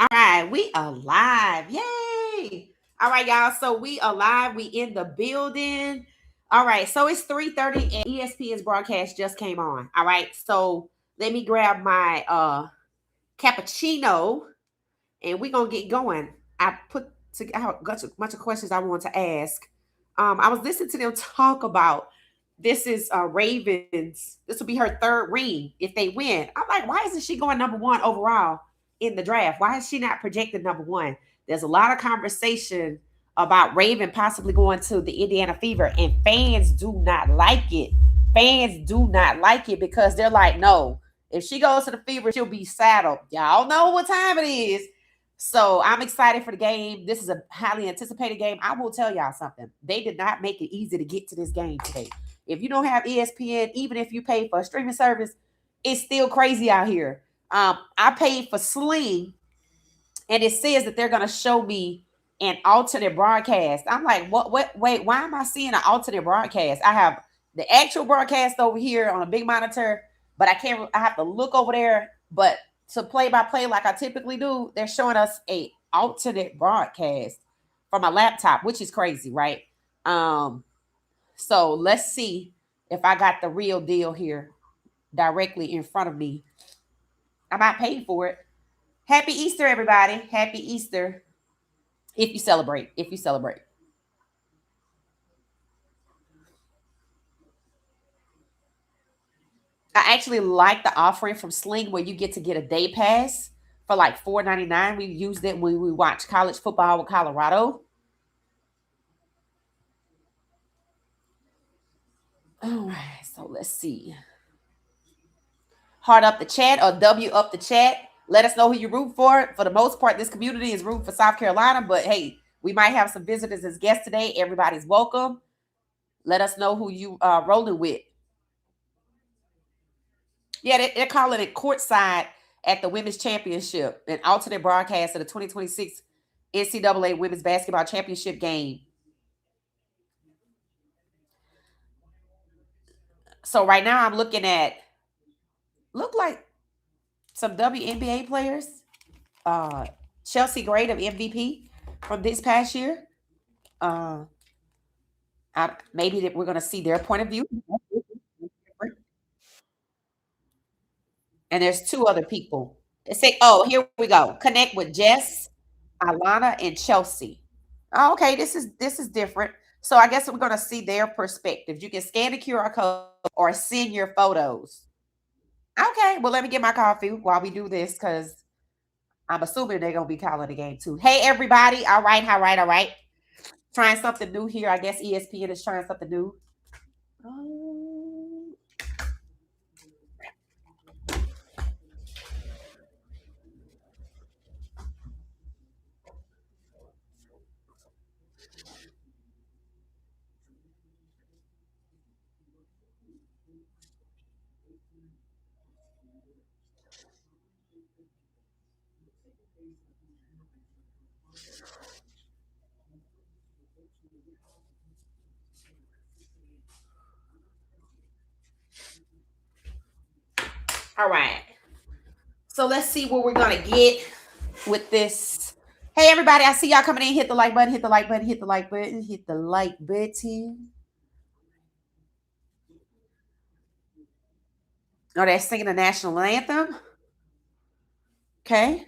All right, we alive. Yay. All right, y'all. So we alive. We in the building. All right. So it's 3:30 and ESPN's broadcast just came on. All right. So let me grab my cappuccino and we're gonna get going. I put together a bunch of questions I want to ask. I was listening to them talk about this is Ravens. This will be her third ring if they win. I'm like, why isn't she going number one overall in the draft? Why is she not projected number one? There's a lot of conversation about Raven possibly going to the Indiana Fever, and fans do not like it. Fans do not like it because they're like, no, if she goes to the Fever, she'll be saddled. Y'all know what time it is. So I'm excited for the game. This is a highly anticipated game. I will tell y'all something. They did not make it easy to get to this game today. If you don't have ESPN, even if you pay for a streaming service, it's still crazy out here. I paid for Sling, and it says that they're gonna show me an alternate broadcast. I'm like, what? Wait, why am I seeing an alternate broadcast? I have the actual broadcast over here on a big monitor, but I can't. I have to look over there. But to play by play like I typically do, they're showing us a alternate broadcast from a laptop, which is crazy, right? Um, so let's see if I got the real deal here directly in front of me. I might pay for it. Happy Easter, everybody. Happy Easter. If you celebrate. If you celebrate. I actually like the offering from Sling where you get to get a day pass for like $4.99. We used it when we watch college football with Colorado. All right, so let's see. Heart up the chat or W up the chat. Let us know who you root for. For the most part, this community is rooting for South Carolina, but hey, we might have some visitors as guests today. Everybody's welcome. Let us know who you are rolling with. Yeah, they're calling it courtside at the women's championship, an alternate broadcast of the 2026 NCAA women's basketball championship game. So right now I'm looking at look like some WNBA players. Uh Chelsea Gray of MVP from this past year. Uh maybe that we're gonna see their point of view. And there's two other people. It say, oh, here we go. Connect with Jess, Alana, and Chelsea. Oh, okay, this is different. So I guess we're gonna see their perspectives. You can scan the QR code or send your photos. Okay, well let me get my coffee while we do this because I'm assuming they're gonna be calling the game too. Hey everybody, all right, all right, all right. Trying something new here. I guess ESPN is trying something new. Um, all right. So let's see what we're gonna get with this. Hey everybody, I see y'all coming in. Hit the like button, hit the like button, hit the like button, hit the like button. Oh, they're singing the national anthem. Okay.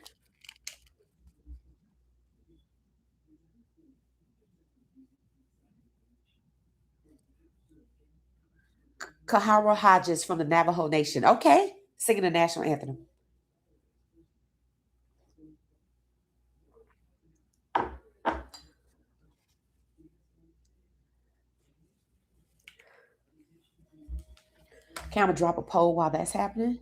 Kahara Hodges from the Navajo Nation. Okay. Singing the national anthem. Okay, I'm gonna drop a poll while that's happening.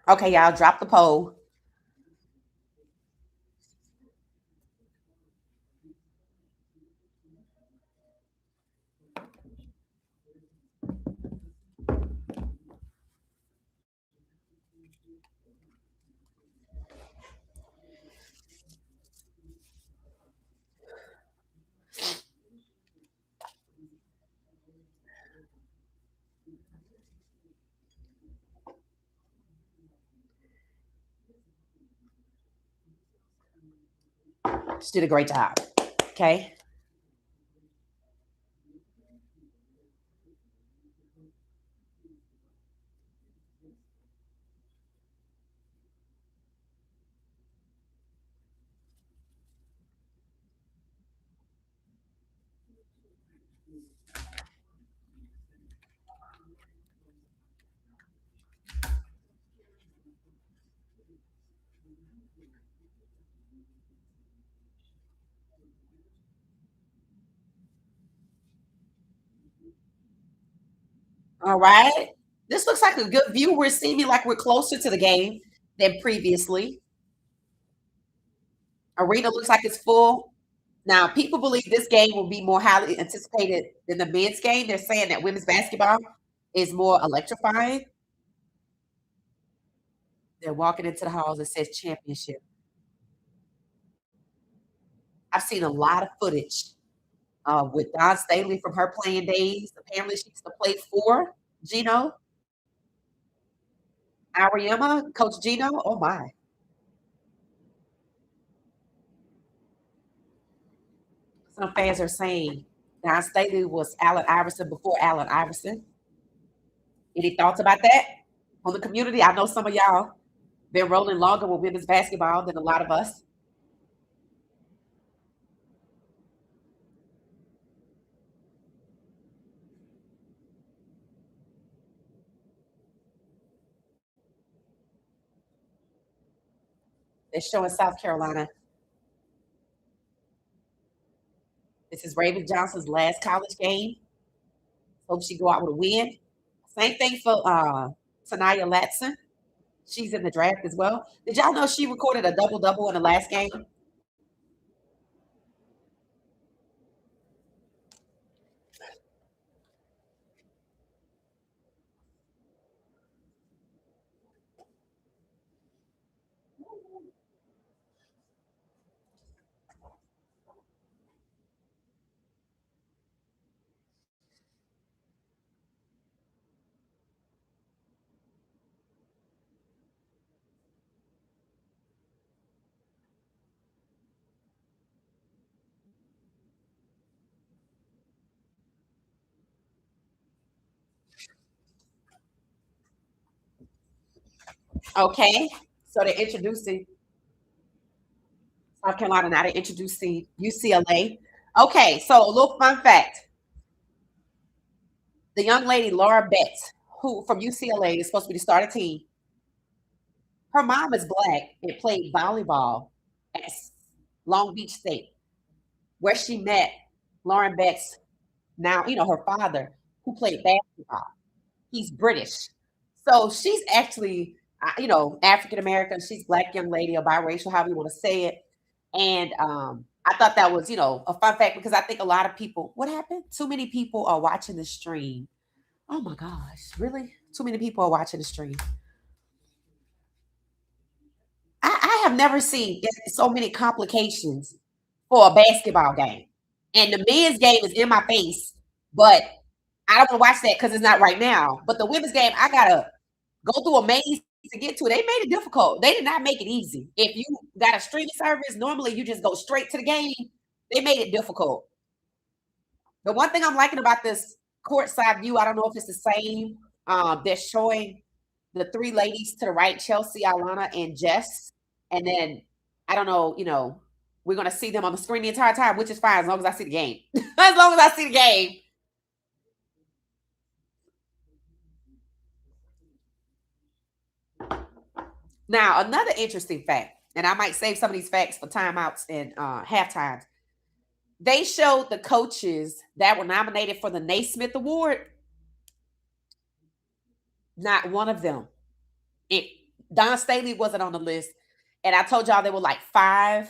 Okay, y'all, drop the poll. She did a great job. Okay. All right. This looks like a good view. We're seeming like we're closer to the game than previously. Arena looks like it's full. Now, people believe this game will be more highly anticipated than the men's game. They're saying that women's basketball is more electrifying. They're walking into the halls. It says championship. I've seen a lot of footage with Don Staley from her playing days. Apparently, she used to play for Gino, Ariema, Coach Gino. Oh my! Some fans are saying Don Staley was Allen Iverson before Allen Iverson. Any thoughts about that on the community? I know some of y'all been rolling longer with women's basketball than a lot of us. They're showing South Carolina. This is Raven Johnson's last college game. Hope she go out with a win. Same thing for Tanaya Latson. She's in the draft as well. Did y'all know she recorded a double double in the last game? Okay. So they're introducing South Carolina. Now they're introducing UCLA. Okay. So a little fun fact: the young lady Laura Betts, who from UCLA is supposed to be the starter team. Her mom is black and played volleyball at Long Beach State, where she met Lauren Betts. Now her father, who played basketball. He's British. So she's actually, African American. She's black young lady or biracial, however you want to say it. And I thought that was, a fun fact because I think a lot of people, what happened? Too many people are watching the stream. Oh my gosh, really? Too many people are watching the stream. I have never seen so many complications for a basketball game. And the men's game is in my face, but I don't want to watch that because it's not right now. But the women's game, I gotta go through a maze to get to it. They made it difficult. They did not make it easy. If you got a streaming service, normally you just go straight to the game. They made it difficult. The one thing I'm liking about this courtside view, I don't know if it's the same. They're showing the three ladies to the right, Chelsea, Alana, and Jess. And then I don't know, we're gonna see them on the screen the entire time, which is fine as long as I see the game. As long as I see the game. Now, another interesting fact, and I might save some of these facts for timeouts and half times. They showed the coaches that were nominated for the Naismith Award. Not one of them. It Don Staley wasn't on the list. And I told y'all there were like 5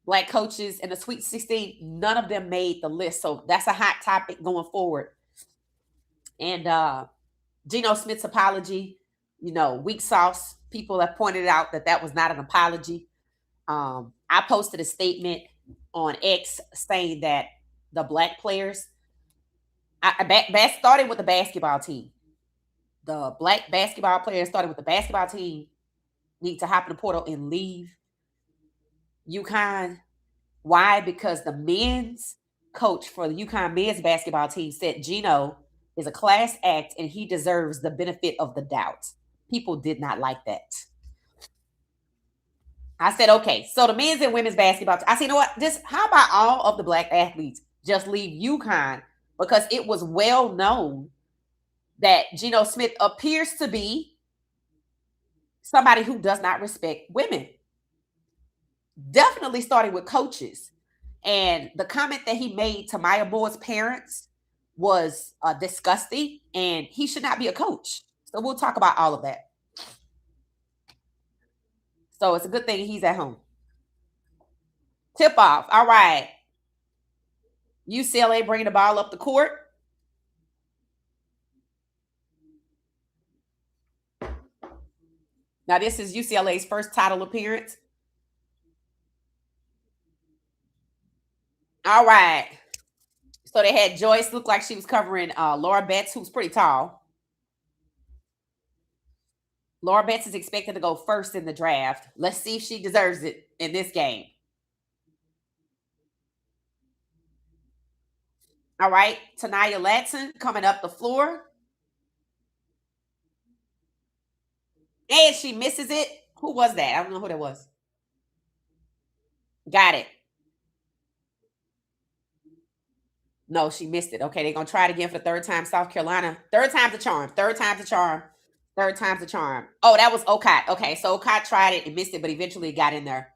black coaches in the Sweet 16. None of them made the list. So that's a hot topic going forward. And Geno Smith's apology, weak sauce. People have pointed out that that was not an apology. I posted a statement on X saying that the black players, starting with the basketball team, the black basketball players starting with the basketball team need to hop in the portal and leave UConn. Why? Because the men's coach for the UConn men's basketball team said Geno is a class act and he deserves the benefit of the doubt. People did not like that. I said, okay, so the men's and women's basketball. I said, you know what? How about all of the black athletes just leave UConn? Because it was well known that Geno Smith appears to be somebody who does not respect women. Definitely starting with coaches. And the comment that he made to Maya Moore's parents was disgusting, and he should not be a coach. So we'll talk about all of that. So it's a good thing he's at home. Tip off. All right. UCLA bringing the ball up the court. Now, this is UCLA's first title appearance. All right. So they had Joyce look like she was covering Laura Betts, who's pretty tall. Laura Betts is expected to go first in the draft. Let's see if she deserves it in this game. All right. Tanaya Latson coming up the floor. And she misses it. Who was that? I don't know who that was. Got it. No, she missed it. Okay, they're going to try it again for the third time. South Carolina. Third time's a charm. Third time's a charm. Third time's a charm. Oh, that was Okot. Okay, so Okot tried it and missed it, but eventually got in there.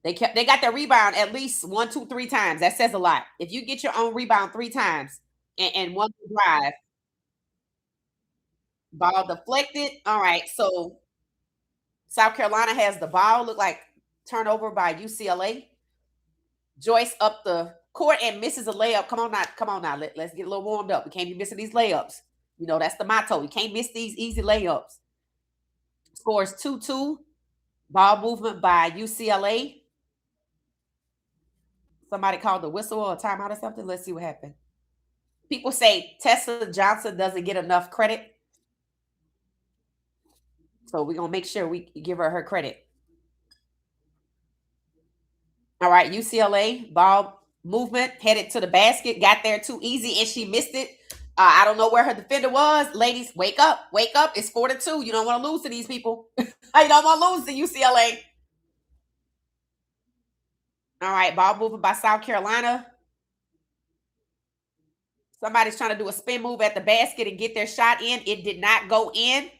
They got their rebound at least 1, 2, 3 times. That says a lot. If you get your own rebound 3 times and one drive, ball deflected. All right, so South Carolina has the ball. Look like turnover by UCLA. Joyce up the court and misses a layup. Come on now. Let's get a little warmed up. We can't be missing these layups. That's the motto. You can't miss these easy layups. Scores 2-2. Ball movement by UCLA. Somebody called the whistle or a timeout or something. Let's see what happened. People say Tessa Johnson doesn't get enough credit. So we're going to make sure we give her credit. All right, UCLA, ball movement, headed to the basket, got there too easy, and she missed it. I don't know where her defender was. Ladies, wake up. It's 4-2. You don't want to lose to these people. You don't want to lose to UCLA. All right, ball movement by South Carolina. Somebody's trying to do a spin move at the basket and get their shot in. It did not go in.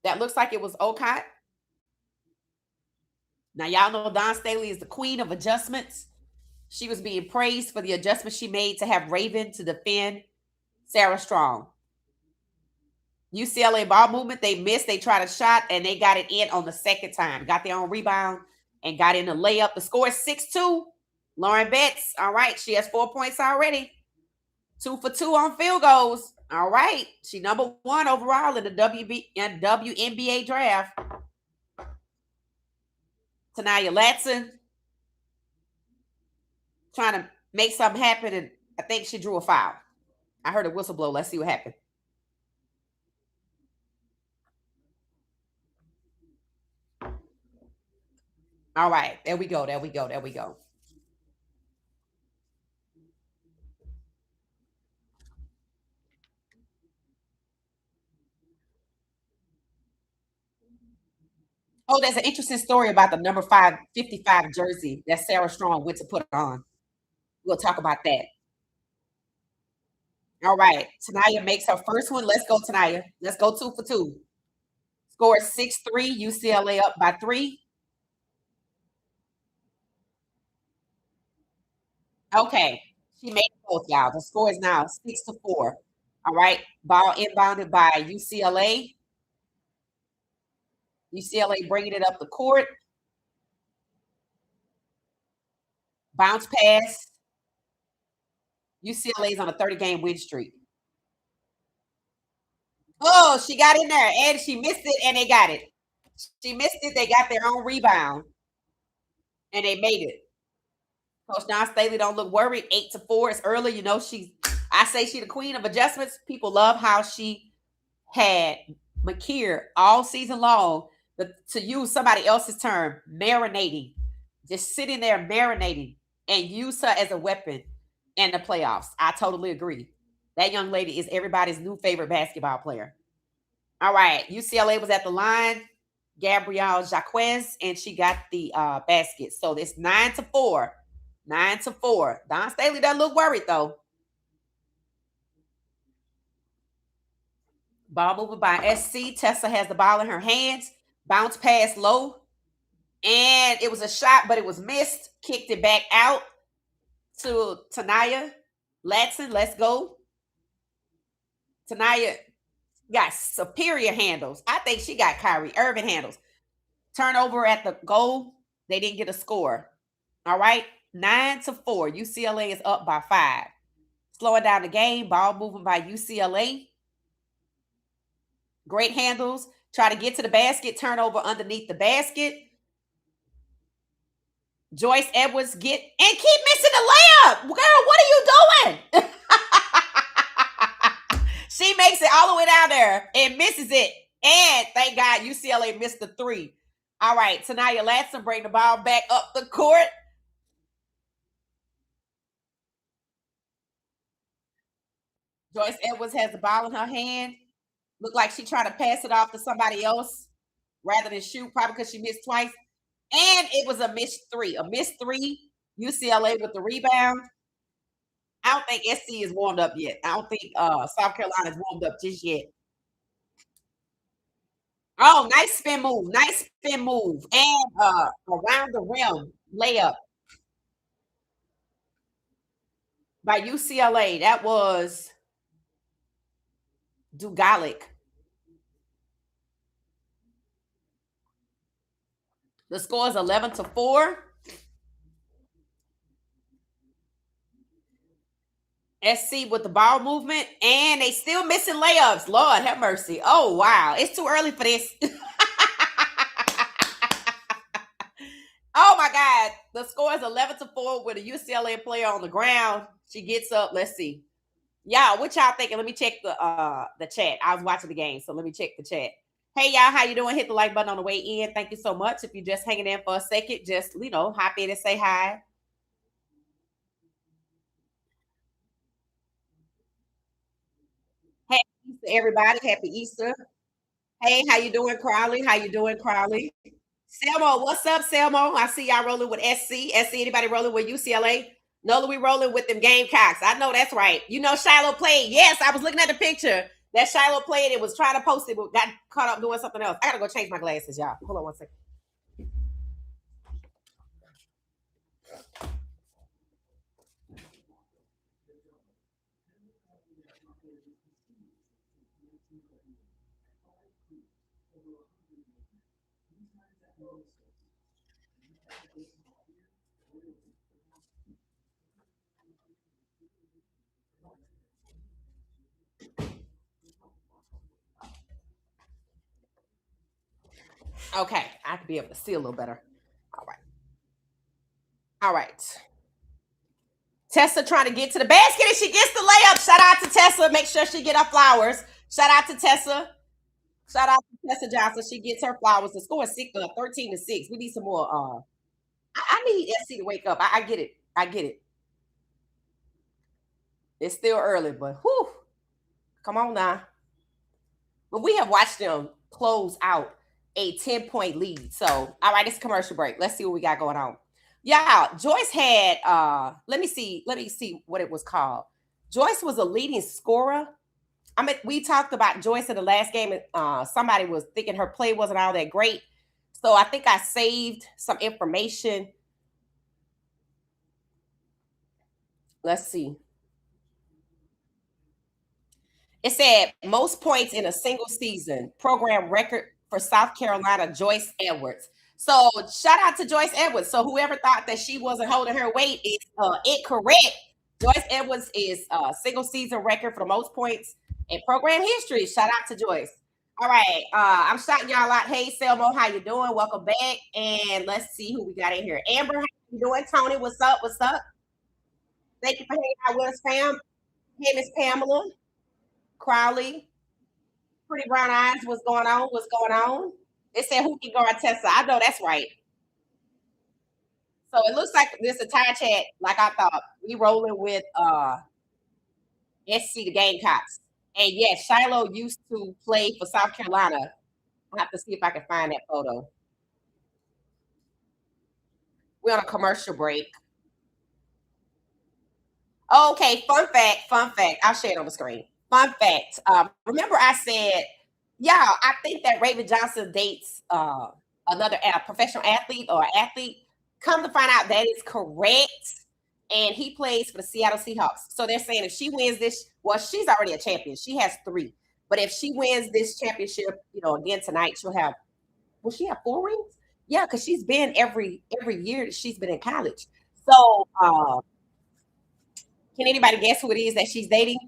That looks like it was Okot. Now, y'all know Don Staley is the queen of adjustments. She was being praised for the adjustment she made to have Raven to defend Sarah Strong. UCLA ball movement, they missed. They tried a shot, and they got it in on the second time. Got their own rebound and got in the layup. The score is 6-2. Lauren Betts, all right, she has 4 points already. 2 for 2 on field goals. All right, she number 1 overall in the WNBA draft. Tanaya Latson trying to make something happen, and I think she drew a foul. I heard a whistle blow. Let's see what happened. All right, there we go. Oh, there's an interesting story about the number 55 jersey that Sarah Strong went to put on. We'll talk about that. All right. Tanaya makes her first one. Let's go, Tanaya. Let's go 2 for 2. Score 6-3. UCLA up by 3. Okay. She made both, y'all. The score is now 6-4. All right. Ball inbounded by UCLA. UCLA bringing it up the court, bounce pass. UCLA is on a 30-game win streak. Oh, she got in there and she missed it and they got it. She missed it. They got their own rebound and they made it. Coach John Staley don't look worried. 8-4. It's early. You know, I say she the queen of adjustments. People love how she had McKeer all season long, but to use somebody else's term, marinating, just sitting there marinating and use her as a weapon in the playoffs. I totally agree. That young lady is everybody's new favorite basketball player. All right. UCLA was at the line. Gabrielle Jaquez, and she got the basket. So it's 9-4. 9-4. Don Staley doesn't look worried though. Ball moving by SC. Tessa has the ball in her hands. Bounce pass low. And it was a shot, but it was missed. Kicked it back out to Tanaya Latson. Let's go. Tanaya got superior handles. I think she got Kyrie Irving handles. Turnover at the goal. They didn't get a score. All right. 9-4. UCLA is up by 5. Slowing down the game. Ball moving by UCLA. Great handles. Try to get to the basket. Turnover underneath the basket. Joyce Edwards keep missing the layup. Girl, what are you doing? She makes it all the way down there and misses it. And thank God UCLA missed the 3. All right, Tanaya Latson bring the ball back up the court. Joyce Edwards has the ball in her hand. Look like she trying to pass it off to somebody else rather than shoot, probably because she missed twice. And it was a missed 3. A missed 3. UCLA with the rebound. I don't think SC is warmed up yet. I don't think South Carolina is warmed up just yet. Oh, nice spin move. Nice spin move. And around the rim layup by UCLA. That was Dugalic. The score is 11-4. SC with the ball movement, and they still missing layups. Lord have mercy. Oh, wow. It's too early for this. Oh, my God. The score is 11-4 with a UCLA player on the ground. She gets up. Let's see. Y'all, what y'all thinking? Let me check the chat. I was watching the game, so let me check the chat. Hey, y'all, how you doing? Hit the like button on the way in. Thank you so much. If you're just hanging in for a second, just, hop in and say hi. Happy Easter, everybody. Happy Easter. Hey, how you doing, Crowley? How you doing, Crowley? Selmo, what's up, Selmo? I see y'all rolling with SC. SC, anybody rolling with UCLA? Nola, we rolling with them Gamecocks. I know that's right. You know Shiloh played. Yes, I was looking at the picture that Shiloh played. It was trying to post it, but got caught up doing something else. I gotta go change my glasses, y'all. Hold on one second. Okay, I could be able to see a little better. All right. All right. Tessa trying to get to the basket and she gets the layup. Shout out to Tessa. Make sure she get her flowers. Shout out to Tessa. Shout out to Tessa Johnson. She gets her flowers. The score is 13-6. We need some more. I need SC to wake up. I get it. I get it. It's still early, but whew, come on now. But we have watched them close out a 10-point lead. So, all right, it's a commercial break. Let's see what we got going on. Yeah, Joyce had let me see what it was called. Joyce was a leading scorer. I mean, we talked about Joyce in the last game. Somebody was thinking her play wasn't all that great. So I think I saved some information. Let's see. It said most points in a single season, program record for South Carolina, Joyce Edwards. So shout out to Joyce Edwards. So whoever thought that she wasn't holding her weight is incorrect. Joyce Edwards is single season record for the most points in program history. Shout out to Joyce. All right, I'm shouting y'all out. Hey, Selmo, how you doing? Welcome back, and let's see who we got in here. Amber, how you doing? Tony, what's up? What's up? Thank you for hanging out with us, fam. Hey, Miss Pamela Crowley, Pretty Brown Eyes. What's going on? What's going on? It said who can guard Tessa. I know that's right. So it looks like this entire chat, like I thought, we rolling with SC the Gamecocks. And yes, Shiloh used to play for South Carolina. I have to see if I can find that photo. We're on a commercial break. Okay, fun fact, fun fact. I'll share it on the screen. Fun fact. Remember I said, yeah, I think that Raven Johnson dates another professional athlete or athlete. Come to find out that is correct. And he plays for the Seattle Seahawks. So they're saying if she wins this, well, she's already a champion. She has 3. But if she wins this championship, again tonight, she'll have, will she have 4 rings? Yeah, because she's been every year that she's been in college. So can anybody guess who it is that she's dating?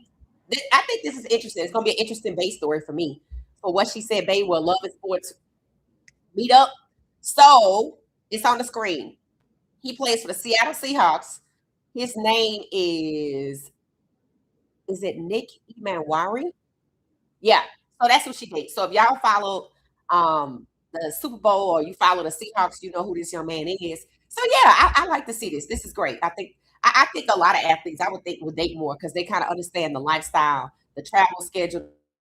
I think this is interesting. It's going to be an interesting base story for me. For what she said, Bay will love and sports meet up. So it's on the screen. He plays for the Seattle Seahawks. His name is it Nick Emanwari? Yeah. So that's what she did. So if y'all follow the Super Bowl or you follow the Seahawks, you know who this young man is. So yeah, I like to see this. This is great. I think a lot of athletes I would think would date more because they kind of understand the lifestyle, the travel schedule,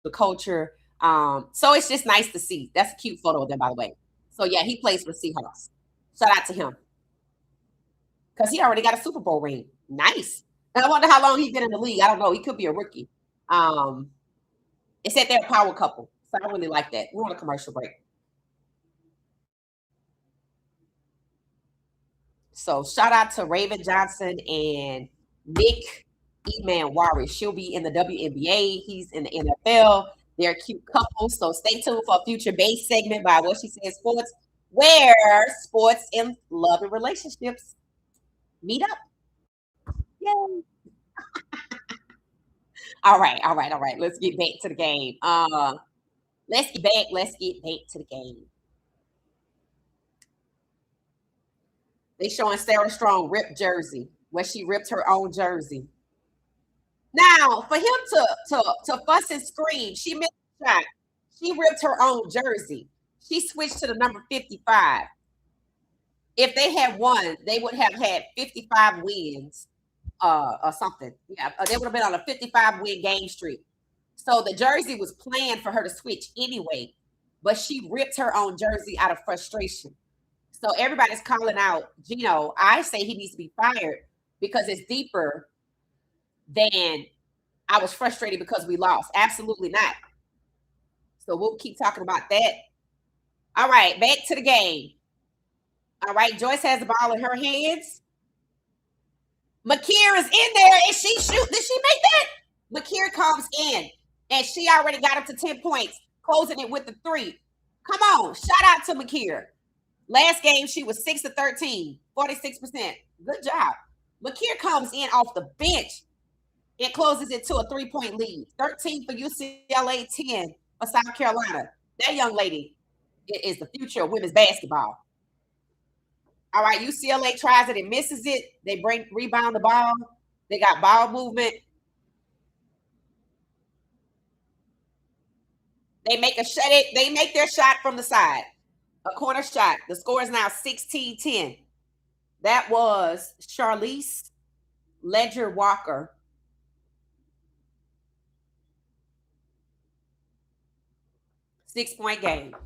the culture. So it's just nice to see. That's a cute photo of them, by the way. So yeah, he plays for Seahawks. Shout out to him. Because he already got a Super Bowl ring. Nice. And I wonder how long he's been in the league. I don't know. He could be a rookie. It said they're a power couple. So I really like that. We're on a commercial break. So shout out to Raven Johnson and Nick Emanwari. She'll be in the WNBA. He's in the NFL. They're a cute couple. So stay tuned for a future base segment by What She Said Sports, where sports and love and relationships meet up. Yay. All right. Let's get back to the game. Let's get back to the game. They showing Sarah Strong ripped jersey, where she ripped her own jersey. Now, for him to fuss and scream, she missed a shot. She ripped her own jersey. She switched to the number 55. If they had won, they would have had 55 wins or something. Yeah, they would have been on a 55 win game streak. So the jersey was planned for her to switch anyway, but she ripped her own jersey out of frustration. So everybody's calling out Gino. I say he needs to be fired because it's deeper than I was frustrated because we lost. Absolutely not. So we'll keep talking about that. All right, back to the game. All right, Joyce has the ball in her hands. Makir is in there, and she shoot. Did she make that? Makir comes in, and she already got up to 10 points, closing it with the 3. Come on, shout out to Makir. Last game, she was 6 to 13, 46%. Good job. Makir comes in off the bench and closes it to a 3-point lead. 13 for UCLA, 10 for South Carolina. That young lady is the future of women's basketball. All right, UCLA tries it and misses it. They rebound the ball. They got ball movement. They make their shot from the side. A corner shot. The score is now 16-10. That was Charlize Ledger Walker. Six-point game.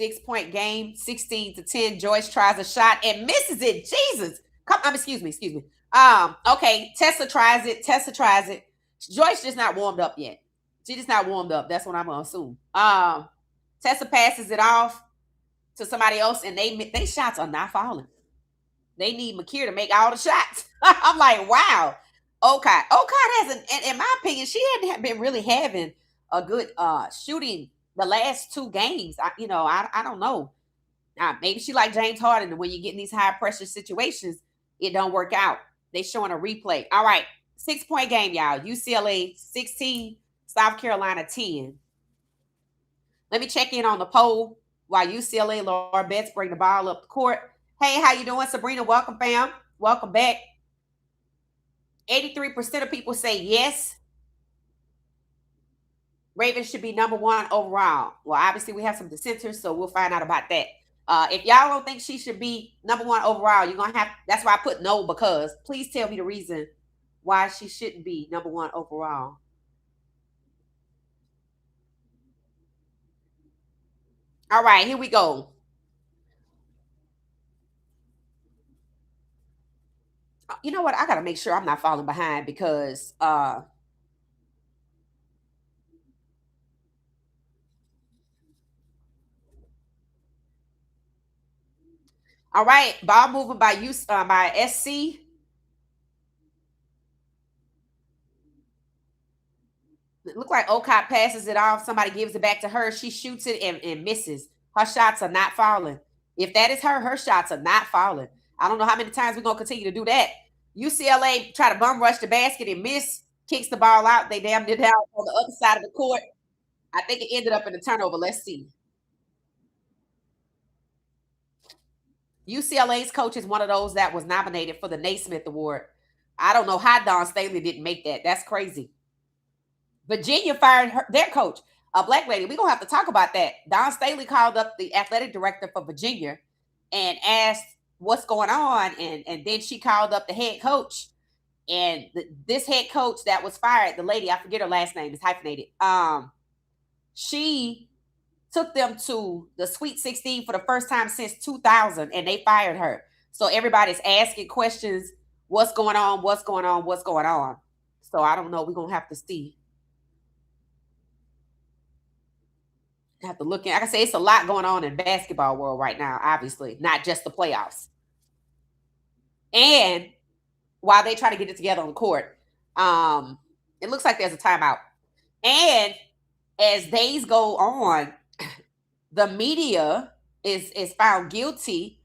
6-point game, 16-10. Joyce tries a shot and misses it. Jesus. Excuse me. Okay, Tessa tries it. Joyce just not warmed up yet. She just not warmed up. That's what I'm gonna assume. Tessa passes it off to somebody else, and they shots are not falling. They need Makir to make all the shots. I'm like, wow. Okad hasn't, in my opinion, she hadn't been really having a good shooting the last two games. I don't know. Maybe she like James Harden, and when you get in these high pressure situations, it don't work out. They showing a replay. All right, 6 point game, y'all. UCLA 16, South Carolina 10. Let me check in on the poll while UCLA Laura Betts bring the ball up the court. Hey, how you doing, Sabrina? Welcome, fam. Welcome back. 83% of people say yes. Ravens should be number one overall. Well, obviously we have some dissenters, so we'll find out about that. If y'all don't think she should be number one overall, you're gonna have. That's why I put no, because please tell me the reason why she shouldn't be number one overall. All right, here we go. You know what? I gotta make sure I'm not falling behind because all right, ball movement by by SC. It look like Ocott passes it off. Somebody gives it back to her. She shoots it and misses. Her shots are not falling. If that is her shots are not falling. I don't know how many times we're gonna continue to do that. UCLA try to bum rush the basket and miss, kicks the ball out. They damn near out on the other side of the court. I think it ended up in a turnover. Let's see. UCLA's coach is one of those that was nominated for the Naismith Award. I don't know how Don Staley didn't make that. That's crazy. Virginia fired their coach, a black lady. We're going to have to talk about that. Don Staley called up the athletic director for Virginia and asked what's going on. And then she called up the head coach. And this head coach that was fired, the lady, I forget her last name, is hyphenated. She took them to the Sweet 16 for the first time since 2000, and they fired her. So everybody's asking questions. What's going on? What's going on? What's going on? So I don't know. We're going to have to see. Have to look in. Like I say, it's a lot going on in basketball world right now, obviously, not just the playoffs. And while they try to get it together on the court, it looks like there's a timeout. And as days go on, the media is found guilty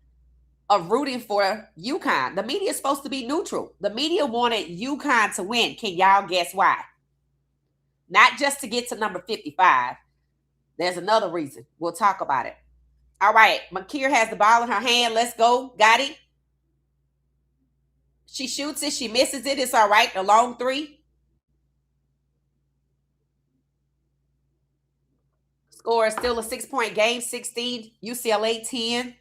of rooting for UConn. The media is supposed to be neutral. The media wanted UConn to win. Can y'all guess why? Not just to get to number 55. There's another reason. We'll talk about it. All right. Makir has the ball in her hand. Let's go. Got it. She shoots it. She misses it. It's all right. The long three. Score is still a 6 point game. 16. UCLA 10.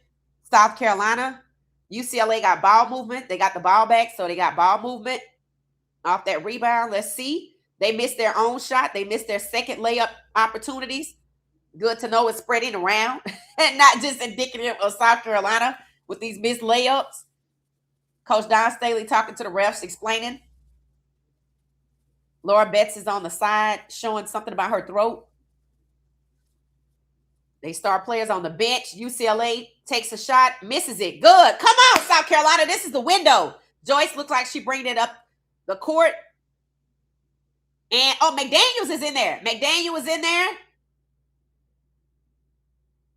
South Carolina. UCLA got ball movement. They got the ball back, so they got ball movement off that rebound. Let's see. They missed their own shot. They missed their second layup opportunities. Good to know it's spreading around and not just indicative of South Carolina with these missed layups. Coach Don Staley talking to the refs, explaining. Laura Betts is on the side showing something about her throat. They start players on the bench. UCLA takes a shot, misses it. Good. Come on, South Carolina. This is the window. Joyce looks like she bringing it up the court. And, McDaniels is in there. McDaniel is in there.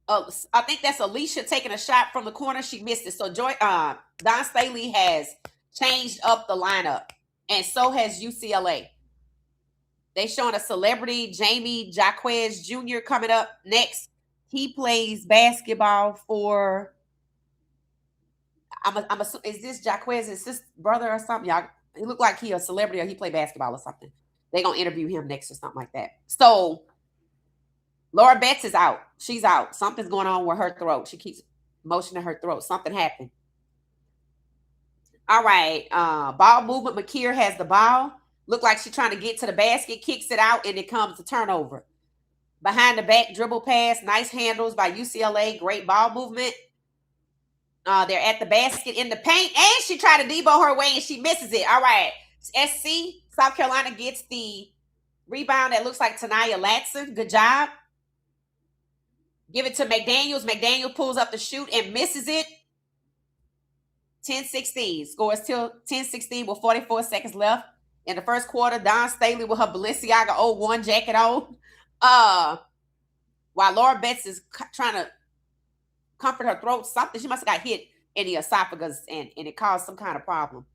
I think that's Alicia taking a shot from the corner. She missed it. So Don Staley has changed up the lineup, and so has UCLA. They showing a celebrity, Jamie Jaquez Jr. coming up next. He plays basketball for. Is this Jaquez? Is this brother or something? Y'all, he look like he a celebrity or he play basketball or something. They gonna interview him next or something like that. So. Laura Betts is out. She's out. Something's going on with her throat. She keeps motioning her throat. Something happened. All right. Ball movement. Makir has the ball. Look like she's trying to get to the basket. Kicks it out, and it comes to turnover. Behind the back dribble pass. Nice handles by UCLA. Great ball movement. They're at the basket in the paint, and she tried to debo her way, and she misses it. All right. SC, South Carolina gets the rebound. That looks like Tanaya Latson. Good job. Give it to McDaniels. McDaniel pulls up the shoot and misses it. 10-16. Scores till 10-16 with 44 seconds left. In the first quarter, Don Staley with her Balenciaga 01 jacket on. while Laura Betts is trying to comfort her throat. Something, she must have got hit in the esophagus, and it caused some kind of problem.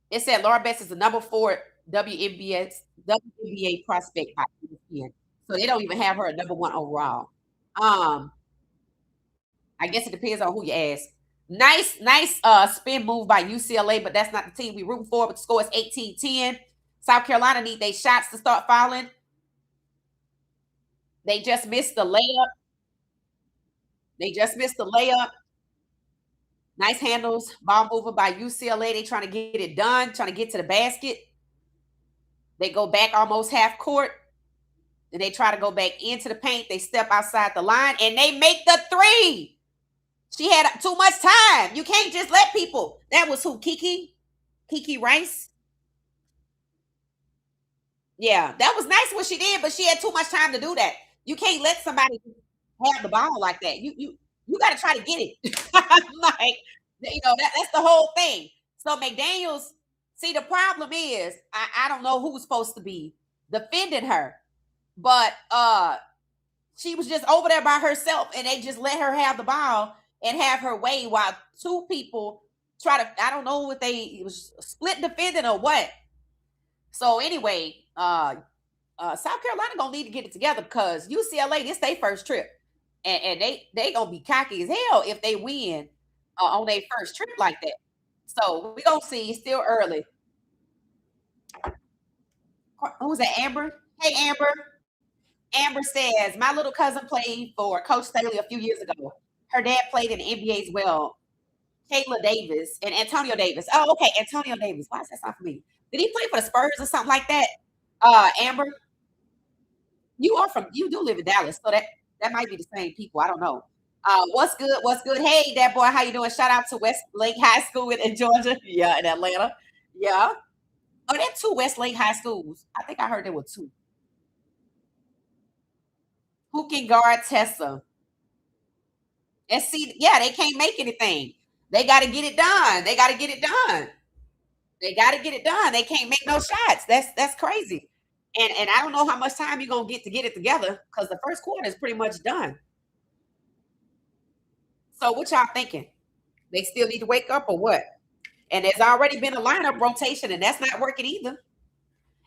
It said Laura Betts is the number 4 WNBA prospect by ESPN. So they don't even have her at number 1 overall. Um, I guess it depends on who you ask. Nice spin move by UCLA, but that's not the team we root for. But the score is 18-10. South Carolina need their shots to start falling. They just missed the layup. They just missed the layup. Nice handles. Ball mover by UCLA. They trying to get it done, trying to get to the basket. They go back almost half court. And they try to go back into the paint. They step outside the line and they make the three. She had too much time. You can't just let people. That was who? Kiki Rice. Yeah, that was nice what she did, but she had too much time to do that. You can't let somebody have the ball like that. You got to try to get it. Like, that's the whole thing. So McDaniels, see, the problem is I don't know who's supposed to be defending her, but she was just over there by herself, and they just let her have the ball and have her way while two people try to. I don't know if it was split defending or what. So anyway, South Carolina gonna need to get it together because UCLA, this their first trip, and they gonna be cocky as hell if they win on their first trip like that. So we gonna see. It's still early. Who's that? Amber. Hey, Amber. Amber says my little cousin played for Coach Staley a few years ago. Her dad played in the NBA as well. Kayla Davis and Antonio Davis. Oh, okay, Antonio Davis. Why is that sound for me? Did he play for the Spurs or something like that? Amber, you do live in Dallas, so that might be the same people. I don't know. What's good? What's good? Hey, that boy, how you doing? Shout out to Westlake High School in Georgia. Yeah, in Atlanta. Yeah. Oh, there are 2 Westlake High Schools. I think I heard there were 2. Who can guard Tessa? And see, yeah, they can't make anything. They got to get it done. They got to get it done. They got to get it done. They can't make no shots. That's crazy. And I don't know how much time you're gonna get it together because the first quarter is pretty much done. So what y'all thinking? They still need to wake up or what? And there's already been a lineup rotation, and that's not working either.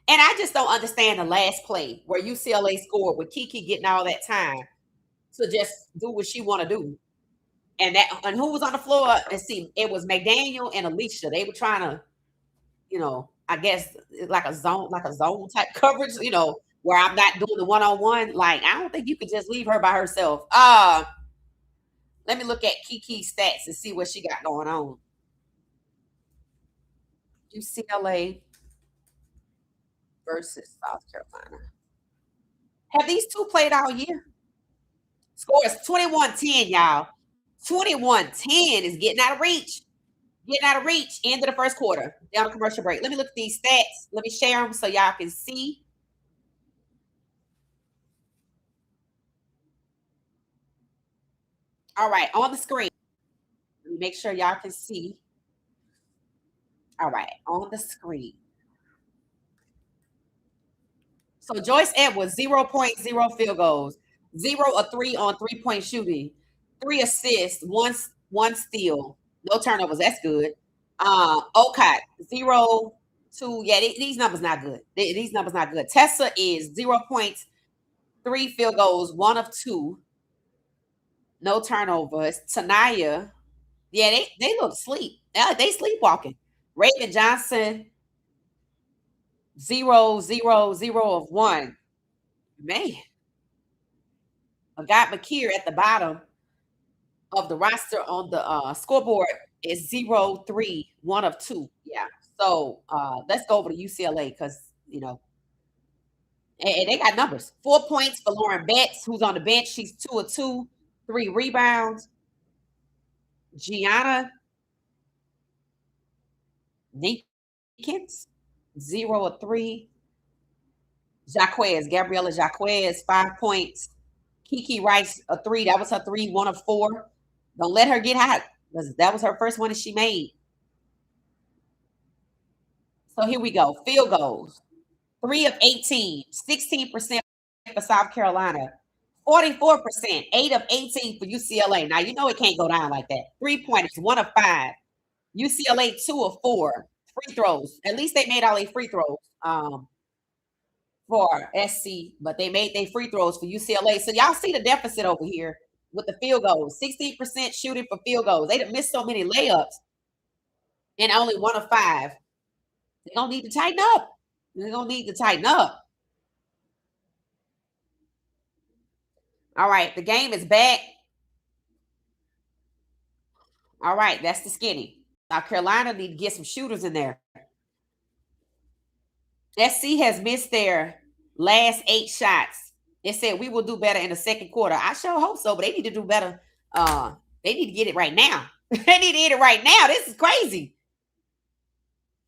And I just don't understand the last play where UCLA scored with Kiki getting all that time to just do what she want to do. And who was on the floor? And see, it was McDaniel and Alicia. They were trying to, I guess like a zone type coverage, where I'm not doing the one-on-one. Like, I don't think you could just leave her by herself. Let me look at Kiki's stats and see what she got going on. UCLA versus South Carolina. Have these 2 played all year? Score is 21-10, y'all. 21-10 is getting out of reach. Getting out of reach. End of the first quarter. Down a commercial break. Let me look at these stats. Let me share them so y'all can see. All right, on the screen. Let me make sure y'all can see. All right, on the screen. So Joyce Edwards, 0.0 field goals, 0 or 3 on 3-point shooting, 3 assists, one steal, no turnovers. That's good. Okat, 0, 2. Yeah, these numbers not good. These numbers not good. Tessa is 0 points, 3 field goals, 1 of 2, no turnovers. Tanaya, yeah, they look asleep. They sleepwalking. Raven Johnson, 0, 0, 0 of 1. Man, I got McKeer at the bottom of the roster on the scoreboard is 0, 3, 1 of 2. Yeah. So let's go over to UCLA because and they got numbers. 4 points for Lauren Betts, who's on the bench. She's 2 of 2, 3 rebounds. Gianna Nickens, 0 of 3. Gabriella Jaquez, 5 points. Kiki Rice, a 3. That was her 3, 1 of 4. Don't let her get hot. That was her first one that she made. So here we go. Field goals. 3 of 18, 16% for South Carolina. 44%, 8 of 18 for UCLA. Now, you know it can't go down like that. 3-pointers, 1 of 5. UCLA, 2 of 4. Free throws. At least they made all their free throws for SC, but they made their free throws for UCLA. So y'all see the deficit over here with the field goals. 16% shooting for field goals. They done missed so many layups and only 1 of 5. They're going to need to tighten up. They're going to need to tighten up. All right, the game is back. All right, that's the skinny. South Carolina need to get some shooters in there. SC has missed their last 8 shots. They said we will do better in the second quarter. I sure hope so, but they need to do better. They need to get it right now. They need to get it right now. This is crazy.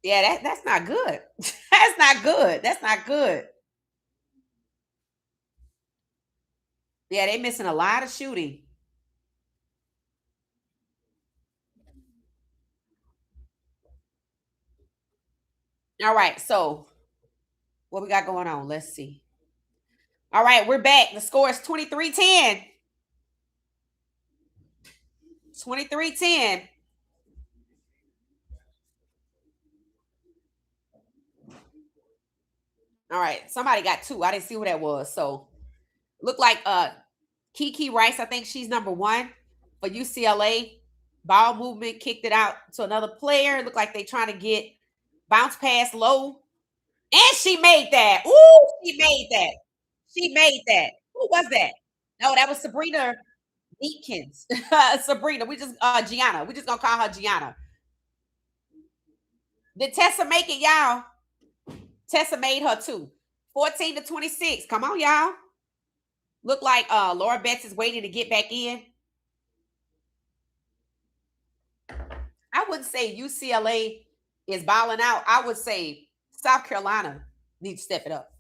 Yeah, that's not good. That's not good. That's not good. Yeah, they're missing a lot of shooting. All right, so what we got going on? Let's see. All right, we're back. The score is 23-10. 23-10. All right, somebody got 2. I didn't see who that was. So look like Kiki Rice, I think she's number 1 for UCLA. Ball movement, kicked it out to another player. Look like they trying to get bounce pass low. And she made that. Ooh, she made that. She made that. Who was that? No, that was Sabrina Deakins. Sabrina. We just Gianna. We just gonna call her Gianna. Did Tessa make it, y'all? Tessa made her too. 14-26. Come on, y'all. Look like Laura Betts is waiting to get back in. I wouldn't say UCLA is balling out. I would say South Carolina needs to step it up.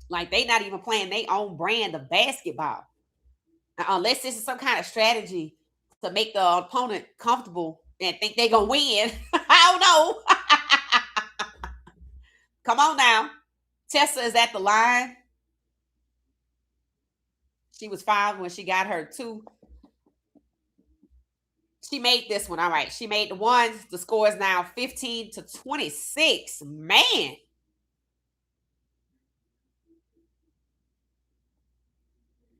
Like they not even playing their own brand of basketball. Unless this is some kind of strategy to make the opponent comfortable and think they're going to win. I don't know. Come on now. Tessa is at the line. She was 5 when she got her 2. She made this one. All right. She made the ones. The score is now 15-26. Man.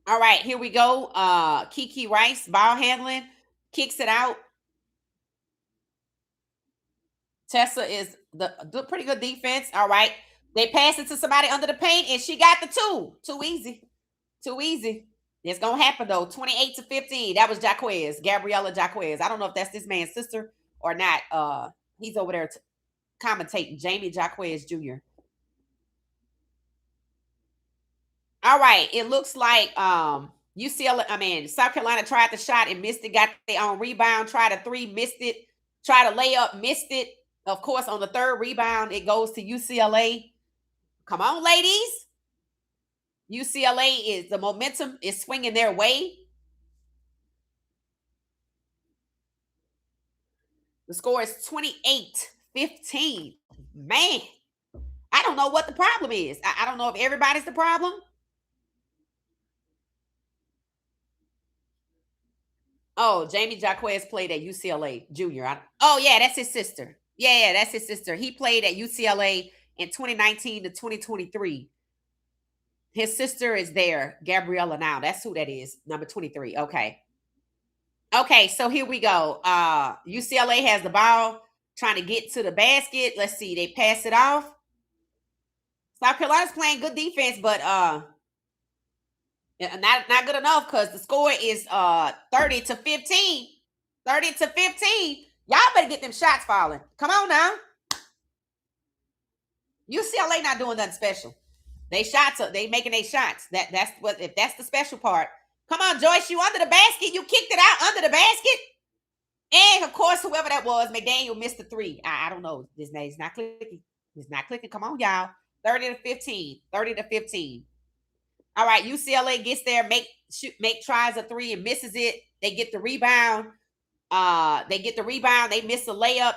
All right. Here we go. Kiki Rice, ball handling, kicks it out. Tessa is the pretty good defense. All right. They pass it to somebody under the paint, and she got the 2. Too easy. Too easy. It's going to happen, though. 28-15. That was Jaquez, Gabriella Jaquez. I don't know if that's this man's sister or not. He's over there commentating, Jamie Jaquez Jr. All right. It looks like South Carolina tried the shot and missed it, got their own rebound, tried a 3, missed it, tried a layup, missed it. Of course, on the 3rd rebound, it goes to UCLA. Come on, ladies. UCLA is the momentum is swinging their way. The score is 28-15. Man, I don't know what the problem is. I don't know if everybody's the problem. Oh, Jamie Jaquez played at UCLA Junior. Oh, yeah, that's his sister. Yeah, that's his sister. He played at UCLA in 2019 to 2023. His sister is there, Gabriella now. That's who that is, number 23. Okay. Okay, so here we go. UCLA has the ball, trying to get to the basket. Let's see. They pass it off. South Carolina's playing good defense, but not good enough because the score is 30-15. 30-15. Y'all better get them shots falling. Come on now. UCLA not doing nothing special. They making their shots. That's what if that's the special part. Come on, Joyce, you under the basket. You kicked it out under the basket. And of course, whoever that was, McDaniel missed the 3. I don't know. This name's not clicking. It's not clicking. Come on, y'all. 30-15. 30-15. All right, UCLA gets there, tries a 3 and misses it. They get the rebound. They miss the layup.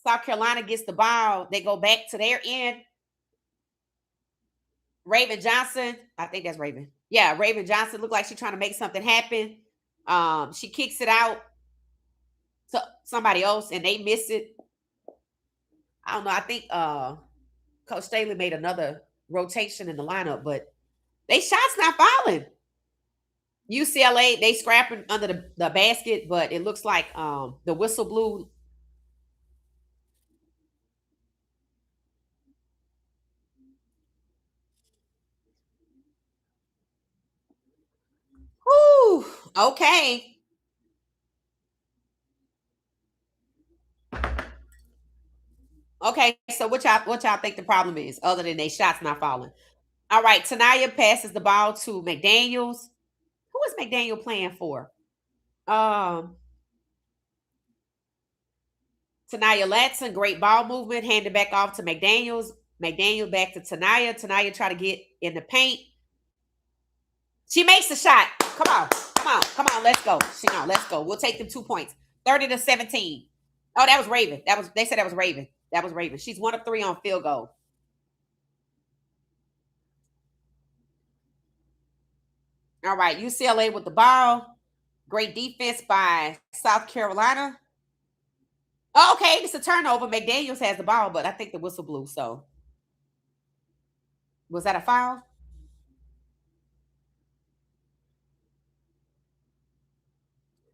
South Carolina gets the ball. They go back to their end. Raven Johnson. I think that's Raven. Yeah, Raven Johnson looked like she's trying to make something happen. She kicks it out to somebody else and they miss it. I don't know. I think Coach Staley made another rotation in the lineup, but they shots not falling. UCLA, they scrapping under the basket, but it looks like the whistle blew. Whew, okay. Okay, so what y'all think the problem is, other than they shots not falling? All right, Tanaya passes the ball to McDaniels. Who is McDaniel playing for? Um, Tanaya Latson, great ball movement, handed back off to McDaniels. McDaniel back to Tanaya. Tanaya try to get in the paint. She makes the shot. Come on, come on, come on. Let's go. Let's go. We'll take them 2 points. 30-17. Oh, that was Raven. They said that was Raven. That was Raven. She's 1 of 3 on field goal. All right, UCLA with the ball. Great defense by South Carolina. Oh, okay, it's a turnover. McDaniels has the ball, but I think the whistle blew. So was that a foul?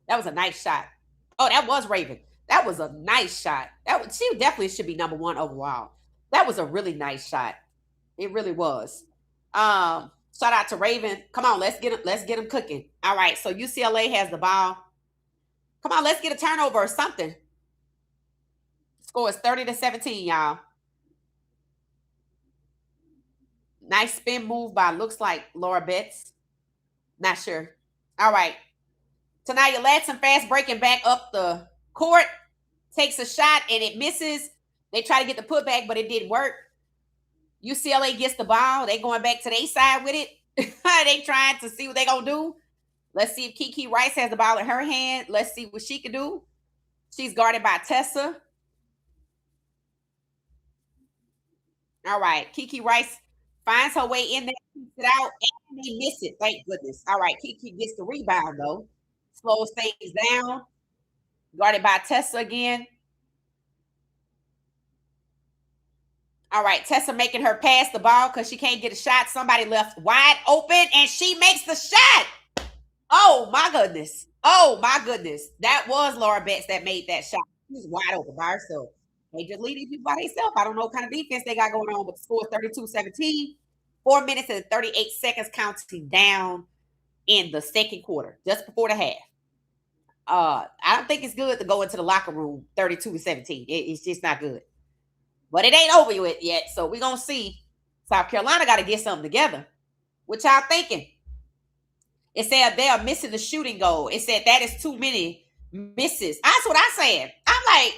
That was a nice shot. Oh, that was Raven. That was a nice shot. She definitely should be #1 overall. That was a really nice shot. It really was. Shout out to Raven. Come on, let's get them cooking. All right, so UCLA has the ball. Come on, let's get a turnover or something. Score is 30-17, y'all. Nice spin move by looks like Laura Betts. Not sure. All right. Tanaya Latson fast breaking back up the court. Takes a shot and it misses. They try to get the putback, but it didn't work. UCLA gets the ball. They going back to their side with it. They trying to see what they gonna do. Let's see if Kiki Rice has the ball in her hand. Let's see what she can do. She's guarded by Tessa. All right. Kiki Rice finds her way in there, keeps it out, and they miss it. Thank goodness. All right. Kiki gets the rebound, though. Slows things down. Guarded by Tessa again. All right. Tessa making her pass the ball because she can't get a shot. Somebody left wide open, and she makes the shot. Oh, my goodness. Oh, my goodness. That was Laura Betts that made that shot. She was wide open by herself. They just lead these people by themselves. I don't know what kind of defense they got going on, but the score is 32-17. 4 minutes and 38 seconds counting down in the second quarter, just before the half. I don't think it's good to go into the locker room 32-17. It's just not good. But it ain't over with yet, so we're going to see. South Carolina got to get something together. What y'all thinking? It said they are missing the shooting goal. It said that is too many misses. That's what I said. I'm like,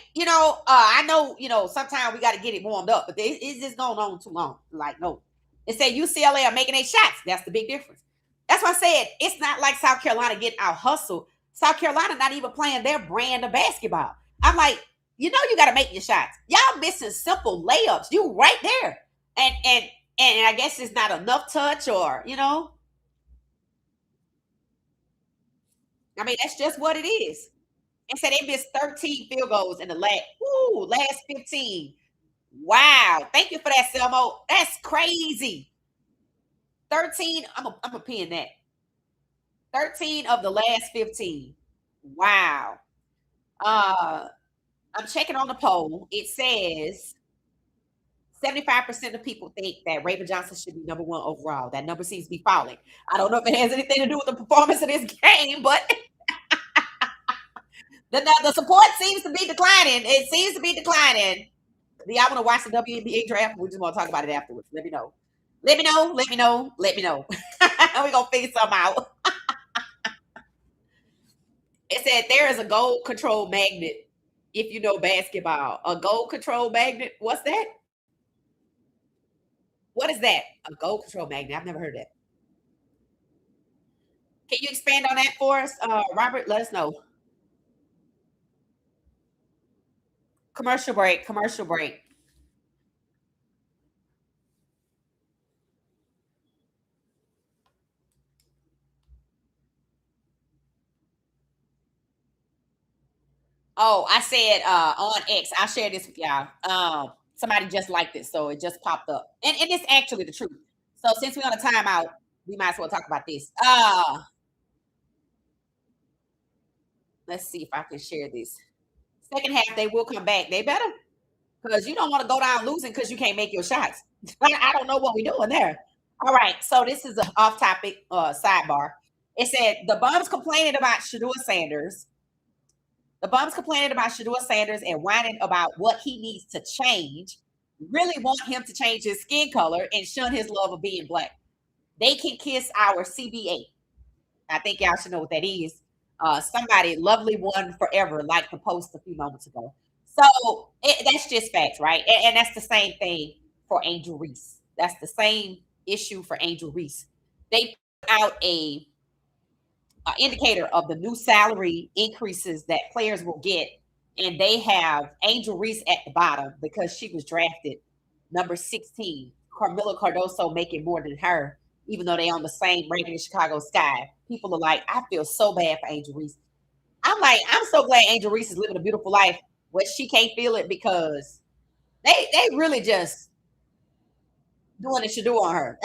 I know, sometimes we got to get it warmed up, but it's just going on too long. Like, no. It said UCLA are making 8 shots. That's the big difference. That's why I said it's not like South Carolina getting out hustled. South Carolina not even playing their brand of basketball. I'm like, you got to make your shots. Y'all missing simple layups. You right there. And I guess it's not enough touch or. I mean, that's just what it is. And so they missed 13 field goals in the last 15. Wow. Thank you for that, Selmo. That's crazy. 13. I'm a pin that. 13 of the last 15. Wow. Uh I'm checking on the poll. It says 75% of people think that Raven Johnson should be #1 overall. That number seems to be falling. I don't know if it has anything to do with the performance of this game, but the support seems to be declining. It seems to be declining. Do y'all want to watch the WBA draft? We just want to talk about it afterwards. Let me know. Let me know. Let me know. Let me know. We're going to figure something out. It said there is a goal control magnet if you know basketball. A goal control magnet? What's that? What is that? A goal control magnet. I've never heard that. Can you expand on that for us, Robert? Let us know. Commercial break. Commercial break. Oh, I said on X. I'll share this with y'all. Somebody just liked it, so it just popped up. And it's actually the truth. So since we're on a timeout, we might as well talk about this. Let's see if I can share this. Second half, they will come back. They better, because you don't want to go down losing because you can't make your shots. I don't know what we're doing there. All right, so this is an off-topic sidebar. It said the bums complaining about Shadua Sanders. The bums complaining about Shadua Sanders and whining about what he needs to change. Really want him to change his skin color and shun his love of being black. They can kiss our CBA. I think y'all should know what that is. Somebody lovely one forever, like the post a few moments ago. So that's just facts, right? And that's the same thing for Angel Reese. That's the same issue for Angel Reese. They put out a indicator of the new salary increases that players will get, and they have Angel Reese at the bottom because she was drafted number 16. Carmelo Cardoso making more than her, even though they on the same ranking in Chicago Sky. People are like, I feel so bad for Angel Reese. I'm like, I'm so glad Angel Reese is living a beautiful life, but she can't feel it because they really just doing it should do on her.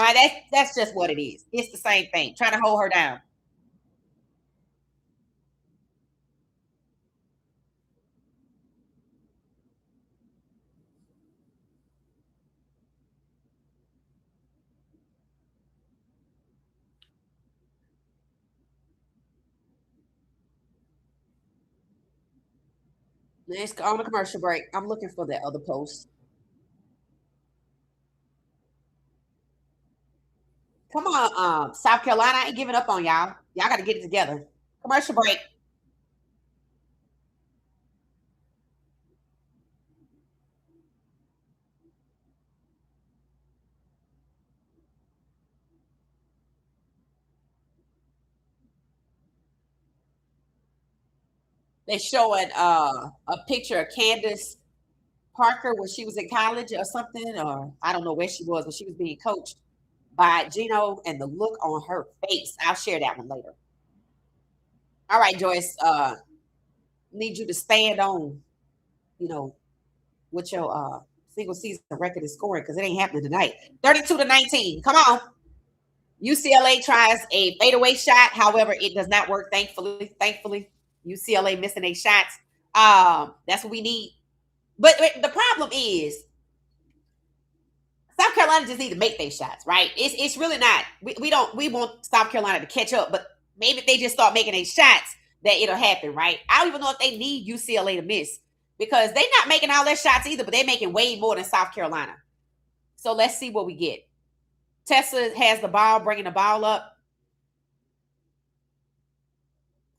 That's just what it is. It's the same thing, trying to hold her down. Let's go on a commercial break. I'm looking for that other post. Come on, South Carolina ain't giving up on y'all. Y'all got to get it together. Commercial break. They showing a picture of Candace Parker when she was in college or something, or I don't know where she was when she was being coached by Gino, and the look on her face. I'll share that one later. All right, Joyce. Need you to stand on, you know, what your single season record is scoring because it ain't happening tonight. 32-19. Come on. UCLA tries a fadeaway shot. However, it does not work. Thankfully, UCLA missing eight shots. That's what we need. But the problem is South Carolina just need to make their shots, right? It's really not. We want South Carolina to catch up, but maybe if they just start making their shots, that it'll happen, right? I don't even know if they need UCLA to miss because they're not making all their shots either, but they're making way more than South Carolina. So let's see what we get. Tessa has the ball, bringing the ball up.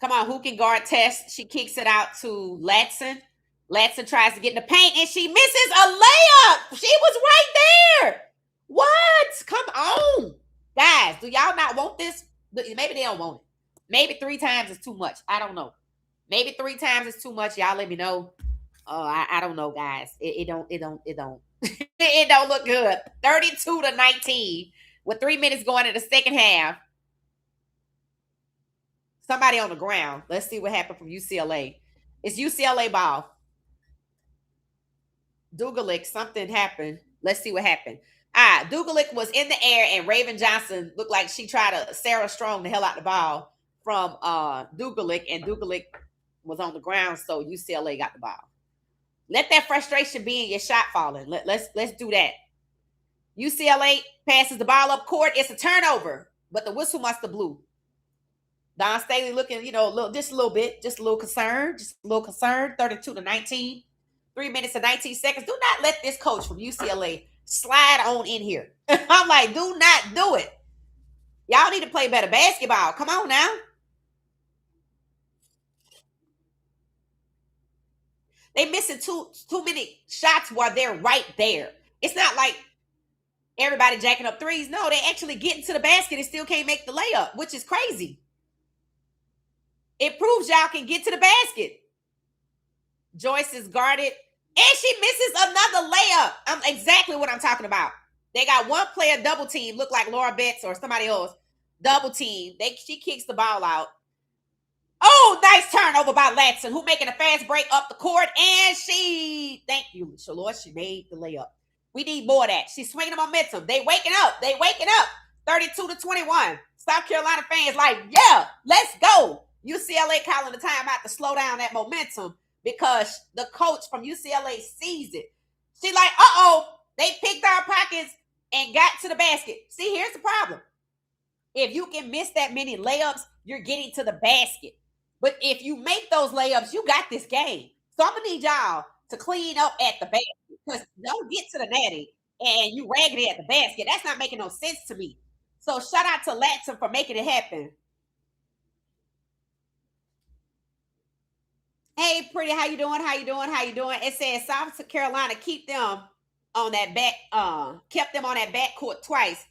Come on, who can guard Tess? She kicks it out to Latson. Latson tries to get in the paint and she misses a layup. She was right there. What? Come on. Guys, do y'all not want this? Maybe they don't want it. Maybe 3 times is too much. I don't know. Maybe 3 times is too much. Y'all let me know. I don't know, guys. It don't it don't look good. 32-19 with 3 minutes going in the second half. Somebody on the ground. Let's see what happened from UCLA. It's UCLA ball. Dugalick, something happened. Let's see what happened. Dugalick was in the air, and Raven Johnson looked like she tried to Sarah Strong the hell out the ball from Dugalick, and Dugalick was on the ground, so UCLA got the ball. Let that frustration be in your shot falling. Let's do that. UCLA passes the ball up court. It's a turnover, but the whistle must have blew. Don Staley looking, just a little bit, just a little concerned, 32-19. 3 minutes and 19 seconds. Do not let this coach from UCLA slide on in here. I'm like, do not do it. Y'all need to play better basketball. Come on now. They missing too many shots while they're right there. It's not like everybody jacking up threes. No, they actually getting to the basket and still can't make the layup, which is crazy. It proves y'all can get to the basket. Joyce is guarded, and she misses another layup. Exactly what I'm talking about. They got one player double team, look like Laura Betts or somebody else. Double team. She kicks the ball out. Oh, nice turnover by Latson, who making a fast break up the court, and thank you, Lord, she made the layup. We need more of that. She's swinging the momentum. They waking up. They waking up. 32-21. South Carolina fans like, yeah, let's go. UCLA calling the timeout to slow down that momentum because the coach from UCLA sees it. She like, they picked our pockets and got to the basket. See, here's the problem. If you can miss that many layups, you're getting to the basket. But if you make those layups, you got this game. So I'm gonna need y'all to clean up at the basket because don't get to the natty and you raggedy at the basket. That's not making no sense to me. So shout out to Latson for making it happen. Hey, pretty, how you doing? How you doing? How you doing? It says South Carolina keep them on that back, kept them on that backcourt twice.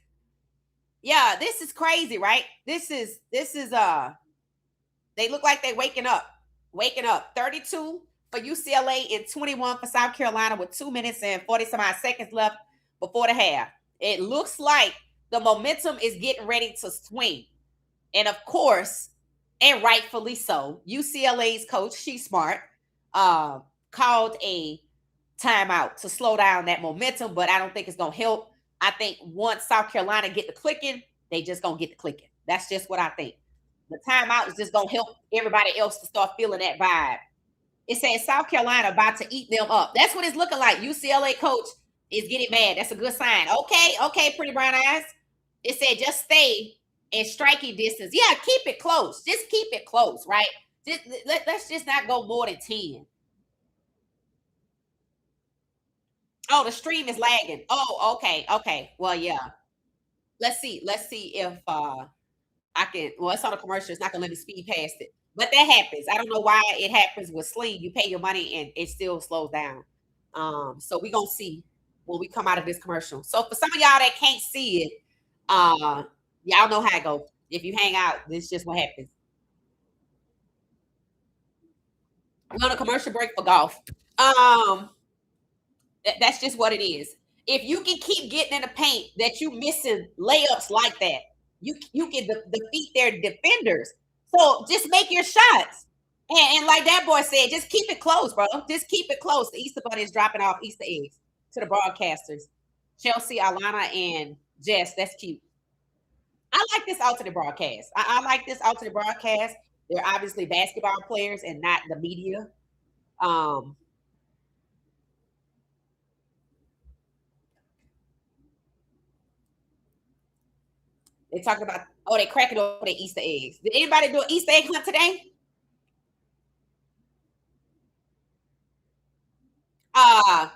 Yeah, this is crazy, right? This is they look like they waking up. Waking up. 32 for UCLA and 21 for South Carolina with 2 minutes and 40 some odd seconds left before the half. It looks like the momentum is getting ready to swing. And of course, and rightfully so, UCLA's coach, she's smart, called a timeout to slow down that momentum, but I don't think it's gonna help. I think once South Carolina get the clicking, they just gonna get the clicking. That's just what I think. The timeout is just gonna help everybody else to start feeling that vibe. It says South Carolina about to eat them up. That's what it's looking like. UCLA coach is getting mad. That's a good sign. Okay, pretty brown eyes. It said just stay in striking distance. Yeah, keep it close. Just keep it close, right? Let's just not go more than 10. Oh, the stream is lagging. Oh, okay. Well, yeah. Let's see if I can. Well, it's on a commercial. It's not gonna let me speed past it. But that happens. I don't know why it happens with Sling. You pay your money and it still slows down. So we gonna see when we come out of this commercial. So for some of y'all that can't see it, y'all know how it goes. If you hang out, this is just what happens. We're on a commercial break for golf. Um, that's just what it is. If you can keep getting in the paint, that you missing layups like that, you can defeat their defenders. So just make your shots. And like that boy said, just keep it close, bro. Just keep it close. The Easter Bunny is dropping off Easter eggs to the broadcasters. Chelsea, Alana, and Jess. That's cute. I like this alternate broadcast. I like this alternate broadcast. They're obviously basketball players and not the media. Um, they talking about they cracking open the Easter eggs. Did anybody do an Easter egg hunt today? Uh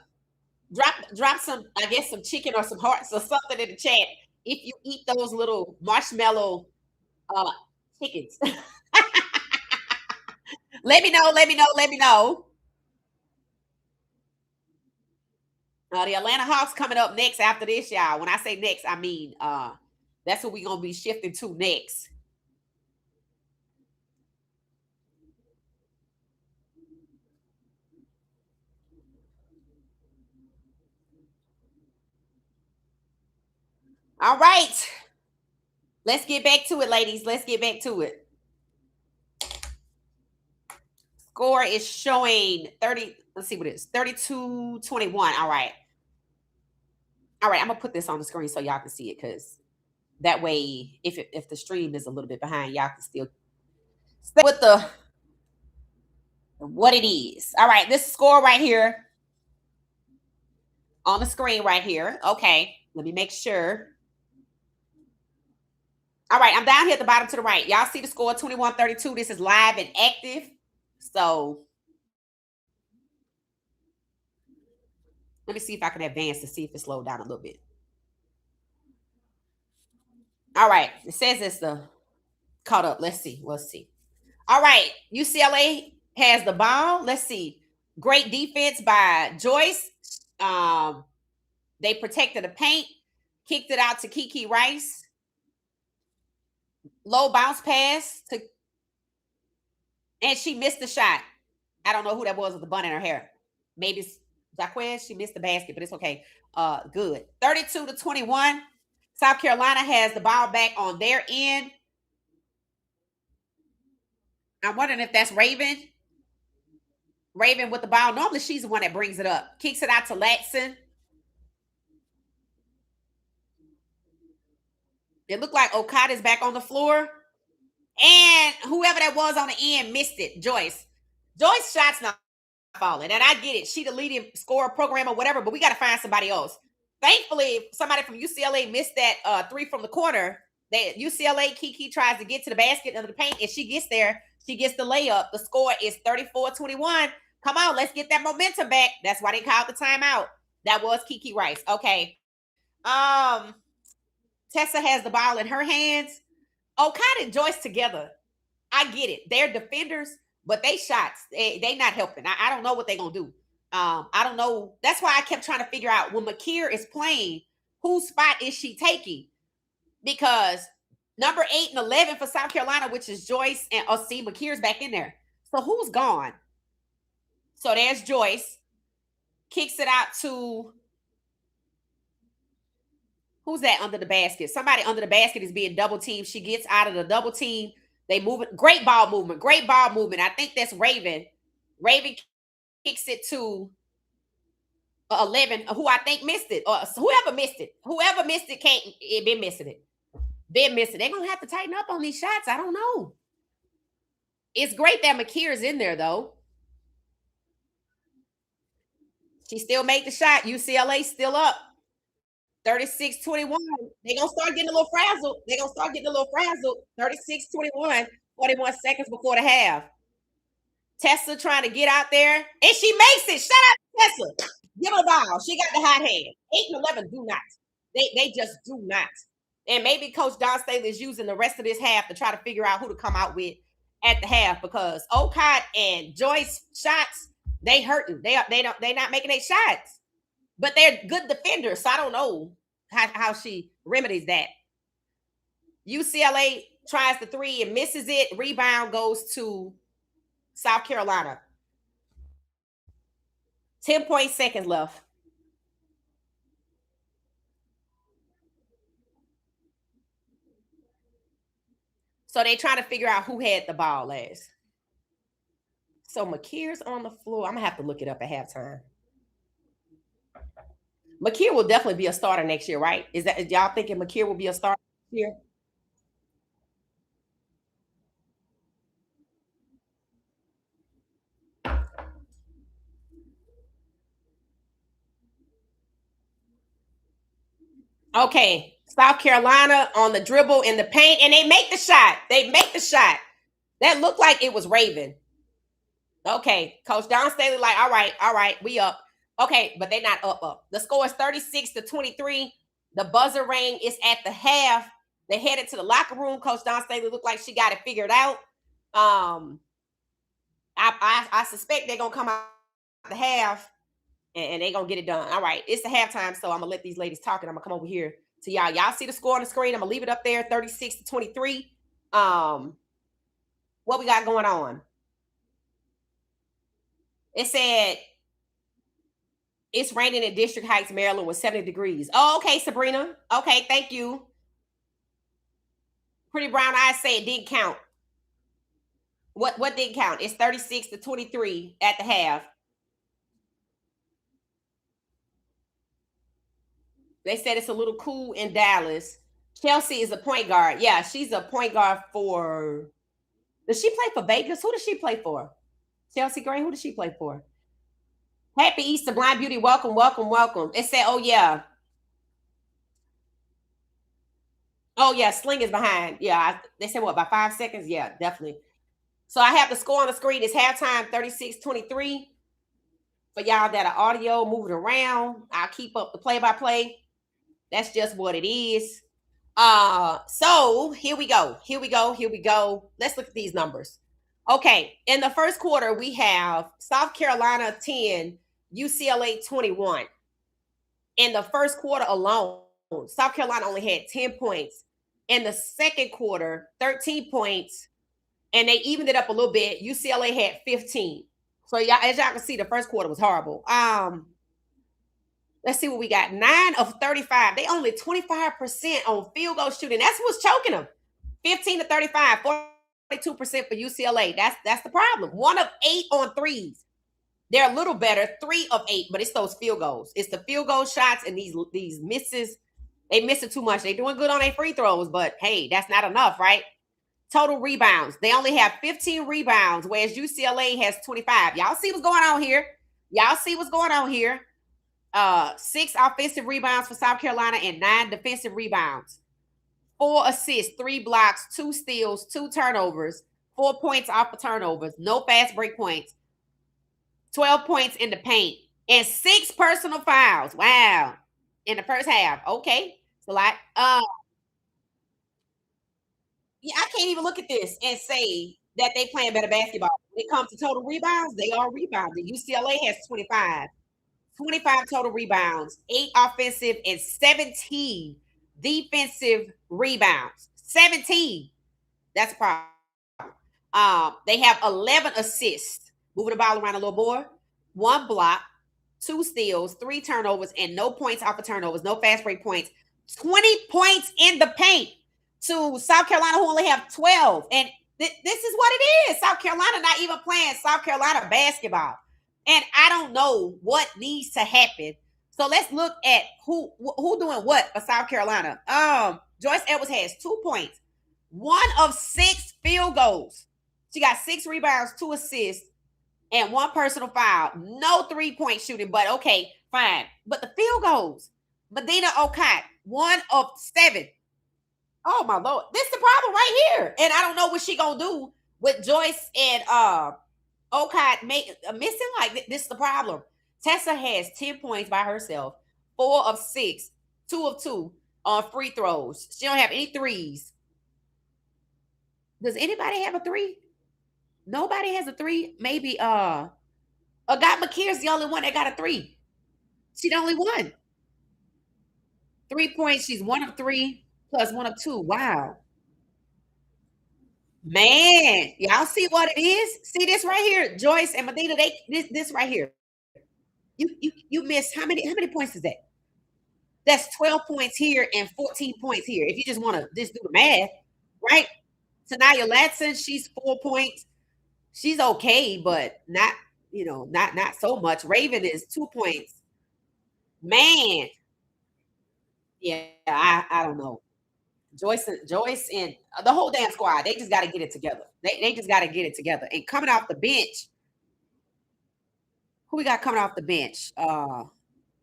drop some, I guess, some chicken or some hearts or something in the chat if you eat those little marshmallow uh chickens. Let me know. The Atlanta Hawks coming up next after this, y'all. When I say next, I mean that's what we're gonna be shifting to next. All right. Let's get back to it, ladies. Let's get back to it. Score is showing 30. Let's see what it is. 32-21. All right. All right. I'm gonna put this on the screen so y'all can see it because that way, if the stream is a little bit behind, y'all can still stay with the what it is. All right, this score right here on the screen right here. Okay, let me make sure. All right, I'm down here at the bottom to the right. Y'all see the score 21-32. This is live and active. So let me see if I can advance to see if it slowed down a little bit. All right, it says it's the caught up. Let's see. Let's see. All right, UCLA has the ball. Let's see. Great defense by Joyce. They protected the paint, kicked it out to Kiki Rice. Low bounce pass to, and she missed the shot. I don't know who that was with the bun in her hair. Maybe it's Jaquez. She missed the basket, but it's okay. Good. 32-21. South Carolina has the ball back on their end. I'm wondering if that's Raven. Raven with the ball. Normally she's the one that brings it up. Kicks it out to Latson. It looked like Okada's back on the floor. And whoever that was on the end missed it. Joyce. Joyce shot's not falling. And I get it. She the leading scorer program or whatever, but we got to find somebody else. Thankfully, somebody from UCLA missed that three from the corner. That UCLA Kiki tries to get to the basket under the paint, and she gets there. She gets the layup. The score is 34-21. Come on, let's get that momentum back. That's why they called the timeout. That was Kiki Rice. Okay. Tessa has the ball in her hands. Okada and Joyce together. I get it. They're defenders, but they shots. They not helping. I don't know what they're gonna do. I don't know. That's why I kept trying to figure out when Makir is playing, whose spot is she taking? Because number 8 and 11 for South Carolina, which is Joyce and see Makir's back in there. So who's gone? So there's Joyce. Kicks it out to who's that under the basket? Somebody under the basket is being double teamed. She gets out of the double team. They move it. Great ball movement. Great ball movement. I think that's Raven. Raven kicks it to 11, who I think missed it. Or whoever missed it. Whoever missed it can't. It been missing it. Been missing. They're gonna have to tighten up on these shots. I don't know. It's great that Makir is in there though. She still made the shot. UCLA still up. 36-21. They're going to start getting a little frazzled. 36-21, 41 seconds before the half. Tessa trying to get out there, and she makes it. Shut up, Tessa. Give her the ball. She got the hot hand. 8 and 11 do not. They just do not. And maybe Coach Don Staley is using the rest of this half to try to figure out who to come out with at the half, because Okada and Joyce shots, they hurting. They not making their shots. But they're good defenders, so I don't know how she remedies that. UCLA tries the three and misses it. Rebound goes to South Carolina. 10.2 left. So they trying to figure out who had the ball last. So Makir's on the floor. I'm going to have to look it up at halftime. Makir will definitely be a starter next year, right? Is y'all thinking Makir will be a starter next year? Okay, South Carolina on the dribble in the paint, and they make the shot. That looked like it was Raven. Okay, Coach Don Staley like, all right, we up. Okay, but they're not up. The score is 36-23. The buzzer rang is at the half. They headed to the locker room. Coach Don Staley looked like she got it figured out. I suspect they're gonna come out the half and they're gonna get it done. All right, it's the halftime, so I'm gonna let these ladies talk, and I'm gonna come over here to y'all. Y'all see the score on the screen? I'm gonna leave it up there, 36-23. What we got going on? It said it's raining in District Heights, Maryland, with 70 degrees. Oh, okay, Sabrina. Okay, thank you. Pretty Brown Eyes say it didn't count. What didn't count? It's 36-23 at the half. They said it's a little cool in Dallas. Chelsea is a point guard. Yeah, she's a point guard for. Does she play for Vegas? Who does she play for? Chelsea Gray. Who does she play for? Happy Easter, Blind Beauty. Welcome. It said, oh yeah. Sling is behind. Yeah, they said what, by 5 seconds? Yeah, definitely. So I have the score on the screen. It's halftime, 36-23. For y'all that are audio moving around, I'll keep up the play-by-play. That's just what it is. So here we go. Let's look at these numbers. Okay, in the first quarter, we have South Carolina 10, UCLA 21. In the first quarter alone, South Carolina only had 10 points. In the second quarter, 13 points, and they evened it up a little bit. UCLA had 15. So y'all, as y'all can see, the first quarter was horrible. Let's see what we got. 9 of 35. They only 25% on field goal shooting. That's what's choking them. 15 to 35, 42% for UCLA. That's the problem. 1 of 8 on threes. They're a little better, 3 of 8, but it's those field goals. It's the field goal shots and these misses. They miss it too much. They doing good on their free throws, but hey, that's not enough, right? Total rebounds. They only have 15 rebounds, whereas UCLA has 25. Y'all see what's going on here? Y'all see what's going on here? 6 offensive rebounds for South Carolina and 9 defensive rebounds. 4 assists, 3 blocks, 2 steals, 2 turnovers, 4 points off of turnovers, no fast break points, 12 points in the paint, and 6 personal fouls. Wow. In the first half. Okay. It's a lot. Yeah, I can't even look at this and say that they playing better basketball. When it comes to total rebounds, they are rebounding. UCLA has 25. 25 total rebounds, 8 offensive, and 17 defensive rebounds. 17. That's a problem. They have 11 assists, moving the ball around a little more, 1 block, 2 steals, 3 turnovers, and no points off of turnovers, no fast break points. 20 points in the paint to South Carolina, who only have 12. And this is what it is. South Carolina not even playing South Carolina basketball. And I don't know what needs to happen. So let's look at who doing what for South Carolina. Joyce Edwards has 2 points, 1 of 6 field goals. She got 6 rebounds, 2 assists, and 1 personal foul. No 3-point shooting, but okay, fine. But the field goals. Medina Okot, 1 of 7. Oh my Lord. This is the problem right here. And I don't know what she gonna do with Joyce and Okot missing. Like, this is the problem. Tessa has 10 points by herself, 4 of 6, 2 of 2 on free throws. She don't have any threes. Does anybody have a 3? Nobody has a 3. Maybe Agat McKeer's the only one that got a 3. She the only one. 3 points. She's 1 of 3 plus 1 of 2. Wow. Man, y'all see what it is? See this right here, Joyce and Medina. This right here. You missed how many points is that? That's 12 points here and 14 points here. If you just want to just do the math, right? Tanaya Latson, she's 4 points. She's okay, but not not so much. Raven is 2 points. Man, yeah, I don't know. Joyce and the whole damn squad, they just got to get it together. They just got to get it together. And coming off the bench, who we got coming off the bench?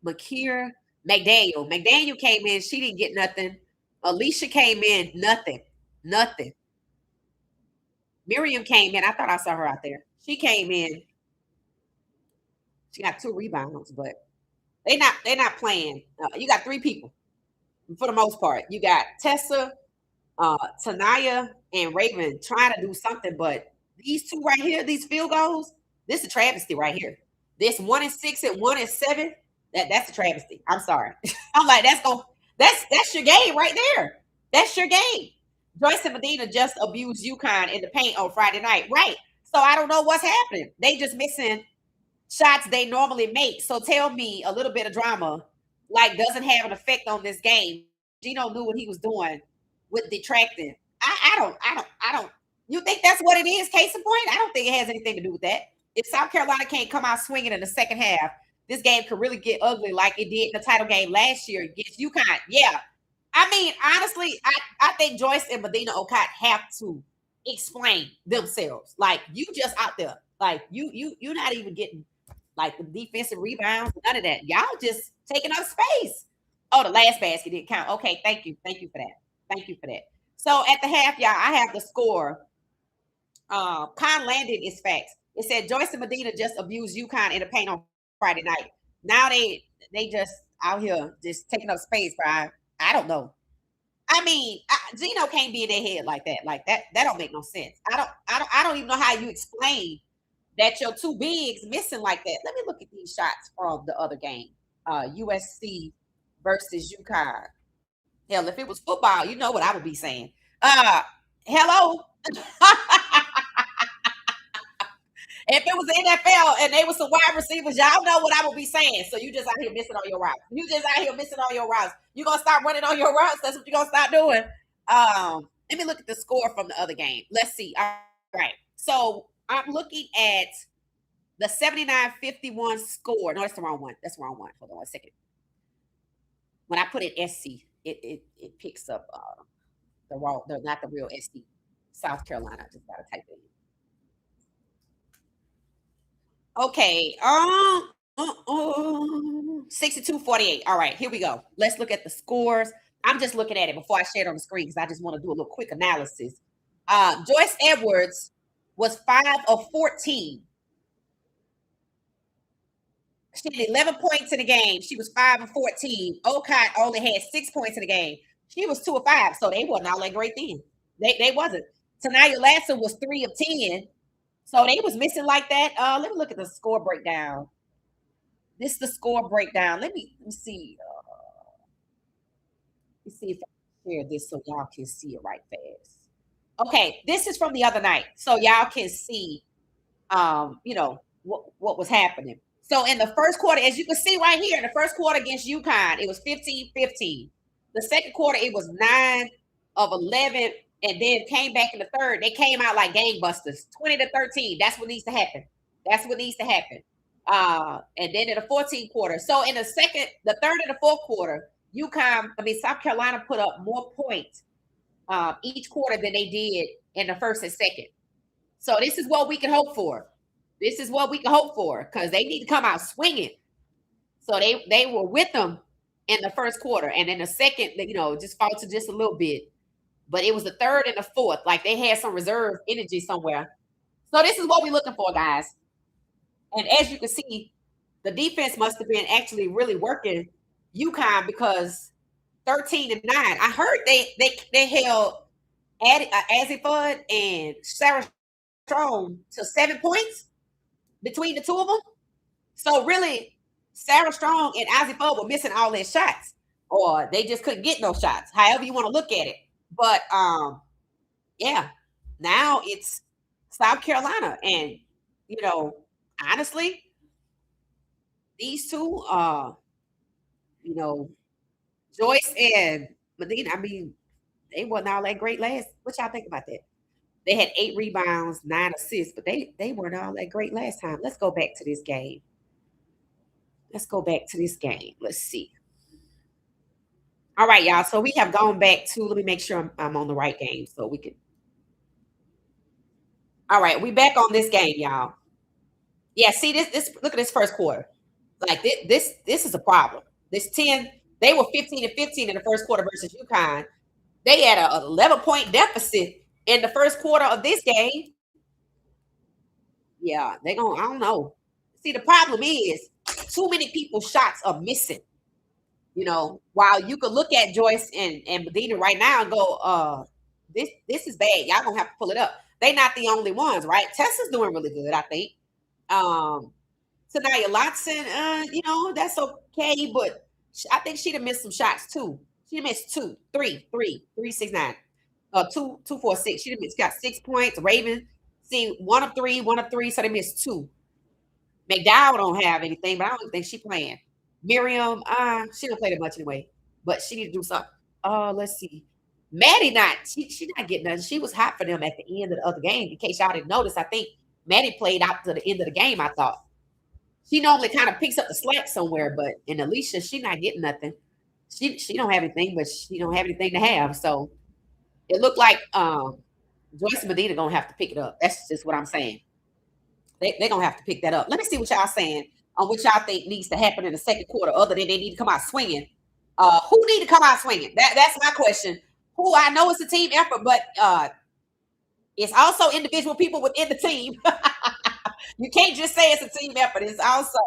McKeer, McDaniel. McDaniel came in. She didn't get nothing. Alicia came in. Nothing. Miriam came in. I thought I saw her out there. She came in. She got 2 rebounds, but they're not playing. You got 3 people for the most part. You got Tessa, Tanaya, and Raven trying to do something, but these 2 right here, these field goals, this is a travesty right here. This 1 and 6 and 1 and 7, that's a travesty. I'm sorry. I'm like, that's your game right there. That's your game. Joyce and Medina just abused UConn in the paint on Friday night, right? So I don't know what's happening. They just missing shots they normally make. So tell me, a little bit of drama like doesn't have an effect on this game. Gino knew what he was doing with detracting. I don't. You think that's what it is? Case in point, I don't think it has anything to do with that. If South Carolina can't come out swinging in the second half, this game could really get ugly like it did in the title game last year against UConn. Yeah. I mean, honestly, I think Joyce and Medina Okot have to explain themselves. Like, you just out there. Like, you're not even getting like the defensive rebounds, none of that. Y'all just taking up space. Oh, the last basket didn't count. Okay, thank you. Thank you for that. So at the half, y'all, I have the score. Con Landon is facts. It said Joyce and Medina just abused UConn in the paint on Friday night. Now they just out here just taking up space, Brian. I don't know. I mean, Gino can't be in their head like that. Like that don't make no sense. I don't even know how you explain that your 2 bigs missing like that. Let me look at these shots from the other game. USC versus UConn. Hell, if it was football, you know what I would be saying. Hello. If it was the NFL and they were some wide receivers, y'all know what I would be saying. So you just out here missing on your routes. You just out here missing on your routes. You gonna start running on your routes. That's what you're gonna start doing. Let me look at the score from the other game. Let's see. All right. So I'm looking at the 79-51 score. No, that's the wrong one. That's the wrong one. Hold on 1 second. When I put in SC, it picks up the wrong, not the real SC. South Carolina. I just gotta type it in. Okay. 62-48. All right, here we go. Let's look at the scores. I'm just looking at it before I share it on the screen because I just want to do a little quick analysis. Joyce Edwards was 5 of 14. She had 11 points in the game. She was 5 of 14. Okot only had 6 points in the game. She was 2 of 5, so they wasn't all that great then. They wasn't. Tanaya Lasser was 3 of 10. So they was missing like that. Let me look at the score breakdown. This is the score breakdown. Let me see. Let me see if I can share this so y'all can see it right fast. Okay, this is from the other night, so y'all can see, what was happening. So in the first quarter, as you can see right here, in the first quarter against UConn, it was 15-15. The second quarter, it was 9 of 11, and then came back in the third. They came out like gangbusters, 20-13. That's what needs to happen. That's what needs to happen. And then in the 14th quarter. So in the third and the fourth quarter, South Carolina put up more points each quarter than they did in the first and second. So this is what we can hope for. This is what we can hope for because they need to come out swinging. So they were with them in the first quarter, and in the second, just faltered just a little bit. But it was the third and the fourth, like they had some reserve energy somewhere. So this is what we're looking for, guys. And as you can see, the defense must have been actually really working UConn because 13-9. I heard they held Azifud and Sarah Strong to 7 points between the two of them. So really, Sarah Strong and Azifud were missing all their shots, or they just couldn't get no shots. However you want to look at it. But yeah, now it's South Carolina, and honestly, these two, Joyce and Medina, they wasn't all that great last. What y'all think about that? They had 8 rebounds, 9 assists, but they weren't all that great last time. Let's go back to this game. Let's see. All right, y'all. So we have gone back to, let me make sure I'm on the right game so we can. All right, we back on this game, y'all. Yeah, see this. Look at this first quarter. Like this is a problem. This 10, they were 15-15 in the first quarter versus UConn. They had an 11-point deficit in the first quarter of this game. Yeah, I don't know. See, the problem is too many people's shots are missing. While you could look at Joyce and Medina right now and go, this is bad. Y'all gonna have to pull it up. They're not the only ones, right? Tessa's doing really good, I think. Tanaya Lotson, that's okay, but I think she'd have missed some shots too. She missed 2, 3, 6, 9. 2, 4, 6. She got 6 points. Raven, see, 1 of 3, so they missed 2. McDowell don't have anything, but I don't think she playing. Miriam, she don't play that much anyway, but she need to do something. Let's see. Maddie she not getting nothing. She was hot for them at the end of the other game. In case y'all didn't notice, I think Maddie played out to the end of the game, I thought. She normally kind of picks up the slack somewhere, but in Alicia, she not getting nothing. She don't have anything, but she don't have anything to have. So it looked like Joyce and Medina gonna have to pick it up. That's just what I'm saying. They're gonna have to pick that up. Let me see what y'all saying on what y'all think needs to happen in the second quarter, other than they need to come out swinging. Who need to come out swinging? That's my question. Who, I know it's a team effort, but it's also individual people within the team. You can't just say it's a team effort. It's also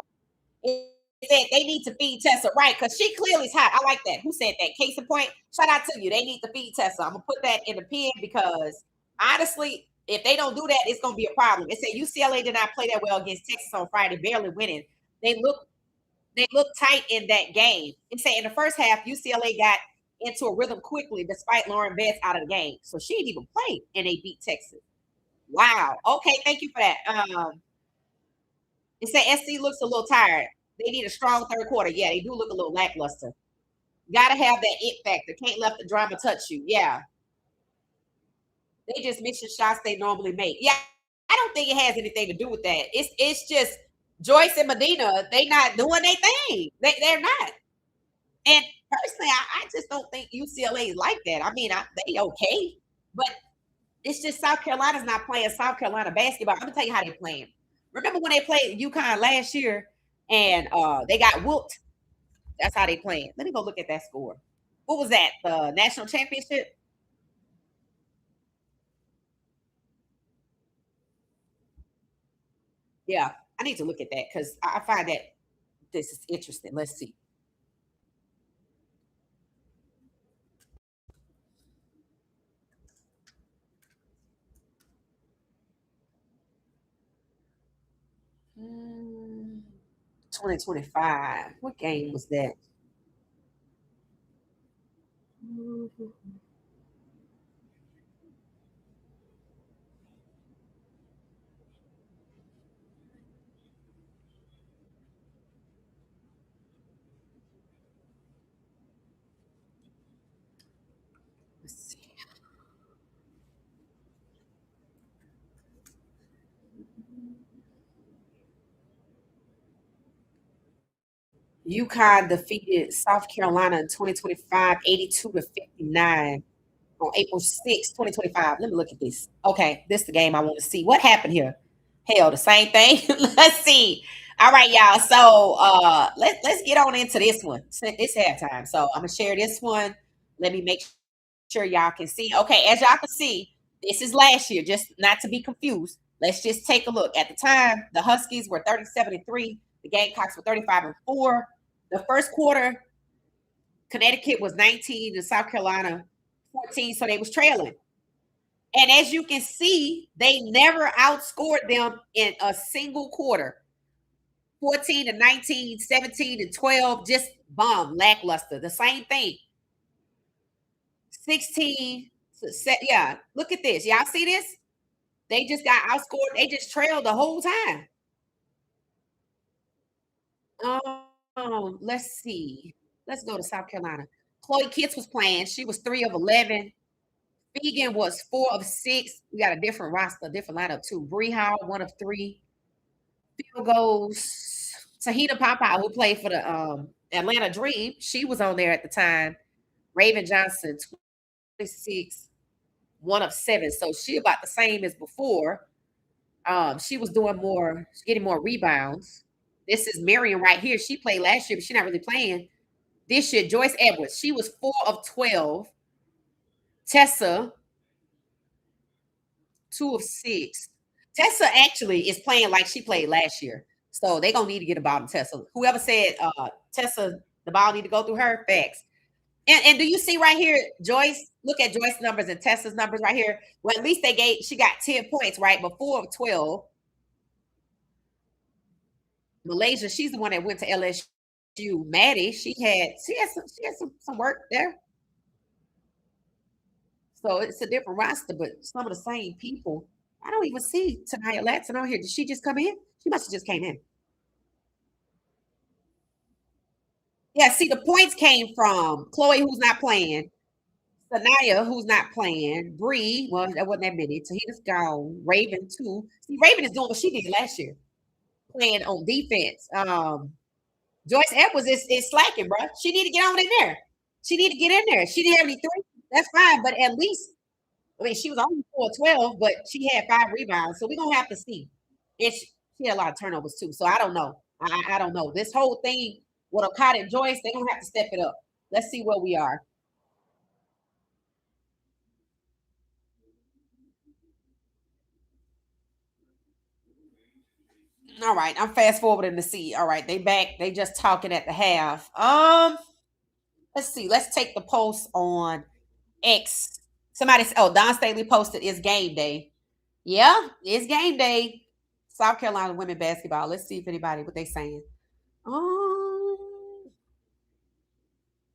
that they need to feed Tessa, right? Because she clearly is hot. I like that. Who said that? Case in point, shout out to you. They need to feed Tessa. I'm gonna put that in the pen because honestly, if they don't do that, it's gonna be a problem. It said UCLA did not play that well against Texas on Friday, barely winning. They look tight in that game. It said in the first half, UCLA got into a rhythm quickly despite Lauren Betts out of the game. So she didn't even play and they beat Texas. Wow. Okay, thank you for that. It said SC looks a little tired. They need a strong third quarter. Yeah, they do look a little lackluster. Gotta have that it factor. Can't let the drama touch you. Yeah. They just missing shots they normally make. Yeah, I don't think it has anything to do with that. It's just Joyce and Medina, they not doing their thing. They're not. And personally, I just don't think UCLA is like that. I mean, they okay, but it's just South Carolina's not playing South Carolina basketball. I'm gonna tell you how they playing. Remember when they played UConn last year and they got whooped? That's how they playing. Let me go look at that score. What was that? The national championship? Yeah, I need to look at that because I find that this is interesting. Let's see. 2025. What game was that? Let's see. UConn defeated South Carolina in 2025, 82 to 59 on April 6th, 2025. Let me look at this. Okay, this is the game I want to see. What happened here? Hell, the same thing. Let's see. All right, y'all. So let's get on into this one. It's halftime. So I'm gonna share this one. Let me make sure y'all can see. Okay, as y'all can see, this is last year, just not to be confused. Let's just take a look. At the time, the Huskies were 37-3, the Gamecocks were 35-4. The first quarter, Connecticut was 19 and South Carolina 14, so they was trailing. And as you can see, they never outscored them in a single quarter. 14 to 19, 17 to 12, just bomb, lackluster. The same thing. 16 to yeah. Look at this. Y'all see this? They just got outscored. They just trailed the whole time. Let's see. Let's go to South Carolina. Chloe Kitts was playing. She was 3 of 11. Vegan was 4 of 6. We got a different roster, different lineup too. Bree Howell, 1 of 3. Field goals. Tahita Papa, who played for the Atlanta Dream, she was on there at the time. Raven Johnson, 26, 1 of 7. So she about the same as before. She was doing more, getting more rebounds. This is Marion right here. She played last year, but she's not really playing this year. Joyce Edwards, she was 4 of 12. Tessa, 2 of 6. Tessa actually is playing like she played last year. So they're gonna need to get a ball to Tessa. Whoever said Tessa, the ball need to go through her, facts. And do you see right here, Joyce? Look at Joyce's numbers and Tessa's numbers right here. Well, at least she got 10 points, right? But 4 of 12. Malaysia, she's the one that went to LSU. Maddie, she had some work there. So it's a different roster, but some of the same people. I don't even see Tanaya Latson on here. Did she just come in? She must have just came in. Yeah, see, the points came from Chloe, who's not playing, Sanaya, who's not playing, Bree, well, that wasn't that many. Tahita's gone, Raven, too. See, Raven is doing what she did last year, playing on defense. Joyce Edwards is slacking, bro. She need to get on in there. She need to get in there. She didn't have any three. That's fine, but at least, I mean, she was only 4 of 12, but she had 5 rebounds. So we're gonna have to see. And she had a lot of turnovers too. So I don't know. I don't know. This whole thing with Okada and Joyce, they're gonna have to step it up. Let's see where we are. All right, I'm fast forwarding to see. All right, they back. They just talking at the half. Let's see. Let's take the post on X. Somebody said, oh, Don Staley posted it's game day. Yeah, it's game day. South Carolina women basketball. Let's see if anybody what they saying. Um,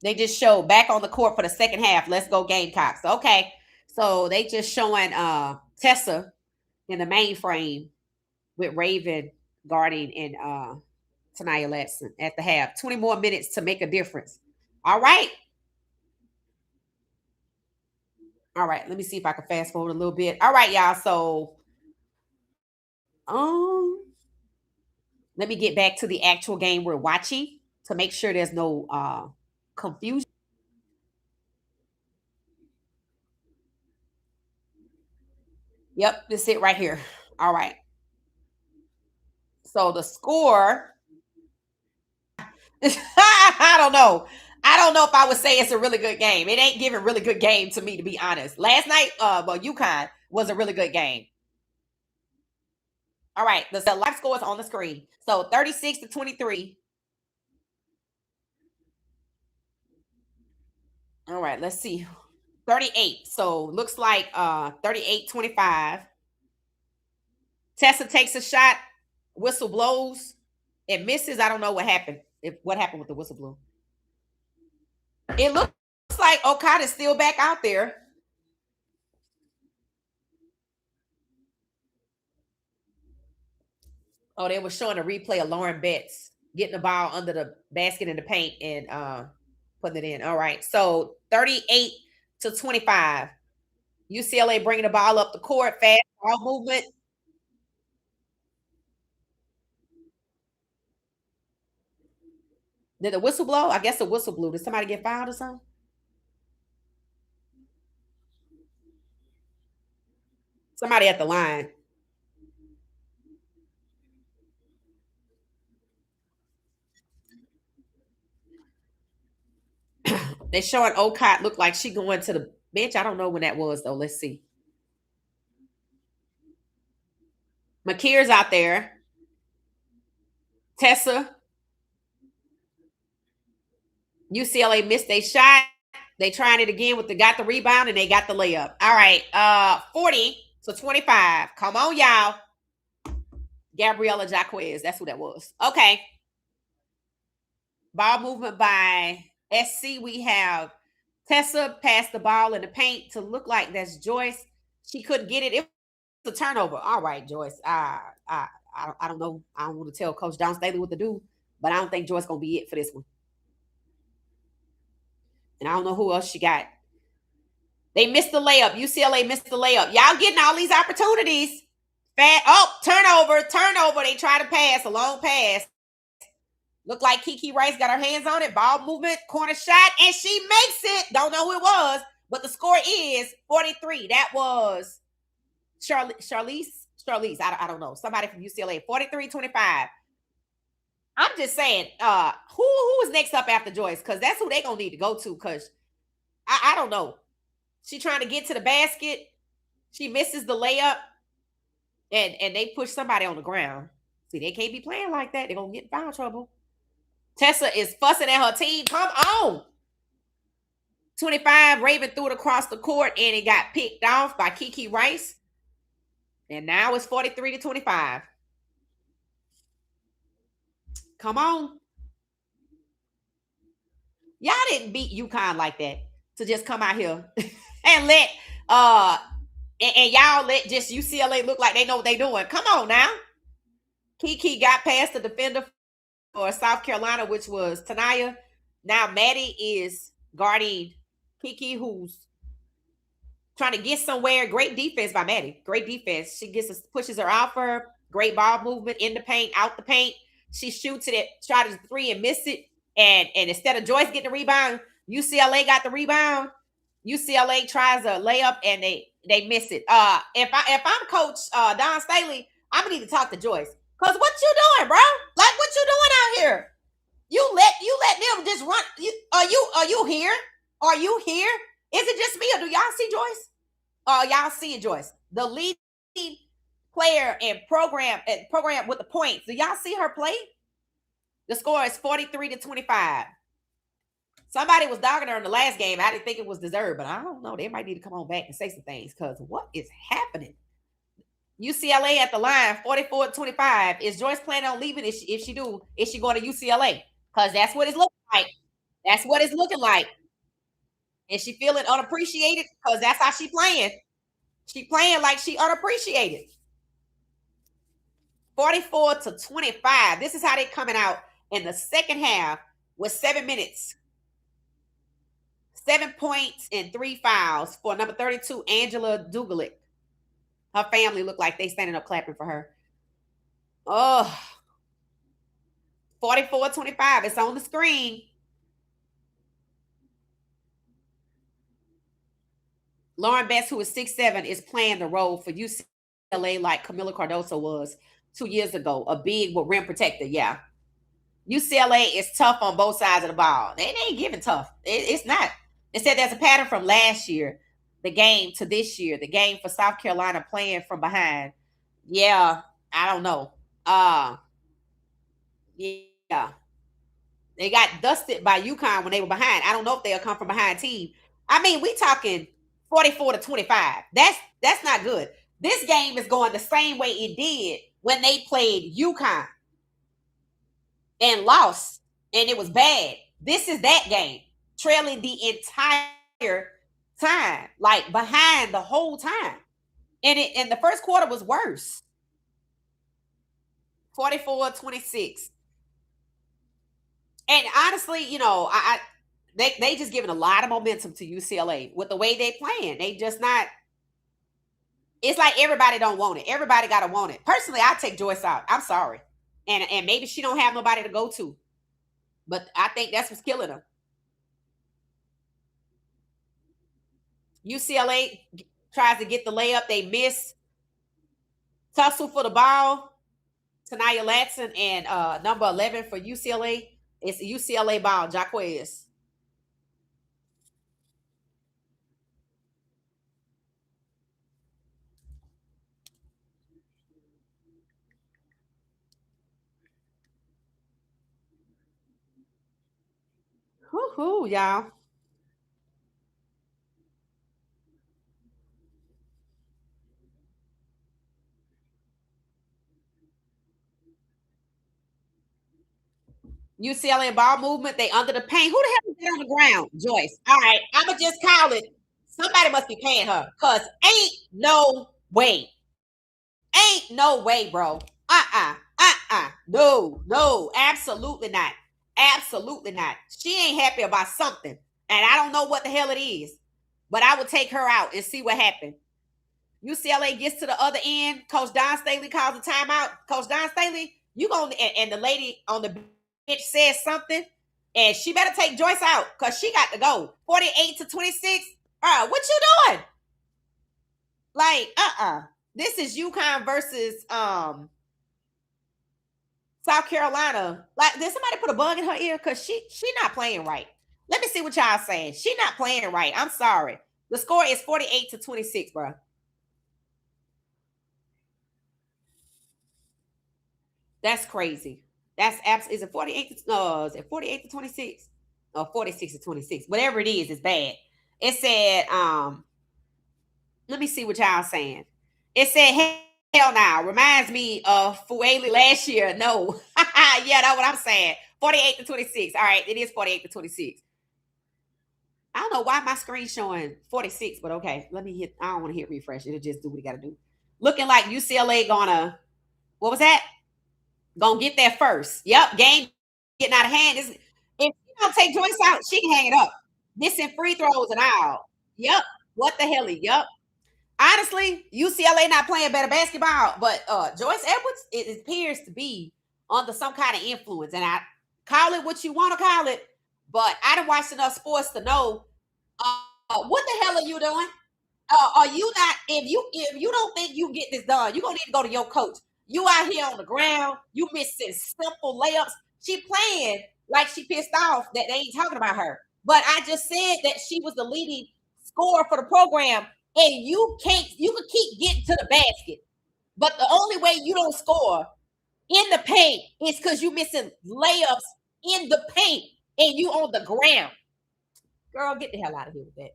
they just showed back on the court for the second half. Let's go Gamecocks. Okay. So they just showing Tessa in the mainframe with Raven guarding and Tanaya Latson at the half. 20 more minutes to make a difference. All right. All right, let me see if I can fast forward a little bit. All right, y'all. So, um, let me get back to the actual game we're watching to make sure there's no confusion. Yep, this it right here. All right. So the score, I don't know. I don't know if I would say it's a really good game. It ain't giving really good game to me, to be honest. Last night, well, UConn was a really good game. All right, the live score is on the screen. So 36-23. All right, let's see. 38. So looks like 38-25. Tessa takes a shot, whistle blows, it misses. I don't know what happened. What happened with the whistle blow. It looks like Okada's still back out there. Oh, they were showing a replay of Lauren Betts getting the ball under the basket in the paint and putting it in. All right. So 38-25. UCLA bringing the ball up the court, fast ball movement. Did the whistle blow? I guess the whistle blew. Did somebody get fouled or something? Somebody at the line. They showing Ocott look like she going to the bench. I don't know when that was though. Let's see. McKeer's out there. Tessa. UCLA missed a shot. They tried it again with got the rebound and they got the layup. All right. 40-25. Come on, y'all. Gabriella Jaquez. That's who that was. Okay. Ball movement by SC. We have Tessa passed the ball in the paint to look like that's Joyce. She couldn't get it. It was a turnover. All right, Joyce. I don't know. I don't want to tell Coach Don Staley what to do, but I don't think Joyce gonna be it for this one. And I don't know who else she got. They missed the layup. UCLA missed the layup. Y'all getting all these opportunities. Turnover. They try to pass, a long pass. Look like Kiki Rice got her hands on it. Ball movement, corner shot, and she makes it. Don't know who it was, but the score is 43. That was Charlize. I don't know. Somebody from UCLA. 43-25. I'm just saying, who is next up after Joyce? Because that's who they gonna need to go to. Because I don't know. She trying to get to the basket. She misses the layup, and they push somebody on the ground. See, they can't be playing like that. They're gonna get in foul trouble. Tessa is fussing at her team. Come on. 25, Raven threw it across the court, and it got picked off by Kiki Rice. And now it's 43-25. Come on. Y'all didn't beat UConn like that to just come out here and let and y'all let just UCLA look like they know what they doing. Come on now. Kiki got past the defender for South Carolina, which was Tanaya. Now Maddie is guarding Kiki, who's trying to get somewhere. Great defense by Maddie. Great defense. She pushes her off her. Great ball movement in the paint, out the paint. She shoots it, tries a three and miss it. And instead of Joyce getting the rebound, UCLA got the rebound. UCLA tries a layup and they miss it. If I'm Coach Don Staley, I'm gonna need to talk to Joyce. Cause what you doing, bro? Like what you doing out here? You let them just run. Are you here? Are you here? Is it just me or do y'all see Joyce? Y'all seeing Joyce, the leading player and program with the points. Do y'all see her play? The score is 43-25. Somebody was dogging her in the last game. I didn't think it was deserved, but I don't know. They might need to come on back and say some things because what is happening? UCLA at the line, 44-25. Is Joyce planning on leaving? If she do, is she going to UCLA? Because that's what it's looking like. That's what it's looking like. Is she feeling unappreciated? Because that's how she playing. She playing like she unappreciated. 44-25. This is how they coming out in the second half with 7 minutes. 7 points and 3 fouls for number 32, Angela Dugalick. Her family looked like they standing up clapping for her. Oh, 44-25. It's on the screen. Lauren Best, who is 6'7", is playing the role for UCLA like Camila Cardoso was 2 years ago. A big with rim protector. Yeah. UCLA is tough on both sides of the ball. They ain't giving tough. It's not. It said there's a pattern from last year, the game to this year, the game for South Carolina playing from behind. Yeah, I don't know. Yeah. They got dusted by UConn when they were behind. I don't know if they'll come from behind team. I mean, we talking 44-25. That's not good. This game is going the same way it did when they played UConn and lost, and it was bad. This is that game, trailing the entire time, like behind the whole time. And the first quarter was worse. 44-26. And honestly, they just giving a lot of momentum to UCLA with the way they playing. They just not. It's like everybody don't want it. Everybody gotta want it. Personally, I take Joyce out. I'm sorry, and maybe she don't have nobody to go to, but I think that's what's killing her. UCLA tries to get the layup. They miss. Tussle for the ball. Tanaya Latson and number 11 for UCLA. It's a UCLA ball, Jaquez. Whoo-hoo, y'all. UCLA ball movement. They under the paint. Who the hell is that on the ground? Joyce. All right, I'ma just call it. Somebody must be paying her. Cause ain't no way. Ain't no way, bro. No, absolutely not. Absolutely not. She ain't happy about something. And I don't know what the hell it is. But I would take her out and see what happened. UCLA gets to the other end. Coach Don Staley calls a timeout. Coach Don Staley, you going and the lady on the bench says something, and she better take Joyce out because she got to go. 48-26. What you doing? Like, This is UConn versus South Carolina. Like, did somebody put a bug in her ear? Because she not playing right. Let me see what y'all saying. She not playing right. I'm sorry. The score is 48-26, bro. That's crazy. That's is it 48 no, is it 48-26? Or 46-26. Whatever it is, it's bad. It said, let me see what y'all saying. It said, hell now. Reminds me of Fueli last year. No. Yeah, that's what I'm saying. 48-26. All right, it is 48-26. I don't know why my screen's showing 46, but okay. Let me hit. I don't want to hit refresh. It'll just do what it got to do. Looking like UCLA gonna, what was that? Gonna get there first. Yep, game getting out of hand. If you don't take Joyce out, she can hang it up. Missing free throws and all. Yep. What the hell? Yep. Honestly, UCLA not playing better basketball, but Joyce Edwards, it appears to be under some kind of influence. And I call it what you want to call it, but I done watched enough sports to know what the hell are you doing? Are you not? If you don't think you get this done, you're gonna need to go to your coach. You out here on the ground, you missing simple layups. She playing like she pissed off that they ain't talking about her. But I just said that she was the leading scorer for the program, and you can keep getting to the basket. But the only way you don't score in the paint is because you missing layups in the paint and you on the ground. Girl, get the hell out of here with that.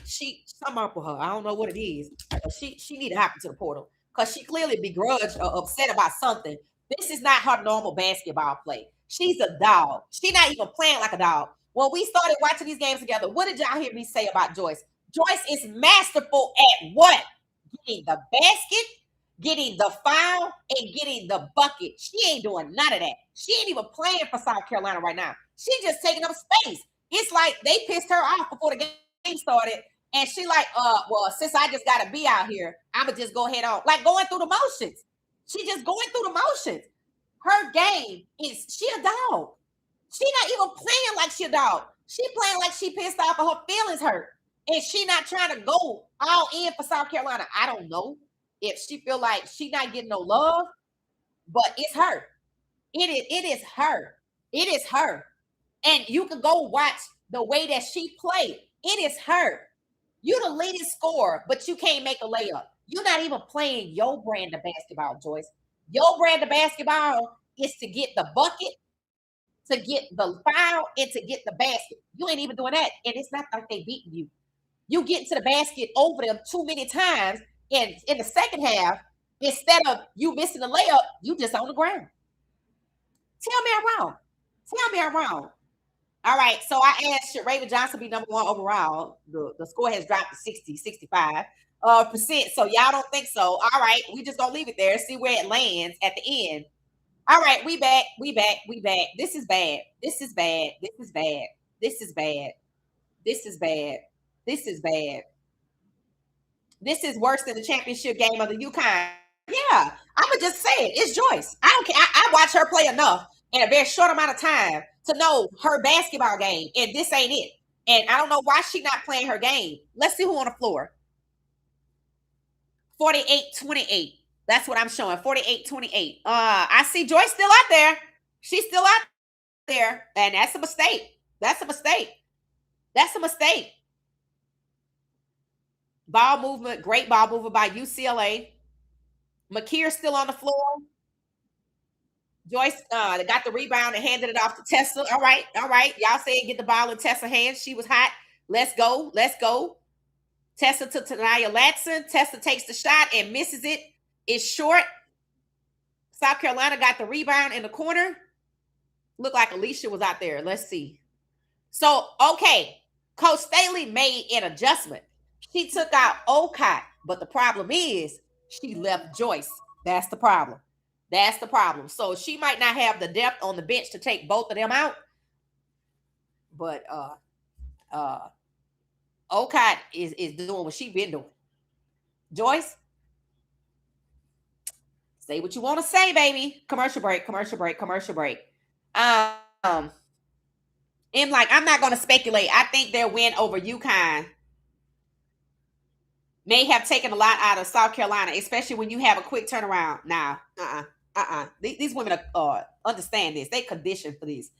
Something up with her. I don't know what it is. She need to happen to the portal because she clearly begrudged or upset about something. This is not her normal basketball play. She's a dog. She's not even playing like a dog. When we started watching these games together, what did y'all hear me say about Joyce? Joyce is masterful at what? Getting the basket, getting the foul, and getting the bucket. She ain't doing none of that. She ain't even playing for South Carolina right now. She just taking up space. It's like they pissed her off before the game started. And she like, well, since I just gotta be out here, I'ma just go ahead on. Like going through the motions. She just going through the motions. Her game is she a dog. She not even playing like she a dog. She playing like she pissed off and her feelings hurt. And she not trying to go all in for South Carolina. I don't know if she feel like she not getting no love, but it's her. It is her. It is her. And you can go watch the way that she played. It is her. You the leading scorer, but you can't make a layup. You're not even playing your brand of basketball, Joyce. Your brand of basketball is to get the bucket, to get the foul, and to get the basket. You ain't even doing that. And it's not like they beating you. You get to the basket over them too many times. And in the second half, instead of you missing the layup, you just on the ground. Tell me I'm wrong. Tell me I'm wrong. All right. So I asked, should Raven Johnson be number one overall? The score has dropped to 60, 65 percent. So y'all don't think so. All right. We just gonna leave it there, see where it lands at the end. All right, we back. We back. We back. This is bad. This is bad. This is bad. This is bad. This is bad. This is bad. This is worse than the championship game of the UConn. Yeah, I'm gonna just say it. It's Joyce. I don't care. I watch her play enough in a very short amount of time to know her basketball game, and this ain't it. And I don't know why she not playing her game. Let's see who on the floor. 48-28. That's what I'm showing. 48-28. I see Joyce still out there. She's still out there, and that's a mistake. That's a mistake. That's a mistake. Ball movement, great ball movement by UCLA. McKeer's still on the floor. Joyce got the rebound and handed it off to Tessa. All right, all right. Y'all said get the ball in Tessa's hands. She was hot. Let's go. Let's go. Tessa to Tanaya Latson. Tessa takes the shot and misses it. It's short. South Carolina got the rebound in the corner. Looked like Alicia was out there. Let's see. So, okay. Coach Staley made an adjustment. She took out Ocott, but the problem is she left Joyce. That's the problem. That's the problem. So she might not have the depth on the bench to take both of them out. But Ocott is doing what she been doing. Joyce, say what you want to say, baby. Commercial break, commercial break, commercial break. And like, I'm not going to speculate. I think their win over UConn may have taken a lot out of South Carolina, especially when you have a quick turnaround. Now, these women understand this. They conditioned for this.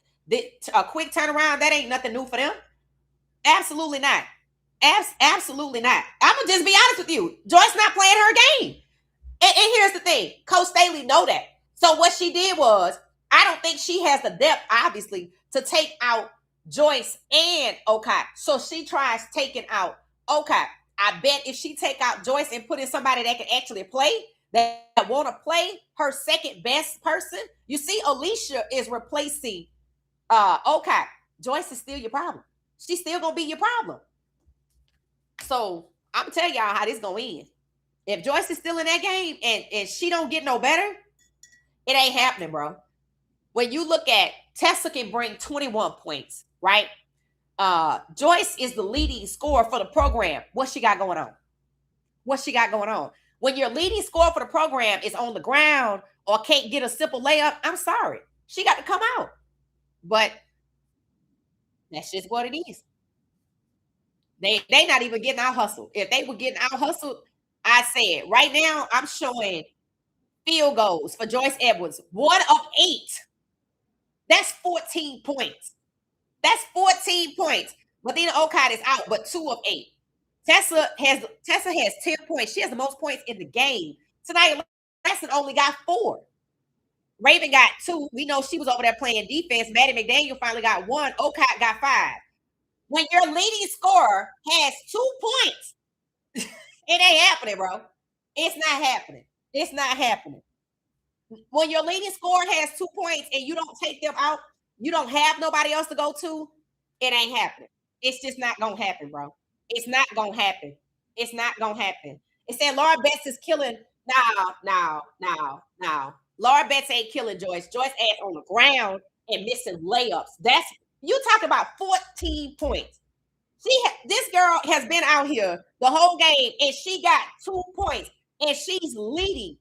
A quick turnaround, that ain't nothing new for them. Absolutely not. Absolutely not. I'm gonna just be honest with you. Joyce not playing her game. And here's the thing. Coach Staley know that. So what she did was, I don't think she has the depth, obviously, to take out Joyce and Ocott. So she tries taking out Ocott. I bet if she take out Joyce and put in somebody that can actually play, that want to play, her second best person. You see, Alicia is replacing Ocott. Joyce is still your problem. She's still gonna be your problem. So I'm gonna tell y'all how this gonna end. If Joyce is still in that game and she don't get no better, it ain't happening, bro. When you look at Tessa can bring 21 points, right? Joyce is the leading scorer for the program. What she got going on? What she got going on? When your leading scorer for the program is on the ground or can't get a simple layup, I'm sorry. She got to come out. But that's just what it is. They not even getting out hustled. If they were getting out hustled, I said right now I'm showing field goals for Joyce Edwards. 1 of 8. That's 14 points. That's 14 points. Medina Ocott is out, but 2 of 8. Tessa has 10 points. She has the most points in the game. Tonight, Lasson only got 4. Raven got 2. We know she was over there playing defense. Maddie McDaniel finally got 1. Ocott got 5. When your leading scorer has 2 points, it ain't happening, bro. It's not happening. It's not happening. When your leading scorer has 2 points and you don't take them out, you don't have nobody else to go to, it ain't happening. It's just not going to happen, bro. It's not going to happen. It's not going to happen. It said Laura Betts is killing. Now. Laura Betts ain't killing Joyce. Joyce ass on the ground and missing layups. You talk about 14 points. This girl has been out here the whole game and she got 2 points and she's leading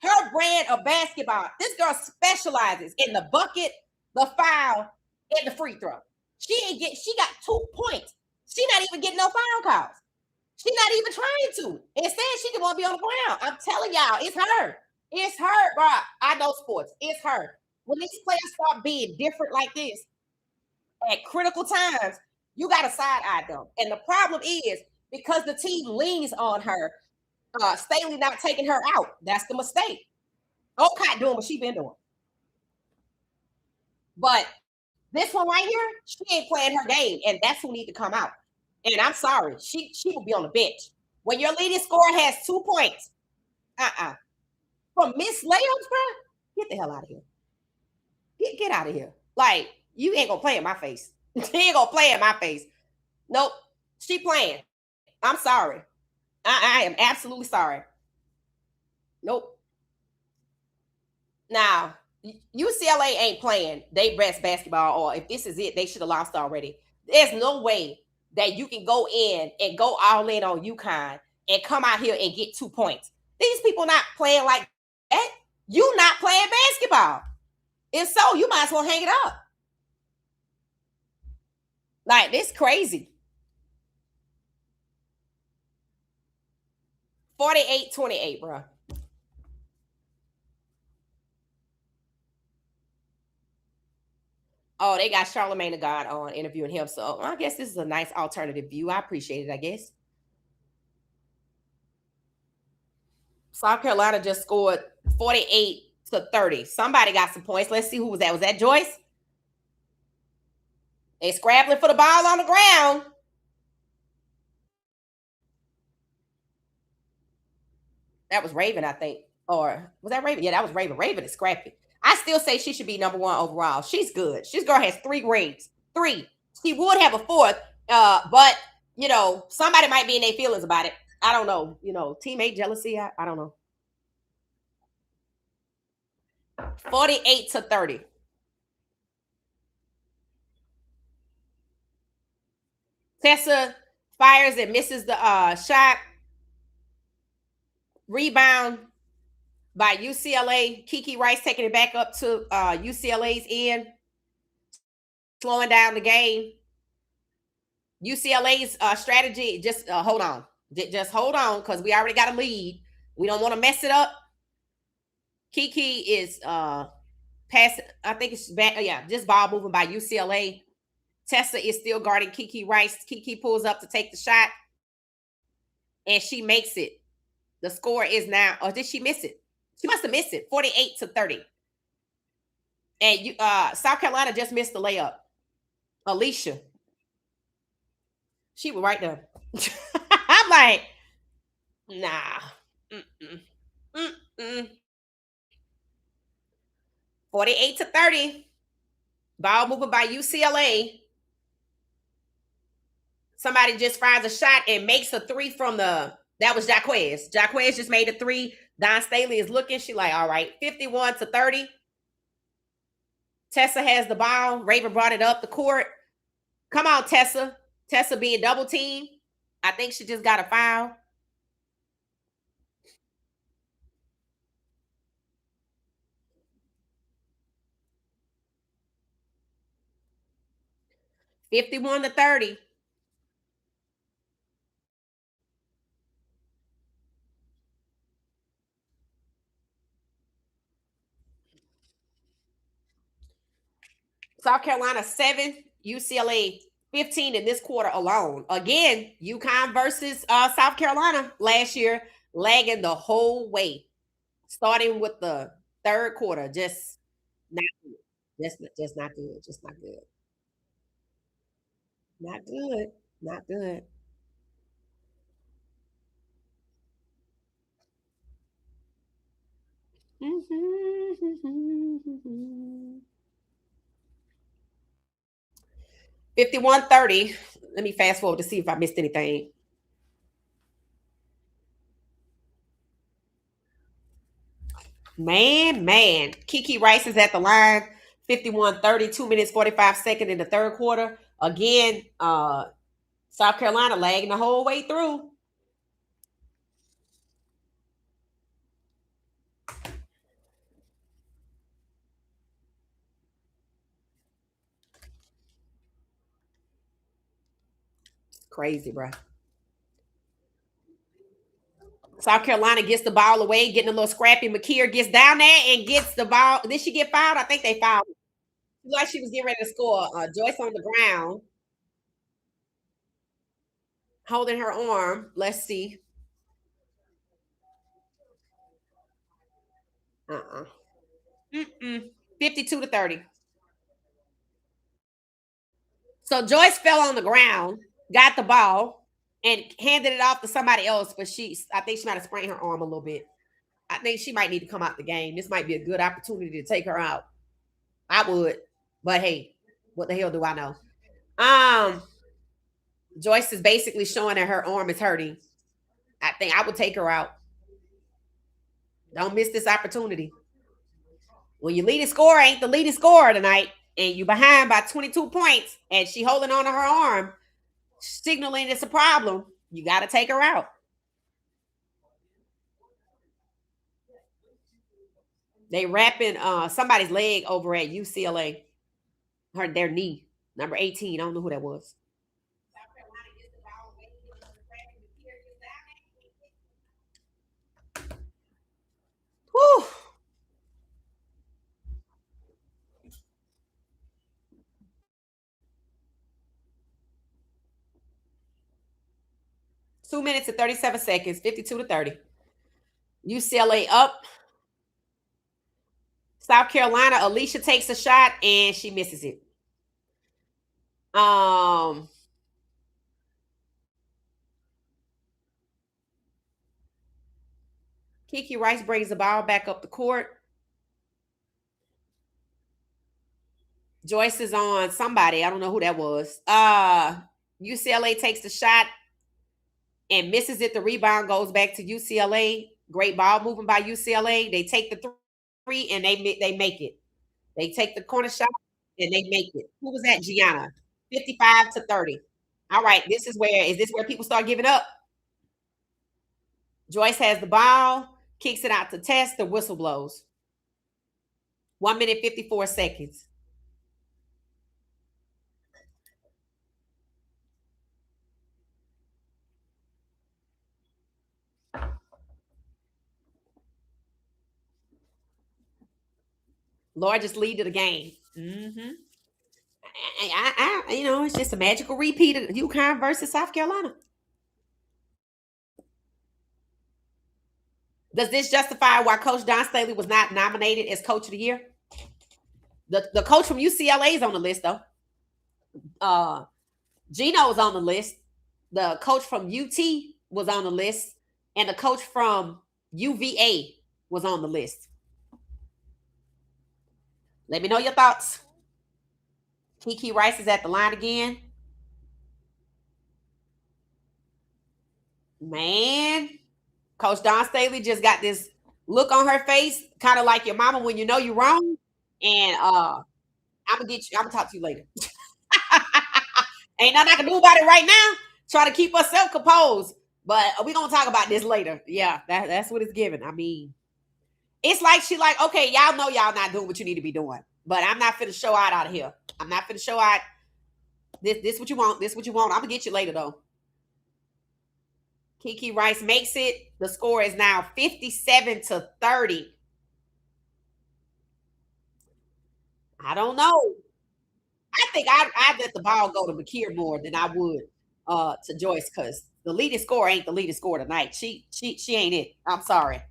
her brand of basketball. This girl specializes in the bucket, the foul, and the free throw. She got 2 points. She not even getting no foul calls. She's not even trying to. Instead, she can want to be on the ground. I'm telling y'all, it's her. It's her, bro. I know sports. It's her. When these players start being different like this at critical times, you got to side eye them. And the problem is because the team leans on her, Staley not taking her out. That's the mistake. Okay, doing what she been doing. But this one right here, she ain't playing her game, and that's who need to come out. And I'm sorry, she will be on the bench. When your leading scorer has 2 points, from Miss Layups, bro, get the hell out of here. Get out of here. Like, you ain't gonna play in my face. She ain't gonna play in my face. Nope. She playing. I'm sorry. I am absolutely sorry. Nope. Now, UCLA ain't playing they best basketball, or if this is it, they should have lost already. There's no way that you can go in and go all in on UConn and come out here and get 2 points. These people not playing like that. You not playing basketball. If so, you might as well hang it up. Like, this crazy. 48-28, bro. Oh, they got Charlamagne the God on interviewing him. So I guess this is a nice alternative view. I appreciate it, I guess. South Carolina just scored 48-30. Somebody got some points. Let's see who was that. Was that Joyce? They scrabbling for the ball on the ground. That was Raven, I think. Or was that Raven? Yeah, that was Raven. Raven is scrappy. I still say she should be number one overall. She's good. This girl has 3 rings. 3. She would have a 4th, but somebody might be in their feelings about it. I don't know. Teammate jealousy. I don't know. 48-30. Tessa fires and misses the shot. Rebound by UCLA. Kiki Rice taking it back up to UCLA's end, slowing down the game. UCLA's strategy, just hold on. Just hold on, because we already got a lead. We don't want to mess it up. Kiki is passing. I think it's back. Yeah, just ball moving by UCLA. Tessa is still guarding Kiki Rice. Kiki pulls up to take the shot, and she makes it. The score is now, or did she miss it? She must have missed it. 48-30. And South Carolina just missed the layup. Alicia. She was right there. I'm like, nah. 48-30. Ball moving by UCLA. Somebody just fires a shot and makes a 3 from that was Jaquez. Jaquez just made a 3. Don Staley is looking. She like, all right, 51-30. Tessa has the ball. Raven brought it up the court. Come on, Tessa. Tessa being double teamed. I think she just got a foul. (51-30). South Carolina 7, UCLA 15 in this quarter alone. Again, UConn versus South Carolina last year, lagging the whole way, starting with the third quarter. Just not good. Just not good. Just not good. Not good. Not good. Mm-hmm. 51-30. Let me fast forward to see if I missed anything. Man. Kiki Rice is at the line 51-30, 2 minutes 45 seconds in the third quarter. Again, South Carolina lagging the whole way through. Crazy, bro. South Carolina gets the ball away, getting a little scrappy. McKeer gets down there and gets the ball. Did she get fouled? I think they fouled. Like she was getting ready to score. Joyce on the ground, holding her arm. Let's see. 52-30. So Joyce fell on the ground, got the ball, and handed it off to somebody else. But I think she might have sprained her arm a little bit. I think she might need to come out the game. This might be a good opportunity to take her out. I would, but hey, what the hell do I know? Joyce is basically showing that her arm is hurting. I think I would take her out. Don't miss this opportunity. When your leading scorer ain't the leading scorer tonight, and you behind by 22 points, and she holding on to her arm, signaling it's a problem, you got to take her out. They wrapping somebody's leg over at UCLA. Their knee. Number 18. I don't know who that was. Whew. Two minutes and 37 seconds, 52-30. UCLA up. South Carolina, Alicia takes a shot and she misses it. Kiki Rice brings the ball back up the court. Joyce is on somebody. I don't know who that was. UCLA takes the shot and misses it. The rebound goes back to UCLA. Great ball moving by UCLA. They take the three and they make it. They take the corner shot and they make it. Who was that? Gianna. 55-30. All right. Is this where people start giving up? Joyce has the ball, kicks it out to Test. The whistle blows. 1 minute 54 seconds. Largest lead of the game. Mm-hmm. It's just a magical repeat of UConn versus South Carolina. Does this justify why Coach Don Staley was not nominated as Coach of the Year? The coach from UCLA is on the list, though. Gino is on the list. The coach from UT was on the list. And the coach from UVA was on the list. Let me know your thoughts. Kiki Rice is at the line again. Man, Coach Don Staley just got this look on her face, kind of like your mama when you know you're wrong. And I'm gonna talk to you later. Ain't nothing I can do about it right now. Try to keep herself composed. But we're gonna talk about this later. Yeah, that's what it's giving. I mean, it's like she like, okay, y'all know y'all not doing what you need to be doing. But I'm not finna show out of here. I'm not finna show out. This what you want. This what you want. I'm gonna get you later though. Kiki Rice makes it. The score is now 57-30. I don't know. I think I'd let the ball go to McKeer more than I would to Joyce because the leading scorer ain't the leading scorer tonight. She ain't it. I'm sorry.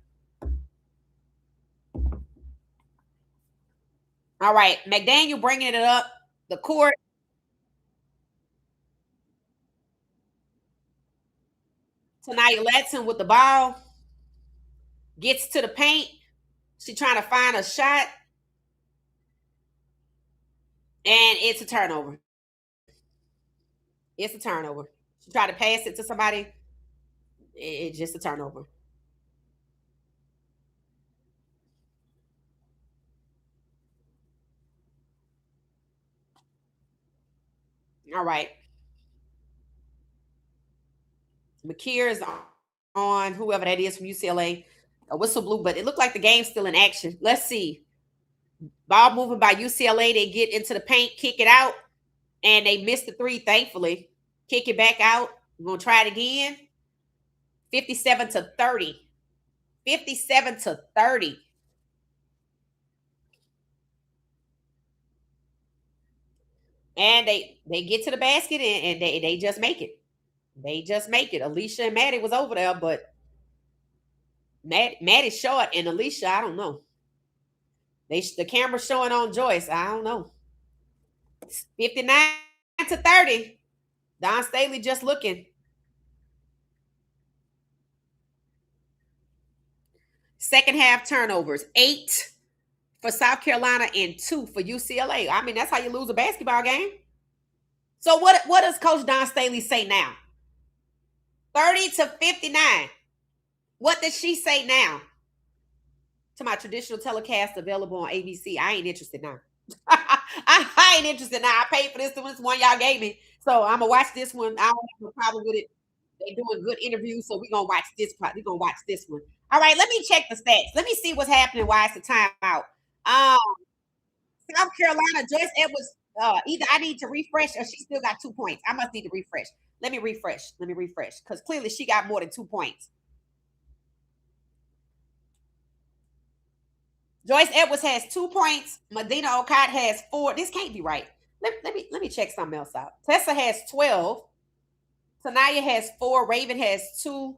All right, McDaniel bringing it up the court. Tonight, Letson with the ball gets to the paint. She trying to find a shot, and it's a turnover. It's a turnover. She tried to pass it to somebody. It's just a turnover. All right. McKeer is on whoever that is from UCLA. A whistle blew, but it looked like the game's still in action. Let's see. Ball moving by UCLA. They get into the paint, kick it out, and they missed the three, thankfully. Kick it back out. We're going to try it again. 57-30. 57-30. And they get to the basket and they just make it. They just make it. Alicia and Maddie was over there, but Maddie's short and Alicia, I don't know. The camera's showing on Joyce. I don't know. 59-30. Don Staley just looking. Second half turnovers. 8 for South Carolina and 2 for UCLA. I mean, that's how you lose a basketball game. So what does Coach Don Staley say now? 30-59. What does she say now? To my traditional telecast available on ABC. I ain't interested now. I ain't interested now. I paid for this one y'all gave me. So I'm gonna watch this one. I don't have a problem with it. They're doing good interviews, so we're gonna watch this part. We're gonna watch this one. All right, let me check the stats. Let me see what's happening. Why it's the timeout. South Carolina, Joyce Edwards. Either I need to refresh or she still got 2 points. I must need to refresh. Let me refresh. Because clearly she got more than 2 points. Joyce Edwards has 2 points. Medina Okot has 4. This can't be right. Let me check something else out. Tessa has 12. Tanaya has 4. Raven has 2.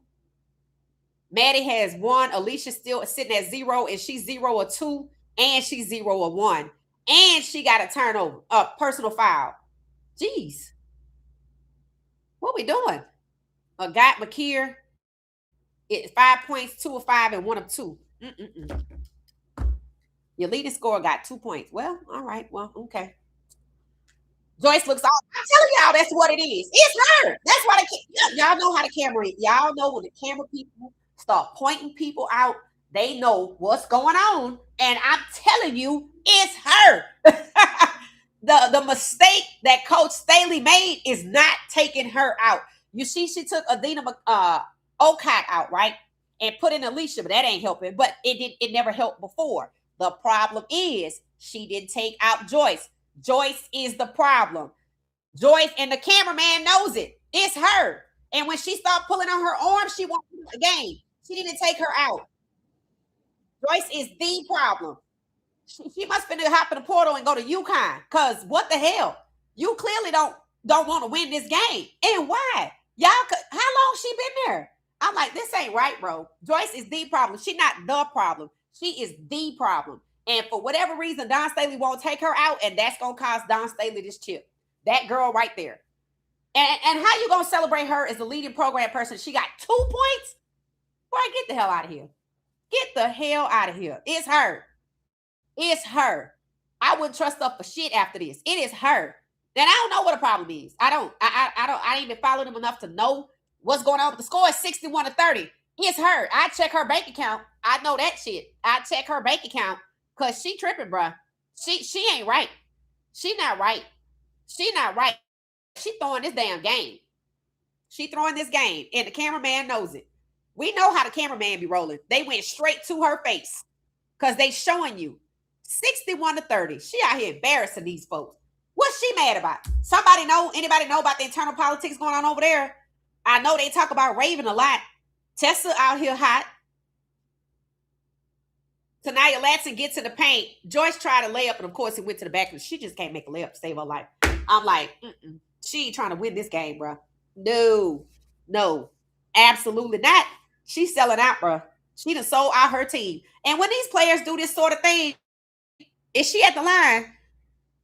Maddie has 1. Alicia's still sitting at 0, and she's 0 or 2, and she's 0 or 1. And she got a turnover, a personal foul. Jeez. What we doing? Got McKeer. 5 points, 2 of 5, and 1 of 2. Your leading scorer got 2 points. Well, all right. Well, okay. Joyce looks off. I'm telling y'all, that's what it is. It's her. That's why y'all know how the camera. Y'all know when the camera people start pointing people out, they know what's going on. And I'm telling you, it's her. the mistake that Coach Staley made is not taking her out. You see, she took Adina Okot out, right? And put in Alicia, but that ain't helping. But it never helped before. The problem is she didn't take out Joyce. Joyce is the problem. Joyce and the cameraman knows it. It's her. And when she started pulling on her arm, she won't do the game. She didn't take her out. Joyce is the problem. She must have been to hop in the portal and go to UConn. Because what the hell? You clearly don't want to win this game. And why? Y'all, how long she been there? I'm like, this ain't right, bro. Joyce is the problem. She's not the problem. She is the problem. And for whatever reason, Don Staley won't take her out, and that's going to cause Don Staley this chip. That girl right there. And how you going to celebrate her as the leading program person? She got 2 points? Boy, get the hell out of here. Get the hell out of here. It's her. It's her. I wouldn't trust her for shit after this. It is her. Then I don't know what the problem is. I ain't even followed them enough to know what's going on. But the score is 61-30. It's her. I check her bank account. I know that shit. I check her bank account because she tripping, bruh. She ain't right. She not right. She not right. She throwing this damn game. She throwing this game, and the cameraman knows it. We know how the cameraman be rolling. They went straight to her face because they showing you 61-30. She out here embarrassing these folks. What's she mad about? Somebody know? Anybody know about the internal politics going on over there? I know they talk about Raven a lot. Tessa out here hot. Tanaya Latson gets in the paint. Joyce tried to lay up, and of course, it went to the back. And she just can't make a layup to save her life. I'm like, she ain't trying to win this game, bro. No, absolutely not. She's selling out, bro. She done sold out her team. And when these players do this sort of thing, is she at the line?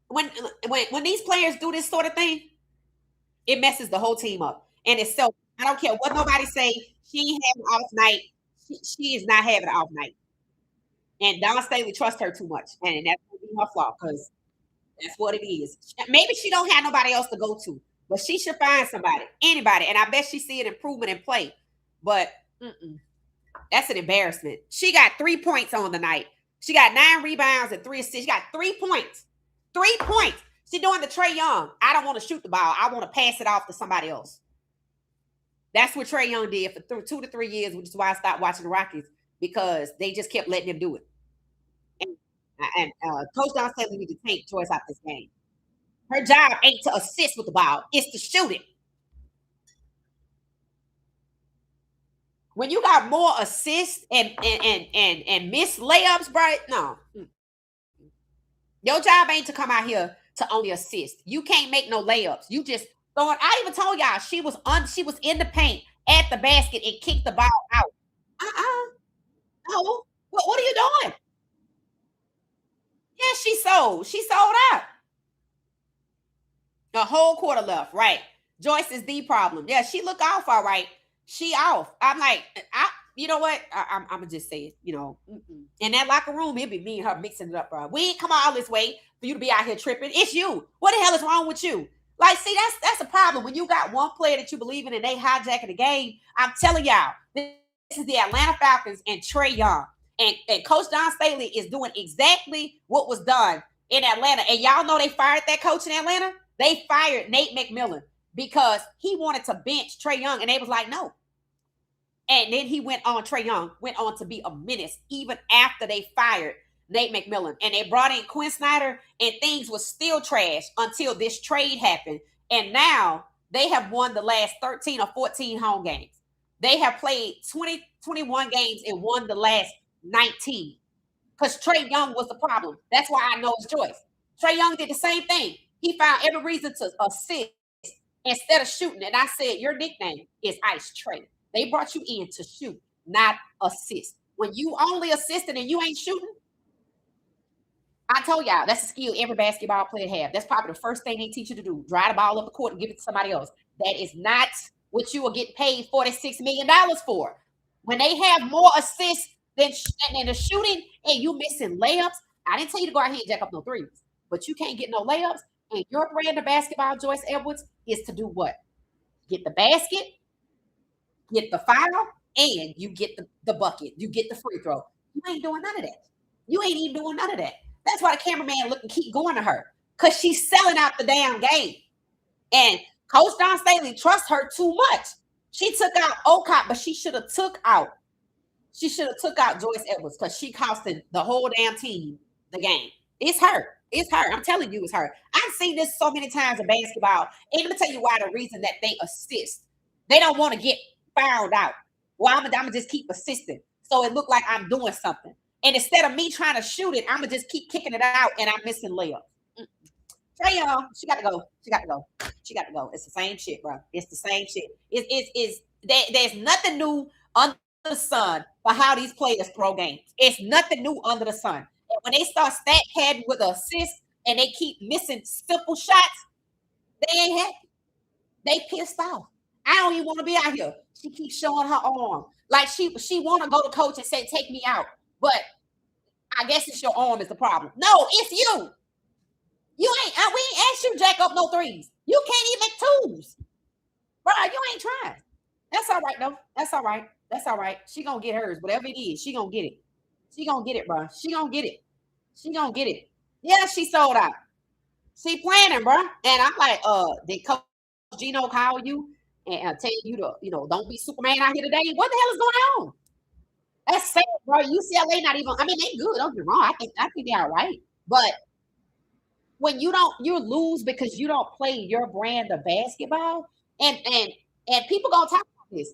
When these players do this sort of thing, it messes the whole team up. And it's so, I don't care what nobody say. She ain't having an off night. She is not having an off night. And Don Staley trusts her too much. And that's going to be her flaw because that's what it is. Maybe she don't have nobody else to go to, but she should find somebody, anybody. And I bet she see an improvement in play. But that's an embarrassment. She got 3 points on the night. She got 9 rebounds and 3 assists. She got 3 points. 3 points. She doing the Trae Young. I don't want to shoot the ball. I want to pass it off to somebody else. That's what Trae Young did for 2 to 3 years, which is why I stopped watching the Rockets because they just kept letting him do it. And Coach Don said we need to take Joyce out this game. Her job ain't to assist with the ball; it's to shoot it. When you got more assists and missed layups, right? No, your job ain't to come out here to only assist. You can't make no layups. You just throwing. I even told y'all she was in the paint at the basket and kicked the ball out. No. What are you doing? Yeah, she sold out. A whole quarter left, right? Joyce is the problem. Yeah, she look off all right. She off. I'm like, you know what? I'm gonna just say it. In that locker room, it'd be me and her mixing it up, bro. We ain't come all this way for you to be out here tripping. It's you. What the hell is wrong with you? Like, see, that's a problem when you got one player that you believe in and they hijacking the game. I'm telling y'all, this is the Atlanta Falcons and Trae Young. And Coach Don Staley is doing exactly what was done in Atlanta. And y'all know they fired that coach in Atlanta? They fired Nate McMillan because he wanted to bench Trae Young. And they was like, no. And then Trae Young went on to be a menace even after they fired Nate McMillan. And they brought in Quinn Snyder and things was still trash until this trade happened. And now they have won the last 13 or 14 home games. They have played 21 games and won the last 19 because Trae Young was the problem. That's why I know it's Joyce. Trae Young did the same thing. He found every reason to assist instead of shooting. And I said, your nickname is Ice Trae. They brought you in to shoot, not assist. When you only assisting and you ain't shooting, I told y'all that's a skill every basketball player have. That's probably the first thing they teach you to do. Drive the ball up the court and give it to somebody else. That is not what you will get paid $46 million for. When they have more assists than the shooting and you missing layups, I didn't tell you to go out here and jack up no threes, but you can't get no layups. And your brand of basketball, Joyce Edwards, is to do what? Get the basket, get the foul, and you get the bucket. You get the free throw. You ain't doing none of that. You ain't even doing none of that. That's why the cameraman look and keep going to her because she's selling out the damn game. And Coach Don Staley trusts her too much. She took out Ocott, but she should have took out Joyce Edwards because she costing the whole damn team the game. It's her. It's her. I'm telling you, it's her. I've seen this so many times in basketball. And let me tell you why the reason that they assist. They don't want to get found out. Well, I'm gonna just keep assisting. So it look like I'm doing something. And instead of me trying to shoot it, I'm gonna just keep kicking it out and I'm missing layups. Trae Young, she got to go. She got to go. She got to go. It's the same shit, bro. It's the same shit. There's nothing new under the sun for how these players throw games. It's nothing new under the sun. And when they start stat padding with an assist and they keep missing simple shots, they ain't happy. They pissed off. I don't even want to be out here. She keeps showing her arm. Like she want to go to coach and say, take me out. But I guess it's your arm is the problem. No, it's you. We ain't asked you to jack up no threes. You can't even make twos. Bro, you ain't trying. That's all right, though. That's all right. That's all right. She gonna get hers. Whatever it is, she gonna get it. She gonna get it, bro. She gonna get it. She gonna get it. Yeah, she sold out. She planning, bro. And I'm like, did Coach Gino call you and tell you to, don't be Superman out here today? What the hell is going on? That's sad, bro. UCLA not even. I mean, they good. Don't get me wrong. I think they're all right. But when you lose because you don't play your brand of basketball, and people gonna talk about this.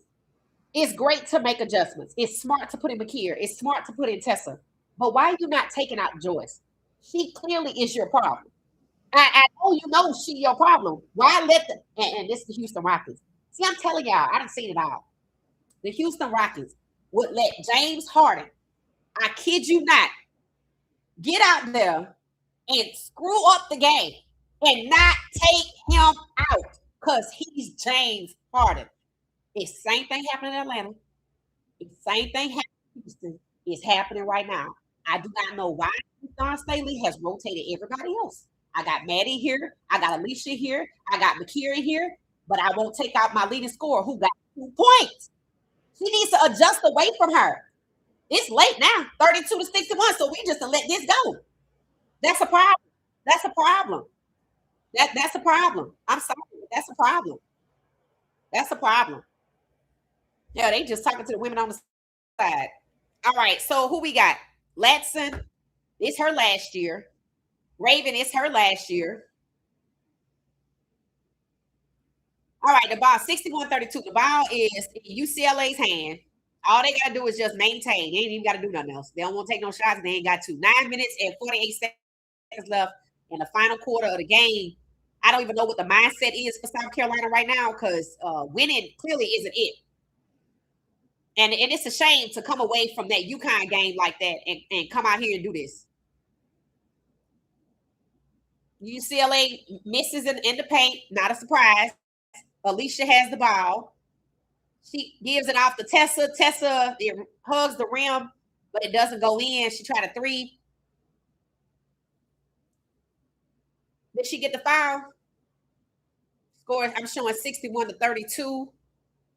It's great to make adjustments. It's smart to put in Bakir. It's smart to put in Tessa. But why are you not taking out Joyce? She clearly is your problem. I know she your problem. Why let and this is the Houston Rockets. See, I'm telling y'all, I done seen it all. The Houston Rockets would let James Harden, I kid you not, get out there and screw up the game and not take him out because he's James Harden. It's the same thing happening in Atlanta. It's the same thing happening in Houston. It's happening right now. I do not know why Don Staley has rotated everybody else. I got Maddie here. I got Alicia here. I got Bakira here. But I won't take out my leading scorer who got 2 points. She needs to adjust away from her. It's late now, 32-61. So we just let this go. That's a problem. That's a problem. That's a problem. I'm sorry. That's a problem. That's a problem. Yeah, they just talking to the women on the side. All right. So who we got? Latson. It's her last year. Raven is her last year. All right, the ball 61-32. The ball is in UCLA's hand. All they gotta do is just maintain. They ain't even gotta do nothing else. They don't want to take no shots. They ain't got to. 9 minutes and 48 seconds left in the final quarter of the game. I don't even know what the mindset is for South Carolina right now because winning clearly isn't it. And it's a shame to come away from that UConn game like that and come out here and do this. UCLA misses in the paint, not a surprise. Alicia has the ball. She gives it off to Tessa. Tessa it hugs the rim, but it doesn't go in. She tried a three. Did she get the foul? Scores, I'm showing 61-32.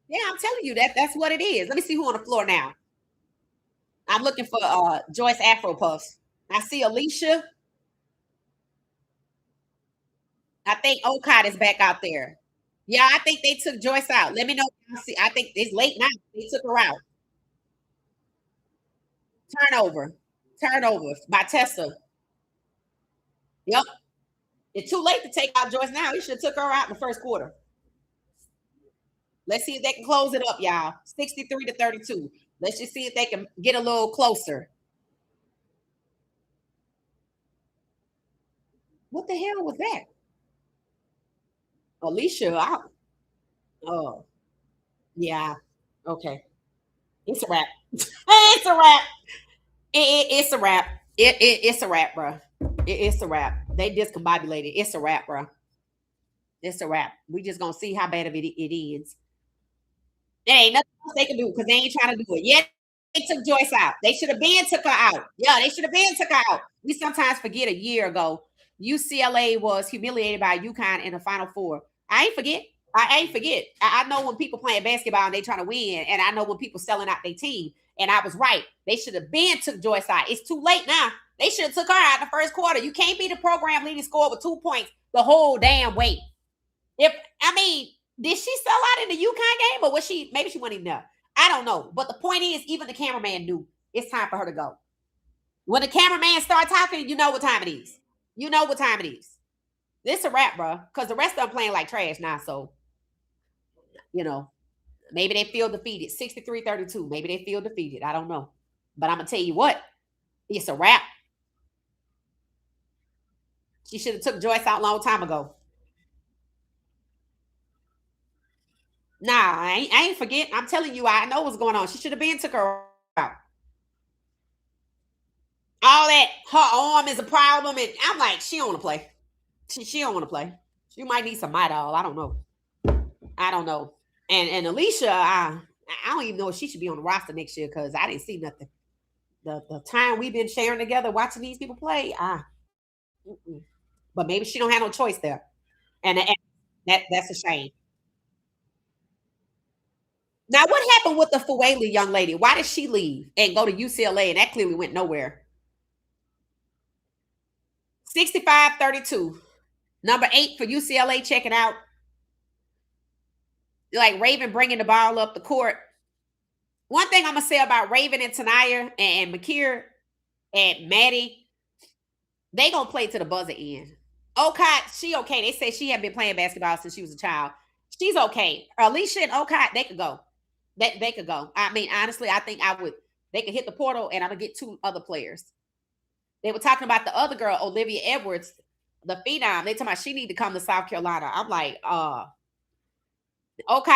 Yeah, I'm telling you that's what it is. Let me see who on the floor now. I'm looking for Joyce Afro Puffs. I see Alicia. I think Okot is back out there. Yeah, I think they took Joyce out. Let me know. I think it's late now. They took her out. Turnover. Turnover by Tessa. Yep. It's too late to take out Joyce now. He should have took her out in the first quarter. Let's see if they can close it up, y'all. 63-32. Let's just see if they can get a little closer. What the hell was that? Alicia out. Oh, yeah. Okay. It's a wrap. It's a wrap. It's a wrap. It's a wrap, bro. It's a wrap. They discombobulated. It's a wrap, bro. It's a wrap. We just gonna see how bad of it ends. There ain't nothing else they can do because they ain't trying to do it. Yeah, they took Joyce out. They should have been took her out. Yeah, they should have been took her out. We sometimes forget a year ago, UCLA was humiliated by UConn in the Final Four. I ain't forget. I ain't forget. I know when people playing basketball and they trying to win, and I know when people selling out their team. And I was right. They should have been took Joyce out. It's too late now. They should have took her out in the first quarter. You can't be the program leading scorer with 2 points the whole damn way. If I mean, did she sell out in the UConn game, or was she? Maybe she wasn't even there. I don't know. But the point is, even the cameraman knew it's time for her to go. When the cameraman starts talking, you know what time it is. You know what time it is. This a wrap, bro. Because the rest of them playing like trash now. So, you know, maybe they feel defeated. 63-32. Maybe they feel defeated. I don't know. But I'm gonna tell you what, it's a wrap. She should have took Joyce out a long time ago. Nah, I ain't forget. I'm telling you, I know what's going on. She should have been took her out. All that her arm is a problem, and I'm like, she don't want to play. She don't want to play. She might need some Midol. I don't know. I don't know. And Alicia, I don't even know if she should be on the roster next year because I didn't see nothing. The time we've been sharing together, watching these people play, mm-mm. But maybe she don't have no choice there, and that's a shame. Now, what happened with the Fuele young lady? Why did she leave and go to UCLA? And that clearly went nowhere. 65-32. Number 8 for UCLA checking out. Like Raven bringing the ball up the court. One thing I'm going to say about Raven and Tanaya and Makir and Maddie, they going to play to the buzzer end. Okot, she okay. They say she had been playing basketball since she was a child. She's okay. Alicia and Okot, they could go. They could go. I mean, honestly, I think I would. They could hit the portal, and I'm gonna get 2 other players. They were talking about the other girl, Olivia Edwards, the phenom. They talking about she need to come to South Carolina. I'm like, Okot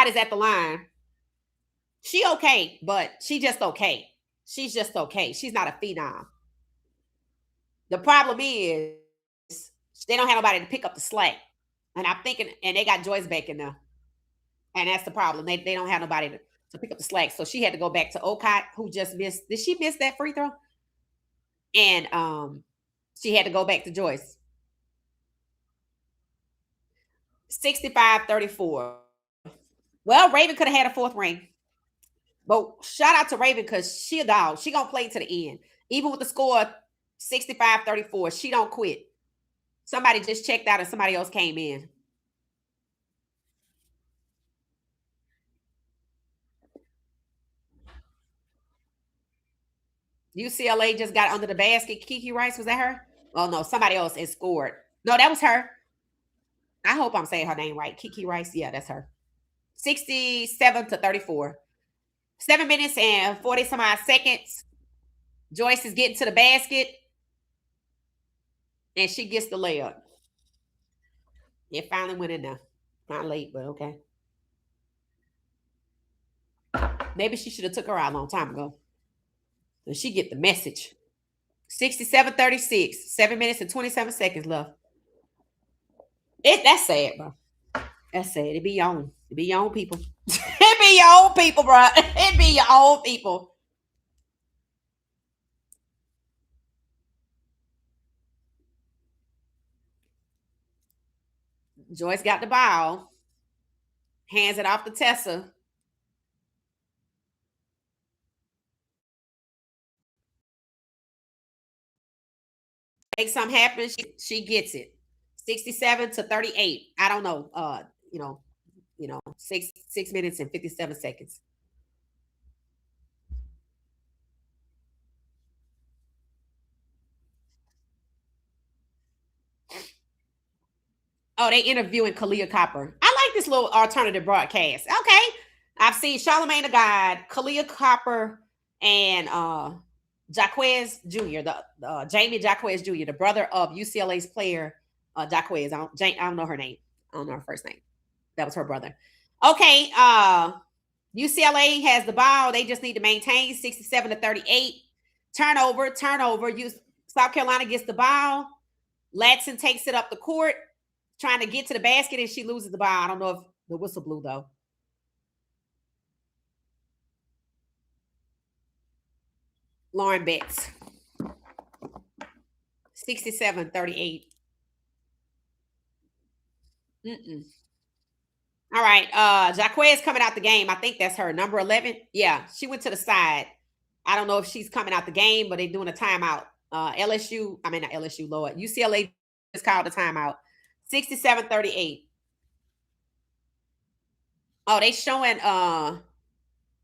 is at the line. She okay, but she just okay. She's just okay. She's not a phenom. The problem is they don't have nobody to pick up the slack. And I'm thinking, and they got Joyce back in there. And that's the problem. They don't have nobody to pick up the slack. So she had to go back to Okot, who just missed. Did she miss that free throw? And she had to go back to Joyce. 65-34. Well, Raven could have had a 4th ring. But shout out to Raven because she a dog. She gonna play to the end. Even with the score 65-34, she don't quit. Somebody just checked out and somebody else came in. UCLA just got under the basket. Kiki Rice, was that her? Oh no, somebody else has scored. No, that was her. I hope I'm saying her name right. Kiki Rice. Yeah, that's her. 67 to 34. 7 minutes and 40 some odd seconds. Joyce is getting to the basket and she gets the layup. It finally went in there. Not late, but okay. Maybe she should have took her out a long time ago. And she get the message. 67-36. 7 minutes and 27 seconds left. That's sad, bro. That's sad. It be your own. It be your own people. It be your own people, bro. It be your own people. Joyce got the ball. Hands it off to Tessa. Make something happen. She gets it. 67 to 38. I don't know. Six minutes and 57 seconds. Oh, they interviewing Kalia Copper. I like this little alternative broadcast. Okay. I've seen Charlamagne the God, Kalia Copper, and Jaquez Jr., the Jamie Jaquez Jr., the brother of UCLA's player, Jaquez. I don't know her name. I don't know her first name. That was her brother. Okay. UCLA has the ball. They just need to maintain 67 to 38. Turnover. South Carolina gets the ball. Latson takes it up the court, trying to get to the basket, and she loses the ball. I don't know if the whistle blew, though. Lauren Betts. 67-38. Mm-mm. All right. Jaquez coming out the game. I think that's her. Number 11. Yeah, she went to the side. I don't know if she's coming out the game, but they're doing a timeout. LSU, I mean, not LSU, Lord. UCLA just called a timeout. 67-38. Oh, they showing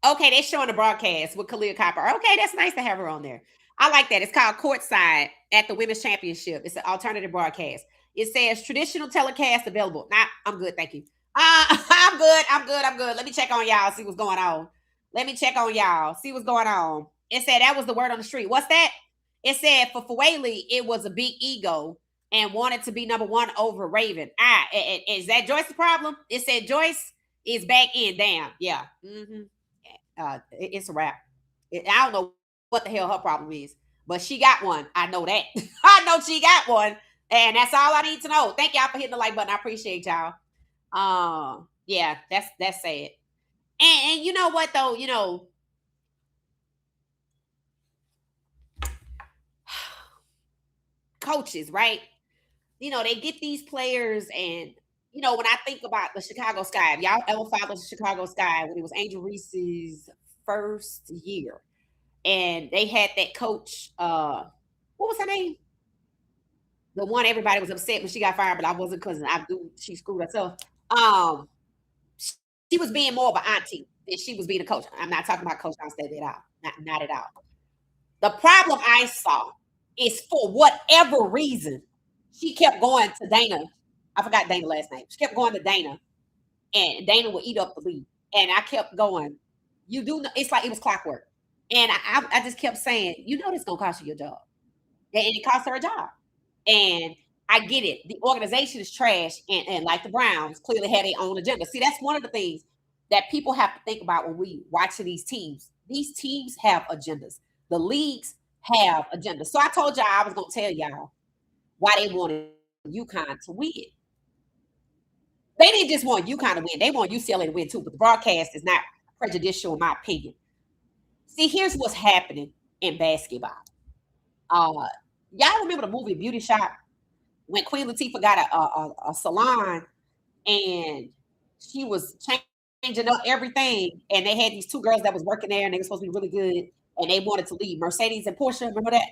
okay, they showing the broadcast with Kalia Copper. Okay, that's nice to have her on there. I like that. It's called Courtside at the Women's Championship. It's an alternative broadcast. It says traditional telecast available. Nah, I'm good, thank you. I'm good. I'm good. Let me check on y'all, see what's going on. Let me check on y'all, see what's going on. It said that was the word on the street. What's that? It said for Fuwaley, it was a big ego and wanted to be number one over Raven. Is that Joyce's problem? It said Joyce is back in. Damn. Yeah. Mm-hmm. It's a wrap. I don't know what the hell her problem is, but she got one. I know that. I know she got one, and that's all I need to know. Thank y'all for hitting the like button. I appreciate y'all. Yeah, that's sad. And you know what though? Coaches, right? They get these players, and when I think about the Chicago Sky, if y'all ever followed the Chicago Sky when it was Angel Reese's first year, and they had that coach, what was her name? The one everybody was upset when she got fired, but I wasn't because she screwed herself. Um, she was being more of an auntie than she was being a coach. I'm not talking about Coach Armstead at all. Not at all. The problem I saw is for whatever reason, she kept going to Dana. I forgot Dana's last name. She kept going to Dana, and Dana would eat up the lead. And I kept going. You do. It's like it was clockwork. And I just kept saying, this gonna cost you your job, and it cost her a job. And I get it. The organization is trash, and like the Browns clearly had their own agenda. See, that's one of the things that people have to think about when we watching these teams. These teams have agendas. The leagues have agendas. So I told y'all I was gonna tell y'all why they wanted UConn to win. They didn't just want UConn to win. They want UCLA to win too. But the broadcast is not prejudicial in my opinion. See, here's what's happening in basketball. Y'all remember the movie Beauty Shop when Queen Latifah got a salon and she was changing up everything, and they had these two girls that was working there, and they were supposed to be really good, and they wanted to leave. Mercedes and Portia, remember that?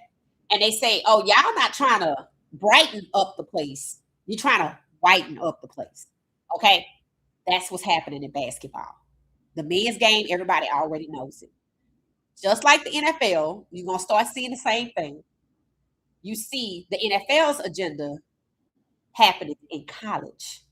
And they say, "Oh, y'all not trying to brighten up the place. You're trying to brighten up the place. Okay? That's what's happening in basketball. The men's game, everybody already knows it. Just like the NFL, you're going to start seeing the same thing. You see the NFL's agenda happening in college.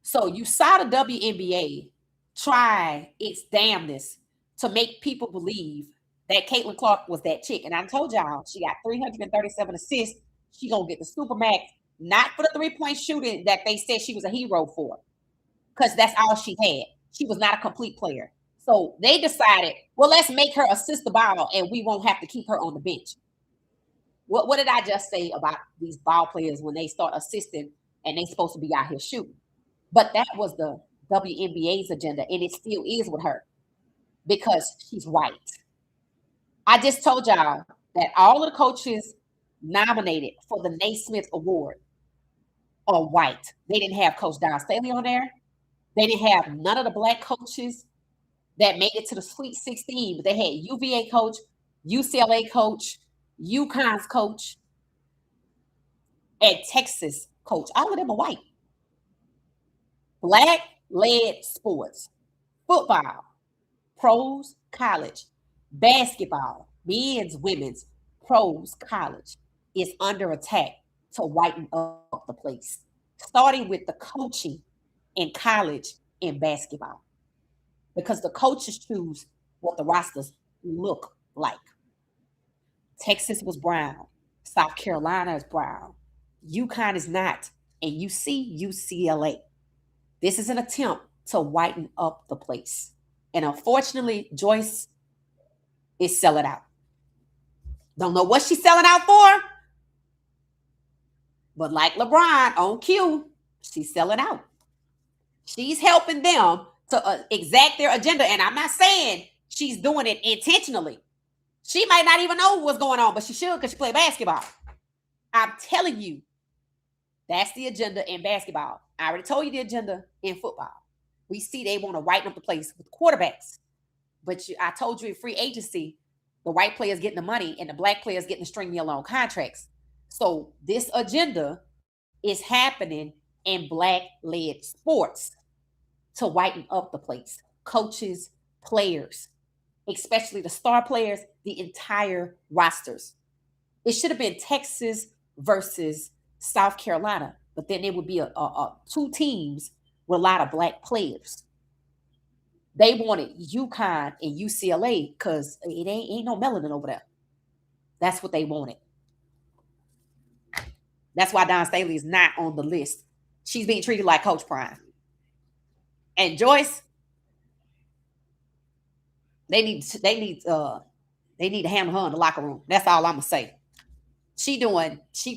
So you saw the WNBA try its damnness to make people believe that Caitlin Clark was that chick. And I told y'all she got 337 assists. She gonna get the supermax, not for the three-point shooting that they said she was a hero for, because that's all she had. She was not a complete player. So they decided, well, let's make her assist the ball and we won't have to keep her on the bench. What did I just say about these ball players when they start assisting and they supposed to be out here shooting? But that was the WNBA's agenda, and it still is with her because she's white. I just told y'all that all of the coaches nominated for the Naismith Award are white. They didn't have Coach Don Staley on there. They didn't have none of the black coaches that made it to the Sweet 16, but they had UVA coach, UCLA coach, UConn's coach, and Texas coach. All of them are white. Black-led sports, football, pros, college, basketball, men's, women's, pros, college is under attack to whiten up the place, starting with the coaching in college and basketball, because the coaches choose what the rosters look like. Texas was brown. South Carolina is brown. UConn is not. And you see UCLA. This is an attempt to whiten up the place. And unfortunately, Joyce is selling out. Don't know what she's selling out for, but like LeBron on cue, she's selling out. She's helping them to exact their agenda. And I'm not saying she's doing it intentionally. She might not even know what's going on, but she should because she played basketball. I'm telling you, that's the agenda in basketball. I already told you the agenda in football. We see they want to whiten up the place with quarterbacks. But I told you in free agency, the white players getting the money and the black players getting the string me along contracts. So this agenda is happening in black-led sports to whiten up the place. Coaches, players, especially the star players, the entire rosters. It should have been Texas versus South Carolina, but then it would be two teams with a lot of black players. They wanted UConn and UCLA because it ain't no melanin over there. That's what they wanted. That's why Don Staley is not on the list. She's being treated like Coach Prime. And Joyce, they need to handle her in the locker room. That's all I'm gonna say. She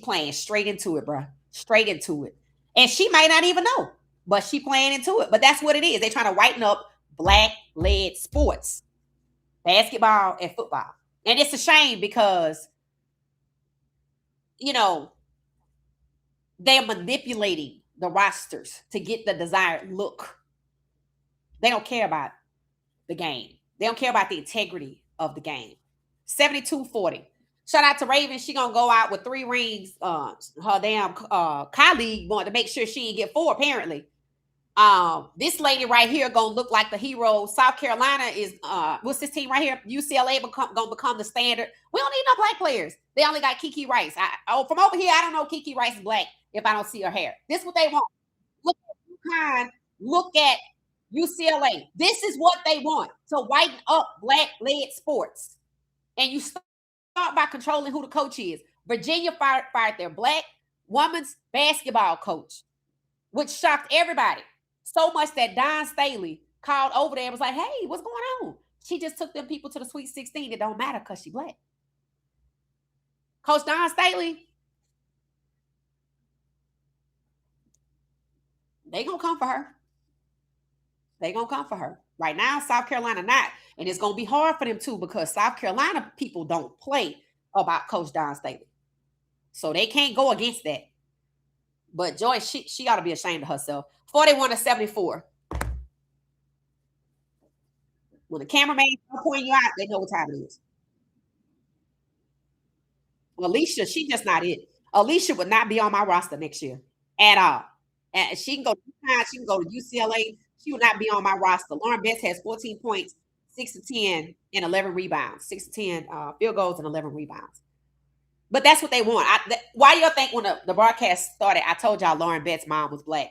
playing straight into it, bro. Straight into it. And she might not even know, but she playing into it. But that's what it is. They're trying to whiten up black-led sports, basketball and football. And it's a shame because, they're manipulating the rosters to get the desired look. They don't care about the game. They don't care about the integrity of the game. 72-40. Shout out to Raven. She gonna go out with 3 rings. Her damn colleague wanted to make sure she didn't get 4, apparently. This lady right here gonna look like the hero. South Carolina is what's this team right here? UCLA gonna become the standard. We don't need no black players. They only got Kiki Rice. From over here, I don't know Kiki Rice is black if I don't see her hair. This is what they want. Look at UConn. Look at UCLA. This is what they want, to whiten up black-led sports. And you start by controlling who the coach is. Virginia fired their black women's basketball coach, which shocked everybody. So much that Don Staley called over there and was like, hey, what's going on? She just took them people to the Sweet 16. It don't matter because she black. Coach Don Staley, they gonna come for her. They gonna come for her. Right now, South Carolina not. And it's gonna be hard for them too because South Carolina people don't play about Coach Don Staley. So they can't go against that. But Joyce, she ought to be ashamed of herself. 41-74. When the cameraman point you out, they know what time it is. Well, Alicia, she just not it. Alicia would not be on my roster next year at all. And she can go to UConn, she can go to UCLA. She would not be on my roster. Lauren Betts has 14 points, 6 to 10, and 11 rebounds. 6 to 10 field goals and 11 rebounds. But that's what they want. Why do you think when the broadcast started, I told y'all Lauren Betts' mom was black?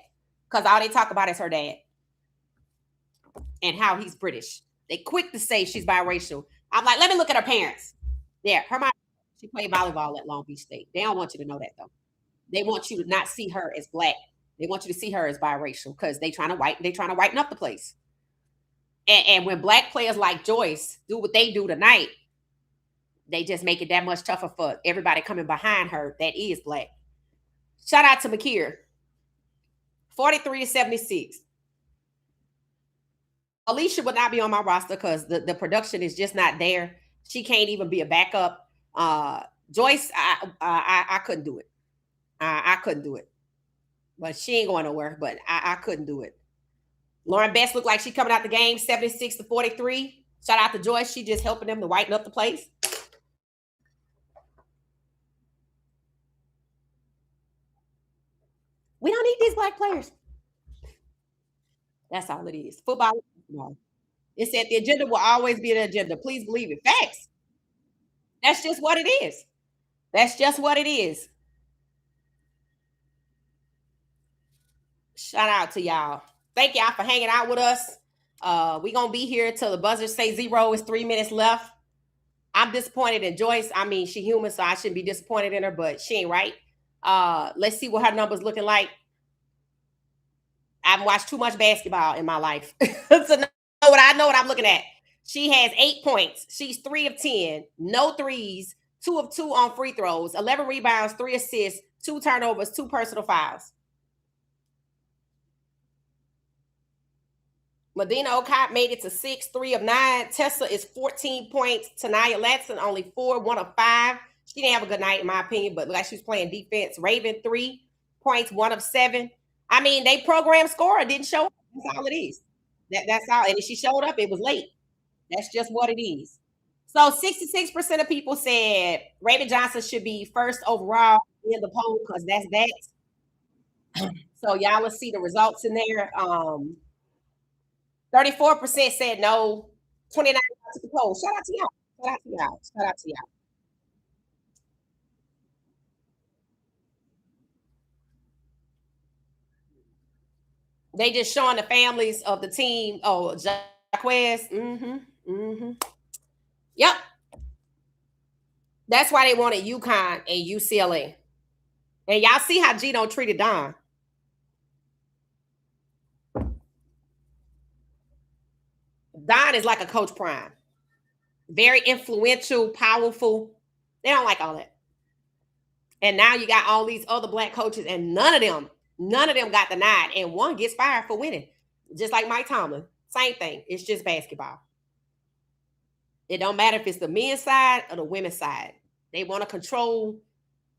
Because all they talk about is her dad and how he's British. They quick to say she's biracial. I'm like, let me look at her parents. Yeah, her mom, she played volleyball at Long Beach State. They don't want you to know that though. They want you to not see her as black. They want you to see her as biracial because they trying to whiten up the place. And when black players like Joyce do what they do tonight, they just make it that much tougher for everybody coming behind her that is black. Shout out to Makir. 43 to 76. Alicia would not be on my roster because the production is just not there. She can't even be a backup. Joyce, I couldn't do it. I couldn't do it. But she ain't going nowhere. But I couldn't do it. Lauren Betts looked like she coming out the game 76 to 43. Shout out to Joyce. She just helping them to whiten up the place. We don't need these black players. That's all it is. Football. No. It said the agenda will always be an agenda. Please believe it. Facts. That's just what it is. That's just what it is. Shout out to y'all. Thank y'all for hanging out with us. We gonna be here till the buzzer say 0. It's 3 minutes left. I'm disappointed in Joyce. I mean, she human, so I shouldn't be disappointed in her, but she ain't right. Let's see what her numbers looking like. I've watched too much basketball in my life to know what I'm looking at. She has 8 points. She's 3 of 10, no threes, 2 of 2 on free throws, 11 rebounds, 3 assists, 2 turnovers, 2 personal fouls. Medina Okot made it to 6, 3 of 9. Tessa is 14 points. Tanaya Latson only 4, 1 of 5. She didn't have a good night, in my opinion, but like she was playing defense. Raven 3 points, 1 of 7. I mean, they program scorer didn't show up. That's all it is. That's all. And if she showed up, it was late. That's just what it is. So 66% of people said Raven Johnson should be first overall in the poll because that's that. So y'all will see the results in there. 34% said no. 29 to the poll. Shout out to y'all. Shout out to y'all. Shout out to y'all. They just showing the families of the team. Oh, Jaquez. Yep. That's why they wanted UConn and UCLA. And y'all see how Gino treated Don. Don is like a Coach Prime. Very influential, powerful. They don't like all that. And now you got all these other black coaches, and none of them got the nod. And one gets fired for winning. Just like Mike Tomlin. Same thing. It's just basketball. It don't matter if it's the men's side or the women's side. They want to control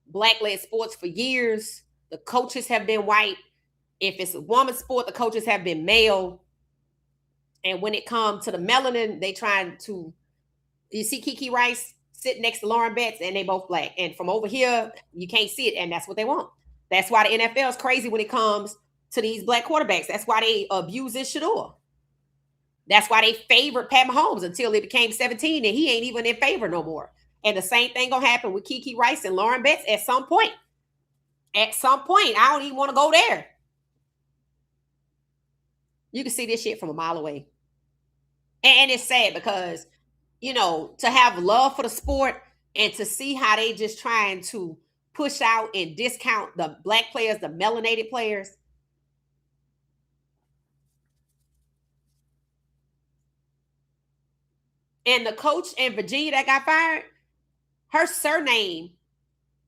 black-led sports for years. The coaches have been white. If it's a woman's sport, the coaches have been male. And when it comes to the melanin, they trying to, you see Kiki Rice sitting next to Lauren Betts, and they both black. And from over here, you can't see it, and that's what they want. That's why the NFL is crazy when it comes to these black quarterbacks. That's why they abuse this Shador. That's why they favored Pat Mahomes until it became 17, and he ain't even in favor no more. And the same thing gonna happen with Kiki Rice and Lauren Betts at some point. At some point, I don't even want to go there. You can see this shit from a mile away. And it's sad because, you know, to have love for the sport and to see how they just trying to push out and discount the black players, the melanated players. And the coach in Virginia that got fired, her surname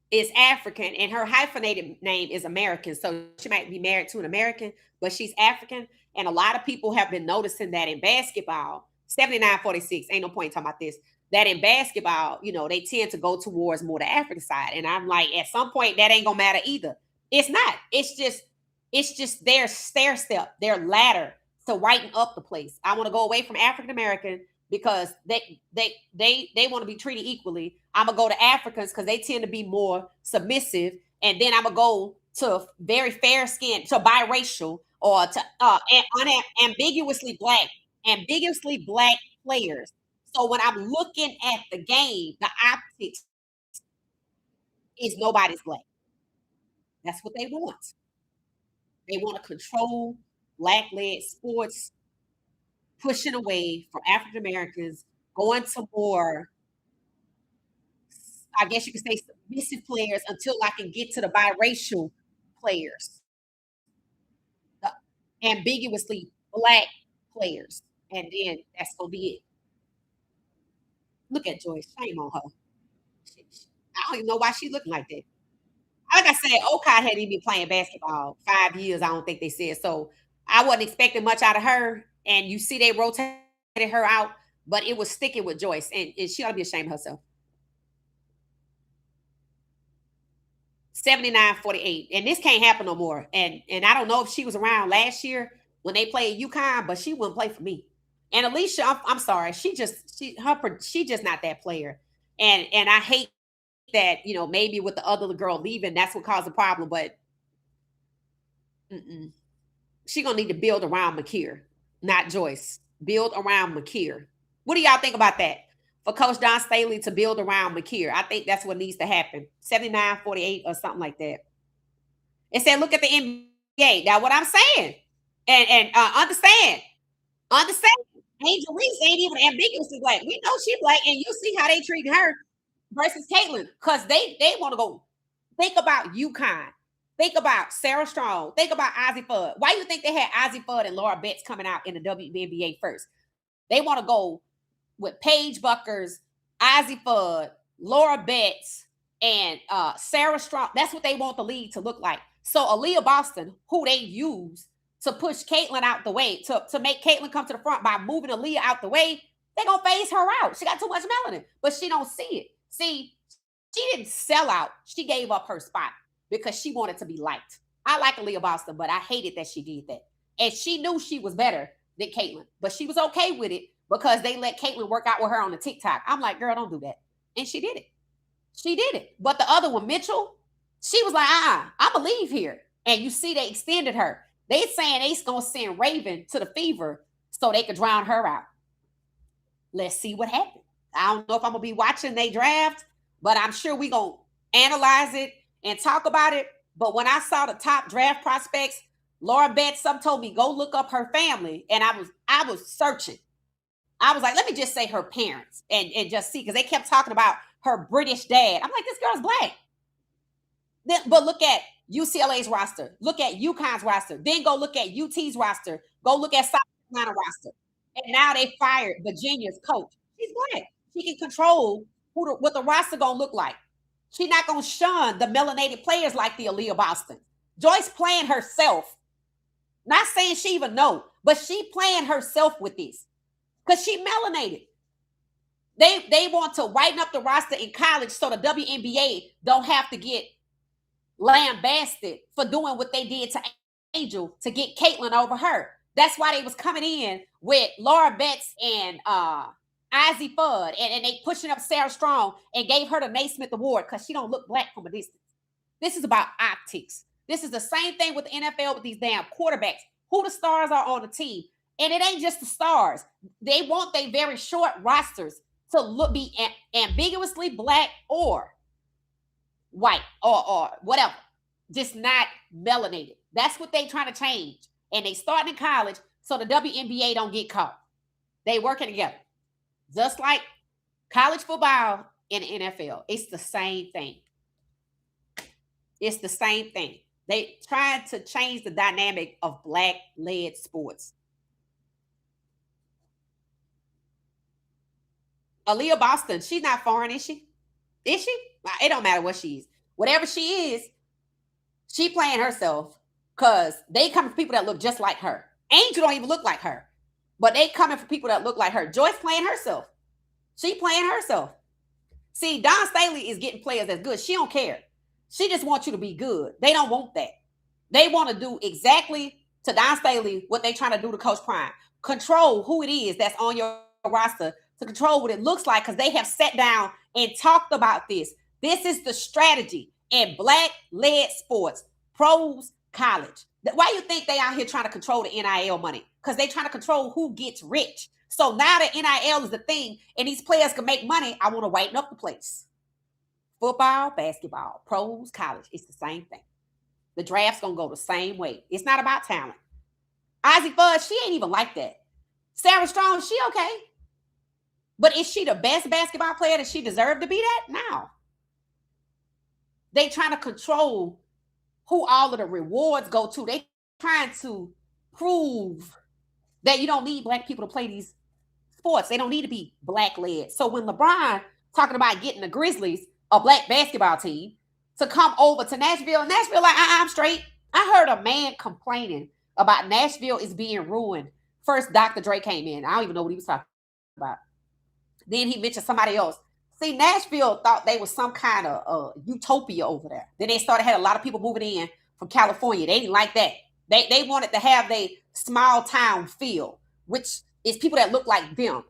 is African and her hyphenated name is American. So she might be married to an American, but she's African. And a lot of people have been noticing that in basketball, 79-46, ain't no point talking about this, that in basketball, you know, they tend to go towards more the African side. And I'm like, at some point, that ain't gonna matter either. It's not. It's just their stair step, their ladder to whiten up the place. I want to go away from African American, because they want to be treated equally. I'm gonna go to Africans because they tend to be more submissive, and then I'm gonna go to very fair skinned, to biracial, or to ambiguously black players. So when I'm looking at the game, the optics is nobody's black. That's what they want. They want to control black led sports, pushing away from African Americans, going to more, I guess you could say, submissive players until I can get to the biracial players, the ambiguously black players. And then that's going to be it. Look at Joyce. Shame on her. I don't even know why she looking like that. Like I said, Okai hadn't even been playing basketball 5 years. I don't think they said so. I wasn't expecting much out of her, and you see they rotated her out, but it was sticking with Joyce, and she ought to be ashamed of herself. 79-48, and this can't happen no more. And I don't know if she was around last year when they played UConn, but she wouldn't play for me. And Alicia, I'm sorry, she just not that player. And I hate that, maybe with the other girl leaving, that's what caused the problem. But she gonna need to build around McKeer, not Joyce. Build around McKeer. What do y'all think about that? For Coach Don Staley to build around McKeer. I think that's what needs to happen. 79-48 or something like that. It said, look at the NBA. Now, what I'm saying, and understand, Angel Reese ain't even ambiguously black. We know she black, and you see how they treat her versus Caitlin, because they want to go. Think about UConn. Think about Sarah Strong. Think about Ozzie Fudd. Why do you think they had Ozzie Fudd and Laura Betts coming out in the WBA first? They want to go with Paige Buckers, Ozzie Fudd, Laura Betts, and Sarah Strong. That's what they want the league to look like. So Aaliyah Boston, who they use to push Caitlin out the way, to make Caitlin come to the front by moving Aaliyah out the way, they're going to phase her out. She got too much melanin, but she don't see it. See, she didn't sell out. She gave up her spot because she wanted to be liked. I like Aaliyah Boston, but I hated that she did that. And she knew she was better than Caitlin, but she was okay with it because they let Caitlin work out with her on the TikTok. I'm like, girl, don't do that. And she did it. She did it. But the other one, Mitchell, she was like, I'm going to leave here. And you see they extended her. They saying they's going to send Raven to the Fever so they could drown her out. Let's see what happens. I don't know if I'm going to be watching they draft, but I'm sure we're going to analyze it and talk about it. But when I saw the top draft prospects, Laura Betts, some told me, go look up her family. And I was searching. I was like, let me just say her parents and just see, because they kept talking about her British dad. I'm like, this girl's black. But look at UCLA's roster. Look at UConn's roster. Then go look at UT's roster. Go look at South Carolina roster. And now they fired Virginia's coach. She's black. She can control what the roster going to look like. She's not going to shun the melanated players like the Aaliyah Boston. Joyce playing herself. Not saying she even know, but she playing herself with this. Because she melanated. They want to whiten up the roster in college so the WNBA don't have to get lambasted for doing what they did to Angel to get Caitlin over her. That's why they was coming in with Laura Betts and Ozzie Fudd, and they pushing up Sarah Strong and gave her the Naismith Award because she don't look black from a distance. This is about optics. This is the same thing with the NFL with these damn quarterbacks. Who the stars are on the team. And it ain't just the stars. They want their very short rosters to be ambiguously black or white or whatever. Just not melanated. That's what they trying to change. And they start in college so the WNBA don't get caught. They working together. Just like college football and NFL. It's the same thing. It's the same thing. They trying to change the dynamic of black-led sports. Aaliyah Boston, she's not foreign, is she? Is she? It don't matter what she is. Whatever she is, she playing herself because they coming for people that look just like her. Angel don't even look like her, but they coming for people that look like her. Joyce playing herself. She playing herself. See, Don Staley is getting players that's good. She don't care. She just wants you to be good. They don't want that. They want to do exactly to Don Staley what they trying to do to Coach Prime. Control who it is that's on your roster to control what it looks like because they have sat down and talked about this. This is the strategy in black-led sports, pros, college. Why you think they out here trying to control the NIL money? Because they trying to control who gets rich. So now that NIL is the thing and these players can make money, I want to whiten up the place. Football, basketball, pros, college, it's the same thing. The draft's going to go the same way. It's not about talent. Ozzie Fudge, she ain't even like that. Sarah Strong, she okay. But is she the best basketball player that she deserved to be that? No. They trying to control who all of the rewards go to. They trying to prove that you don't need black people to play these sports. They don't need to be black-led. So when LeBron talking about getting the Grizzlies, a black basketball team, to come over to Nashville like, I'm straight. I heard a man complaining about Nashville is being ruined. First, Dr. Dre came in. I don't even know what he was talking about. Then he mentioned somebody else. See, Nashville thought they was some kind of utopia over there. Then they started had a lot of people moving in from California. They didn't like that. They wanted to have their small town feel, which is people that look like them.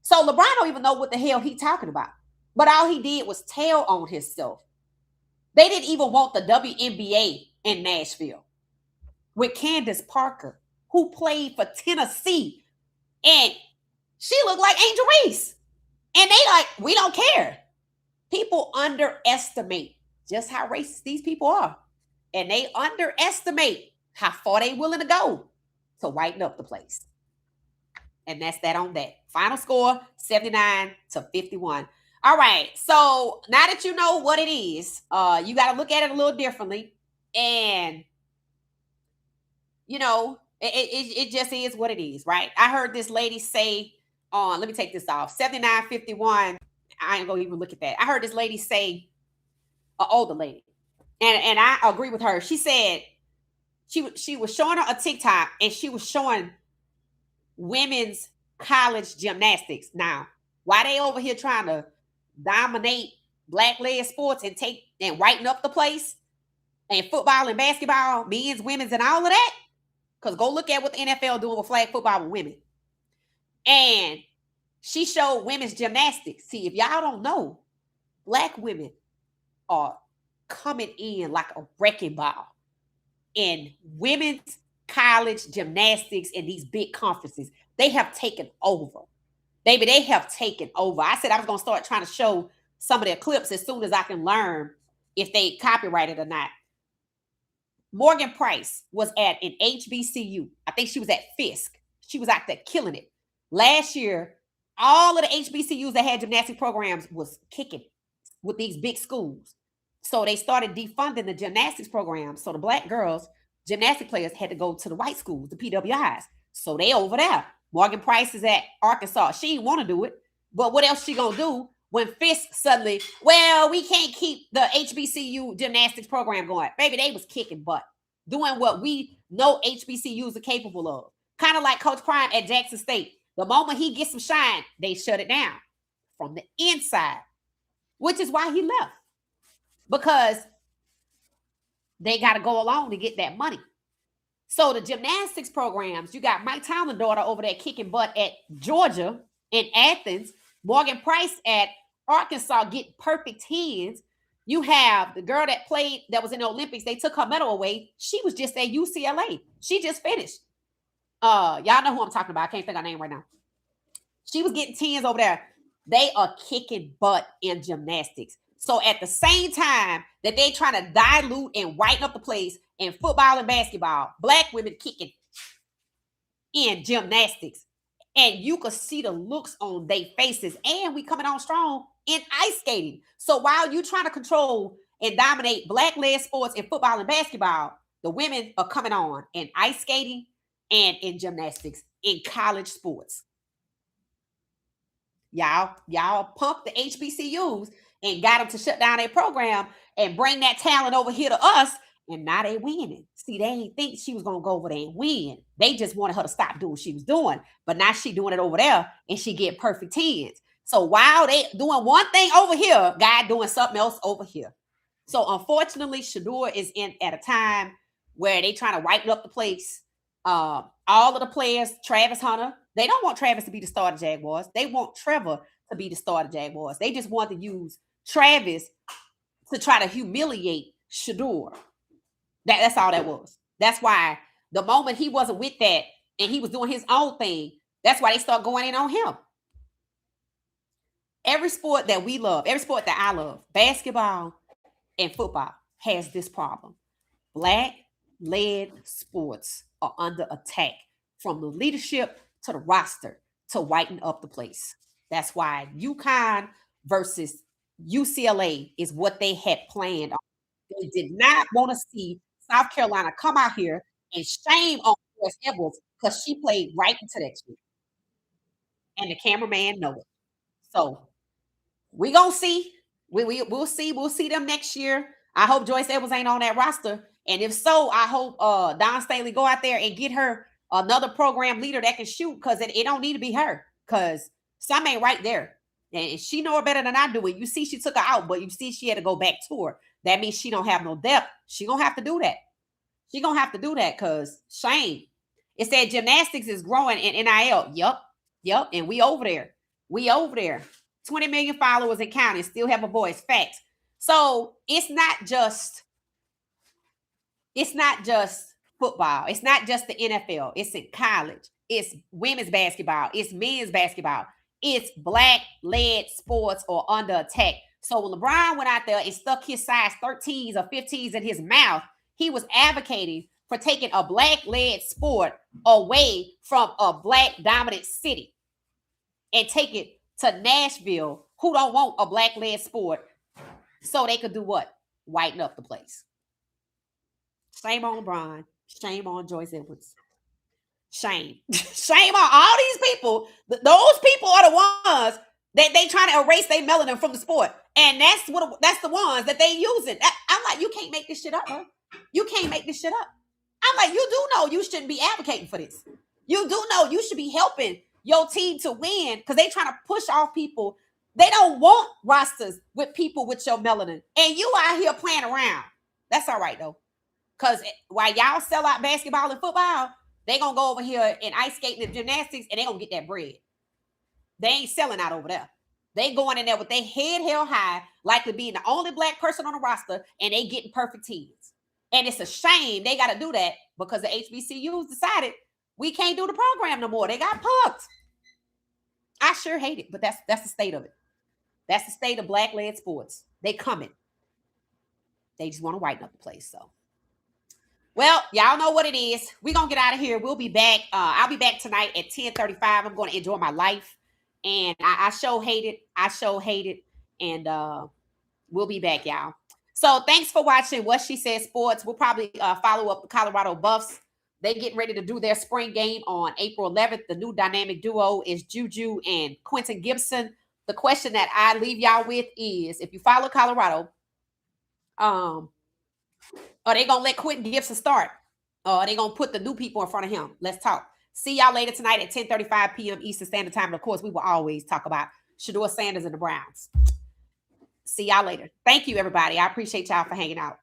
So LeBron don't even know what the hell he talking about. But all he did was tell on himself. They didn't even want the WNBA in Nashville with Candace Parker, who played for Tennessee. And she looked like Angel Reese. And they like, we don't care. People underestimate just how racist these people are. And they underestimate how far they willing to go to whiten up the place. And that's that on that. Final score, 79-51. All right. So now that you know what it is, you got to look at it a little differently. And, you know, it just is what it is, right? I heard this lady say let me take this off. 79-51. I ain't gonna even look at that. I heard this lady say, an older lady, and I agree with her. She said she was showing her a TikTok and she was showing women's college gymnastics. Now, why they over here trying to dominate black-led sports and take and whiten up the place and football and basketball, men's, women's, and all of that? Because go look at what the NFL doing with flag football with women. And she showed women's gymnastics. See, if y'all don't know, black women are coming in like a wrecking ball in women's college gymnastics and these big conferences. They have taken over. Baby, they have taken over. I said I was going to start trying to show some of their clips as soon as I can learn if they copyrighted or not. Morgan Price was at an HBCU. I think she was at Fisk. She was out there killing it. Last year, all of the HBCUs that had gymnastic programs was kicking with these big schools. So they started defunding the gymnastics program. So the black girls, gymnastic players, had to go to the white schools, the PWIs. So they over there. Morgan Price is at Arkansas. She didn't want to do it. But what else she going to do when Fisk suddenly, well, we can't keep the HBCU gymnastics program going. Baby, they was kicking butt, doing what we know HBCUs are capable of. Kind of like Coach Prime at Jackson State. The moment he gets some shine, they shut it down from the inside, which is why he left. Because they got to go along to get that money. So the gymnastics programs, you got Mike Tomlin's daughter over there kicking butt at Georgia in Athens. Morgan Price at Arkansas getting perfect tens. You have the girl that played, that was in the Olympics. They took her medal away. She was just at UCLA. She just finished. Y'all know who I'm talking about. I can't think of her name right now. She was getting tens over there. They are kicking butt in gymnastics. So at the same time that they trying to dilute and whiten up the place in football and basketball, black women kicking in gymnastics. And you could see the looks on their faces. And we coming on strong in ice skating. So while you trying to control and dominate black-led sports in football and basketball, the women are coming on in ice skating and in gymnastics in college sports. Y'all pumped the HBCUs and got them to shut down their program and bring that talent over here to us. And now they winning. See, they didn't think she was going to go over there and win. They just wanted her to stop doing what she was doing. But now she doing it over there and she get perfect tens. So while they doing one thing over here, God doing something else over here. So unfortunately, Shador is in at a time where they trying to whiten up the place. All of the players, Travis Hunter, They don't want Travis to be the star of the Jaguars. They want Trevor to be the star of the Jaguars. They just want to use Travis to try to humiliate Shador. That's all that was. That's why the moment he wasn't with that and he was doing his own thing, that's why they start going in on him. Every sport that we love, every sport that I love, basketball and football, has this problem. Black-led sports are under attack from the leadership to the roster to whiten up the place. That's why UConn versus UCLA is what they had planned. They did not want to see South Carolina come out here and shame on Joyce Edwards because she played right into that shit. And the cameraman know it. So we gonna see. We'll see. We'll see them next year. I hope Joyce Edwards ain't on that roster. And if so, I hope Don Staley go out there and get her another program leader that can shoot because it don't need to be her. Because some ain't right there. And she know her better than I do. And you see she took her out, but you see she had to go back to her. That means she don't have no depth. She gonna have to do that. She gonna have to do that because shame. It said gymnastics is growing in NIL. Yup. And we over there. 20 million followers and counting, still have a voice. Facts. So it's not just football. It's not just the NFL. It's in college. It's women's basketball. It's men's basketball. It's black-led sports or under attack. So when LeBron went out there and stuck his size 13s or 15s in his mouth, he was advocating for taking a black-led sport away from a black-dominant city and take it to Nashville, who don't want a black-led sport, so they could do what? Whiten up the place. Shame on LeBron. Shame on Joyce Edwards. Shame. Shame on all these people. Those people are the ones that they trying to erase their melanin from the sport. And that's the ones that they using. I'm like, you can't make this shit up, bro. You can't make this shit up. I'm like, you do know you shouldn't be advocating for this. You do know you should be helping your team to win because they trying to push off people. They don't want rosters with people with your melanin. And you out here playing around. That's all right, though. Because while y'all sell out basketball and football, they going to go over here and ice skating and gymnastics, and they going to get that bread. They ain't selling out over there. They going in there with their head held high, likely being the only black person on the roster, and they getting perfect teams. And it's a shame they got to do that because the HBCUs decided we can't do the program no more. They got punked. I sure hate it, but that's the state of it. That's the state of black-led sports. They coming. They just want to whiten up the place. So, well, y'all know what it is. We're going to get out of here. We'll be back. I'll be back tonight at 10:35. I'm going to enjoy my life. And I sure hate it. And we'll be back, y'all. So thanks for watching What She Said Sports. We'll probably follow up the Colorado Buffs. They getting ready to do their spring game on April 11th. The new dynamic duo is Juju and Quentin Gibson. The question that I leave y'all with is, if you follow Colorado, are they going to let Quentin Gibson start? Or are they going to put the new people in front of him? Let's talk. See y'all later tonight at 10:35 p.m. Eastern Standard Time. And of course, we will always talk about Shador Sanders and the Browns. See y'all later. Thank you, everybody. I appreciate y'all for hanging out.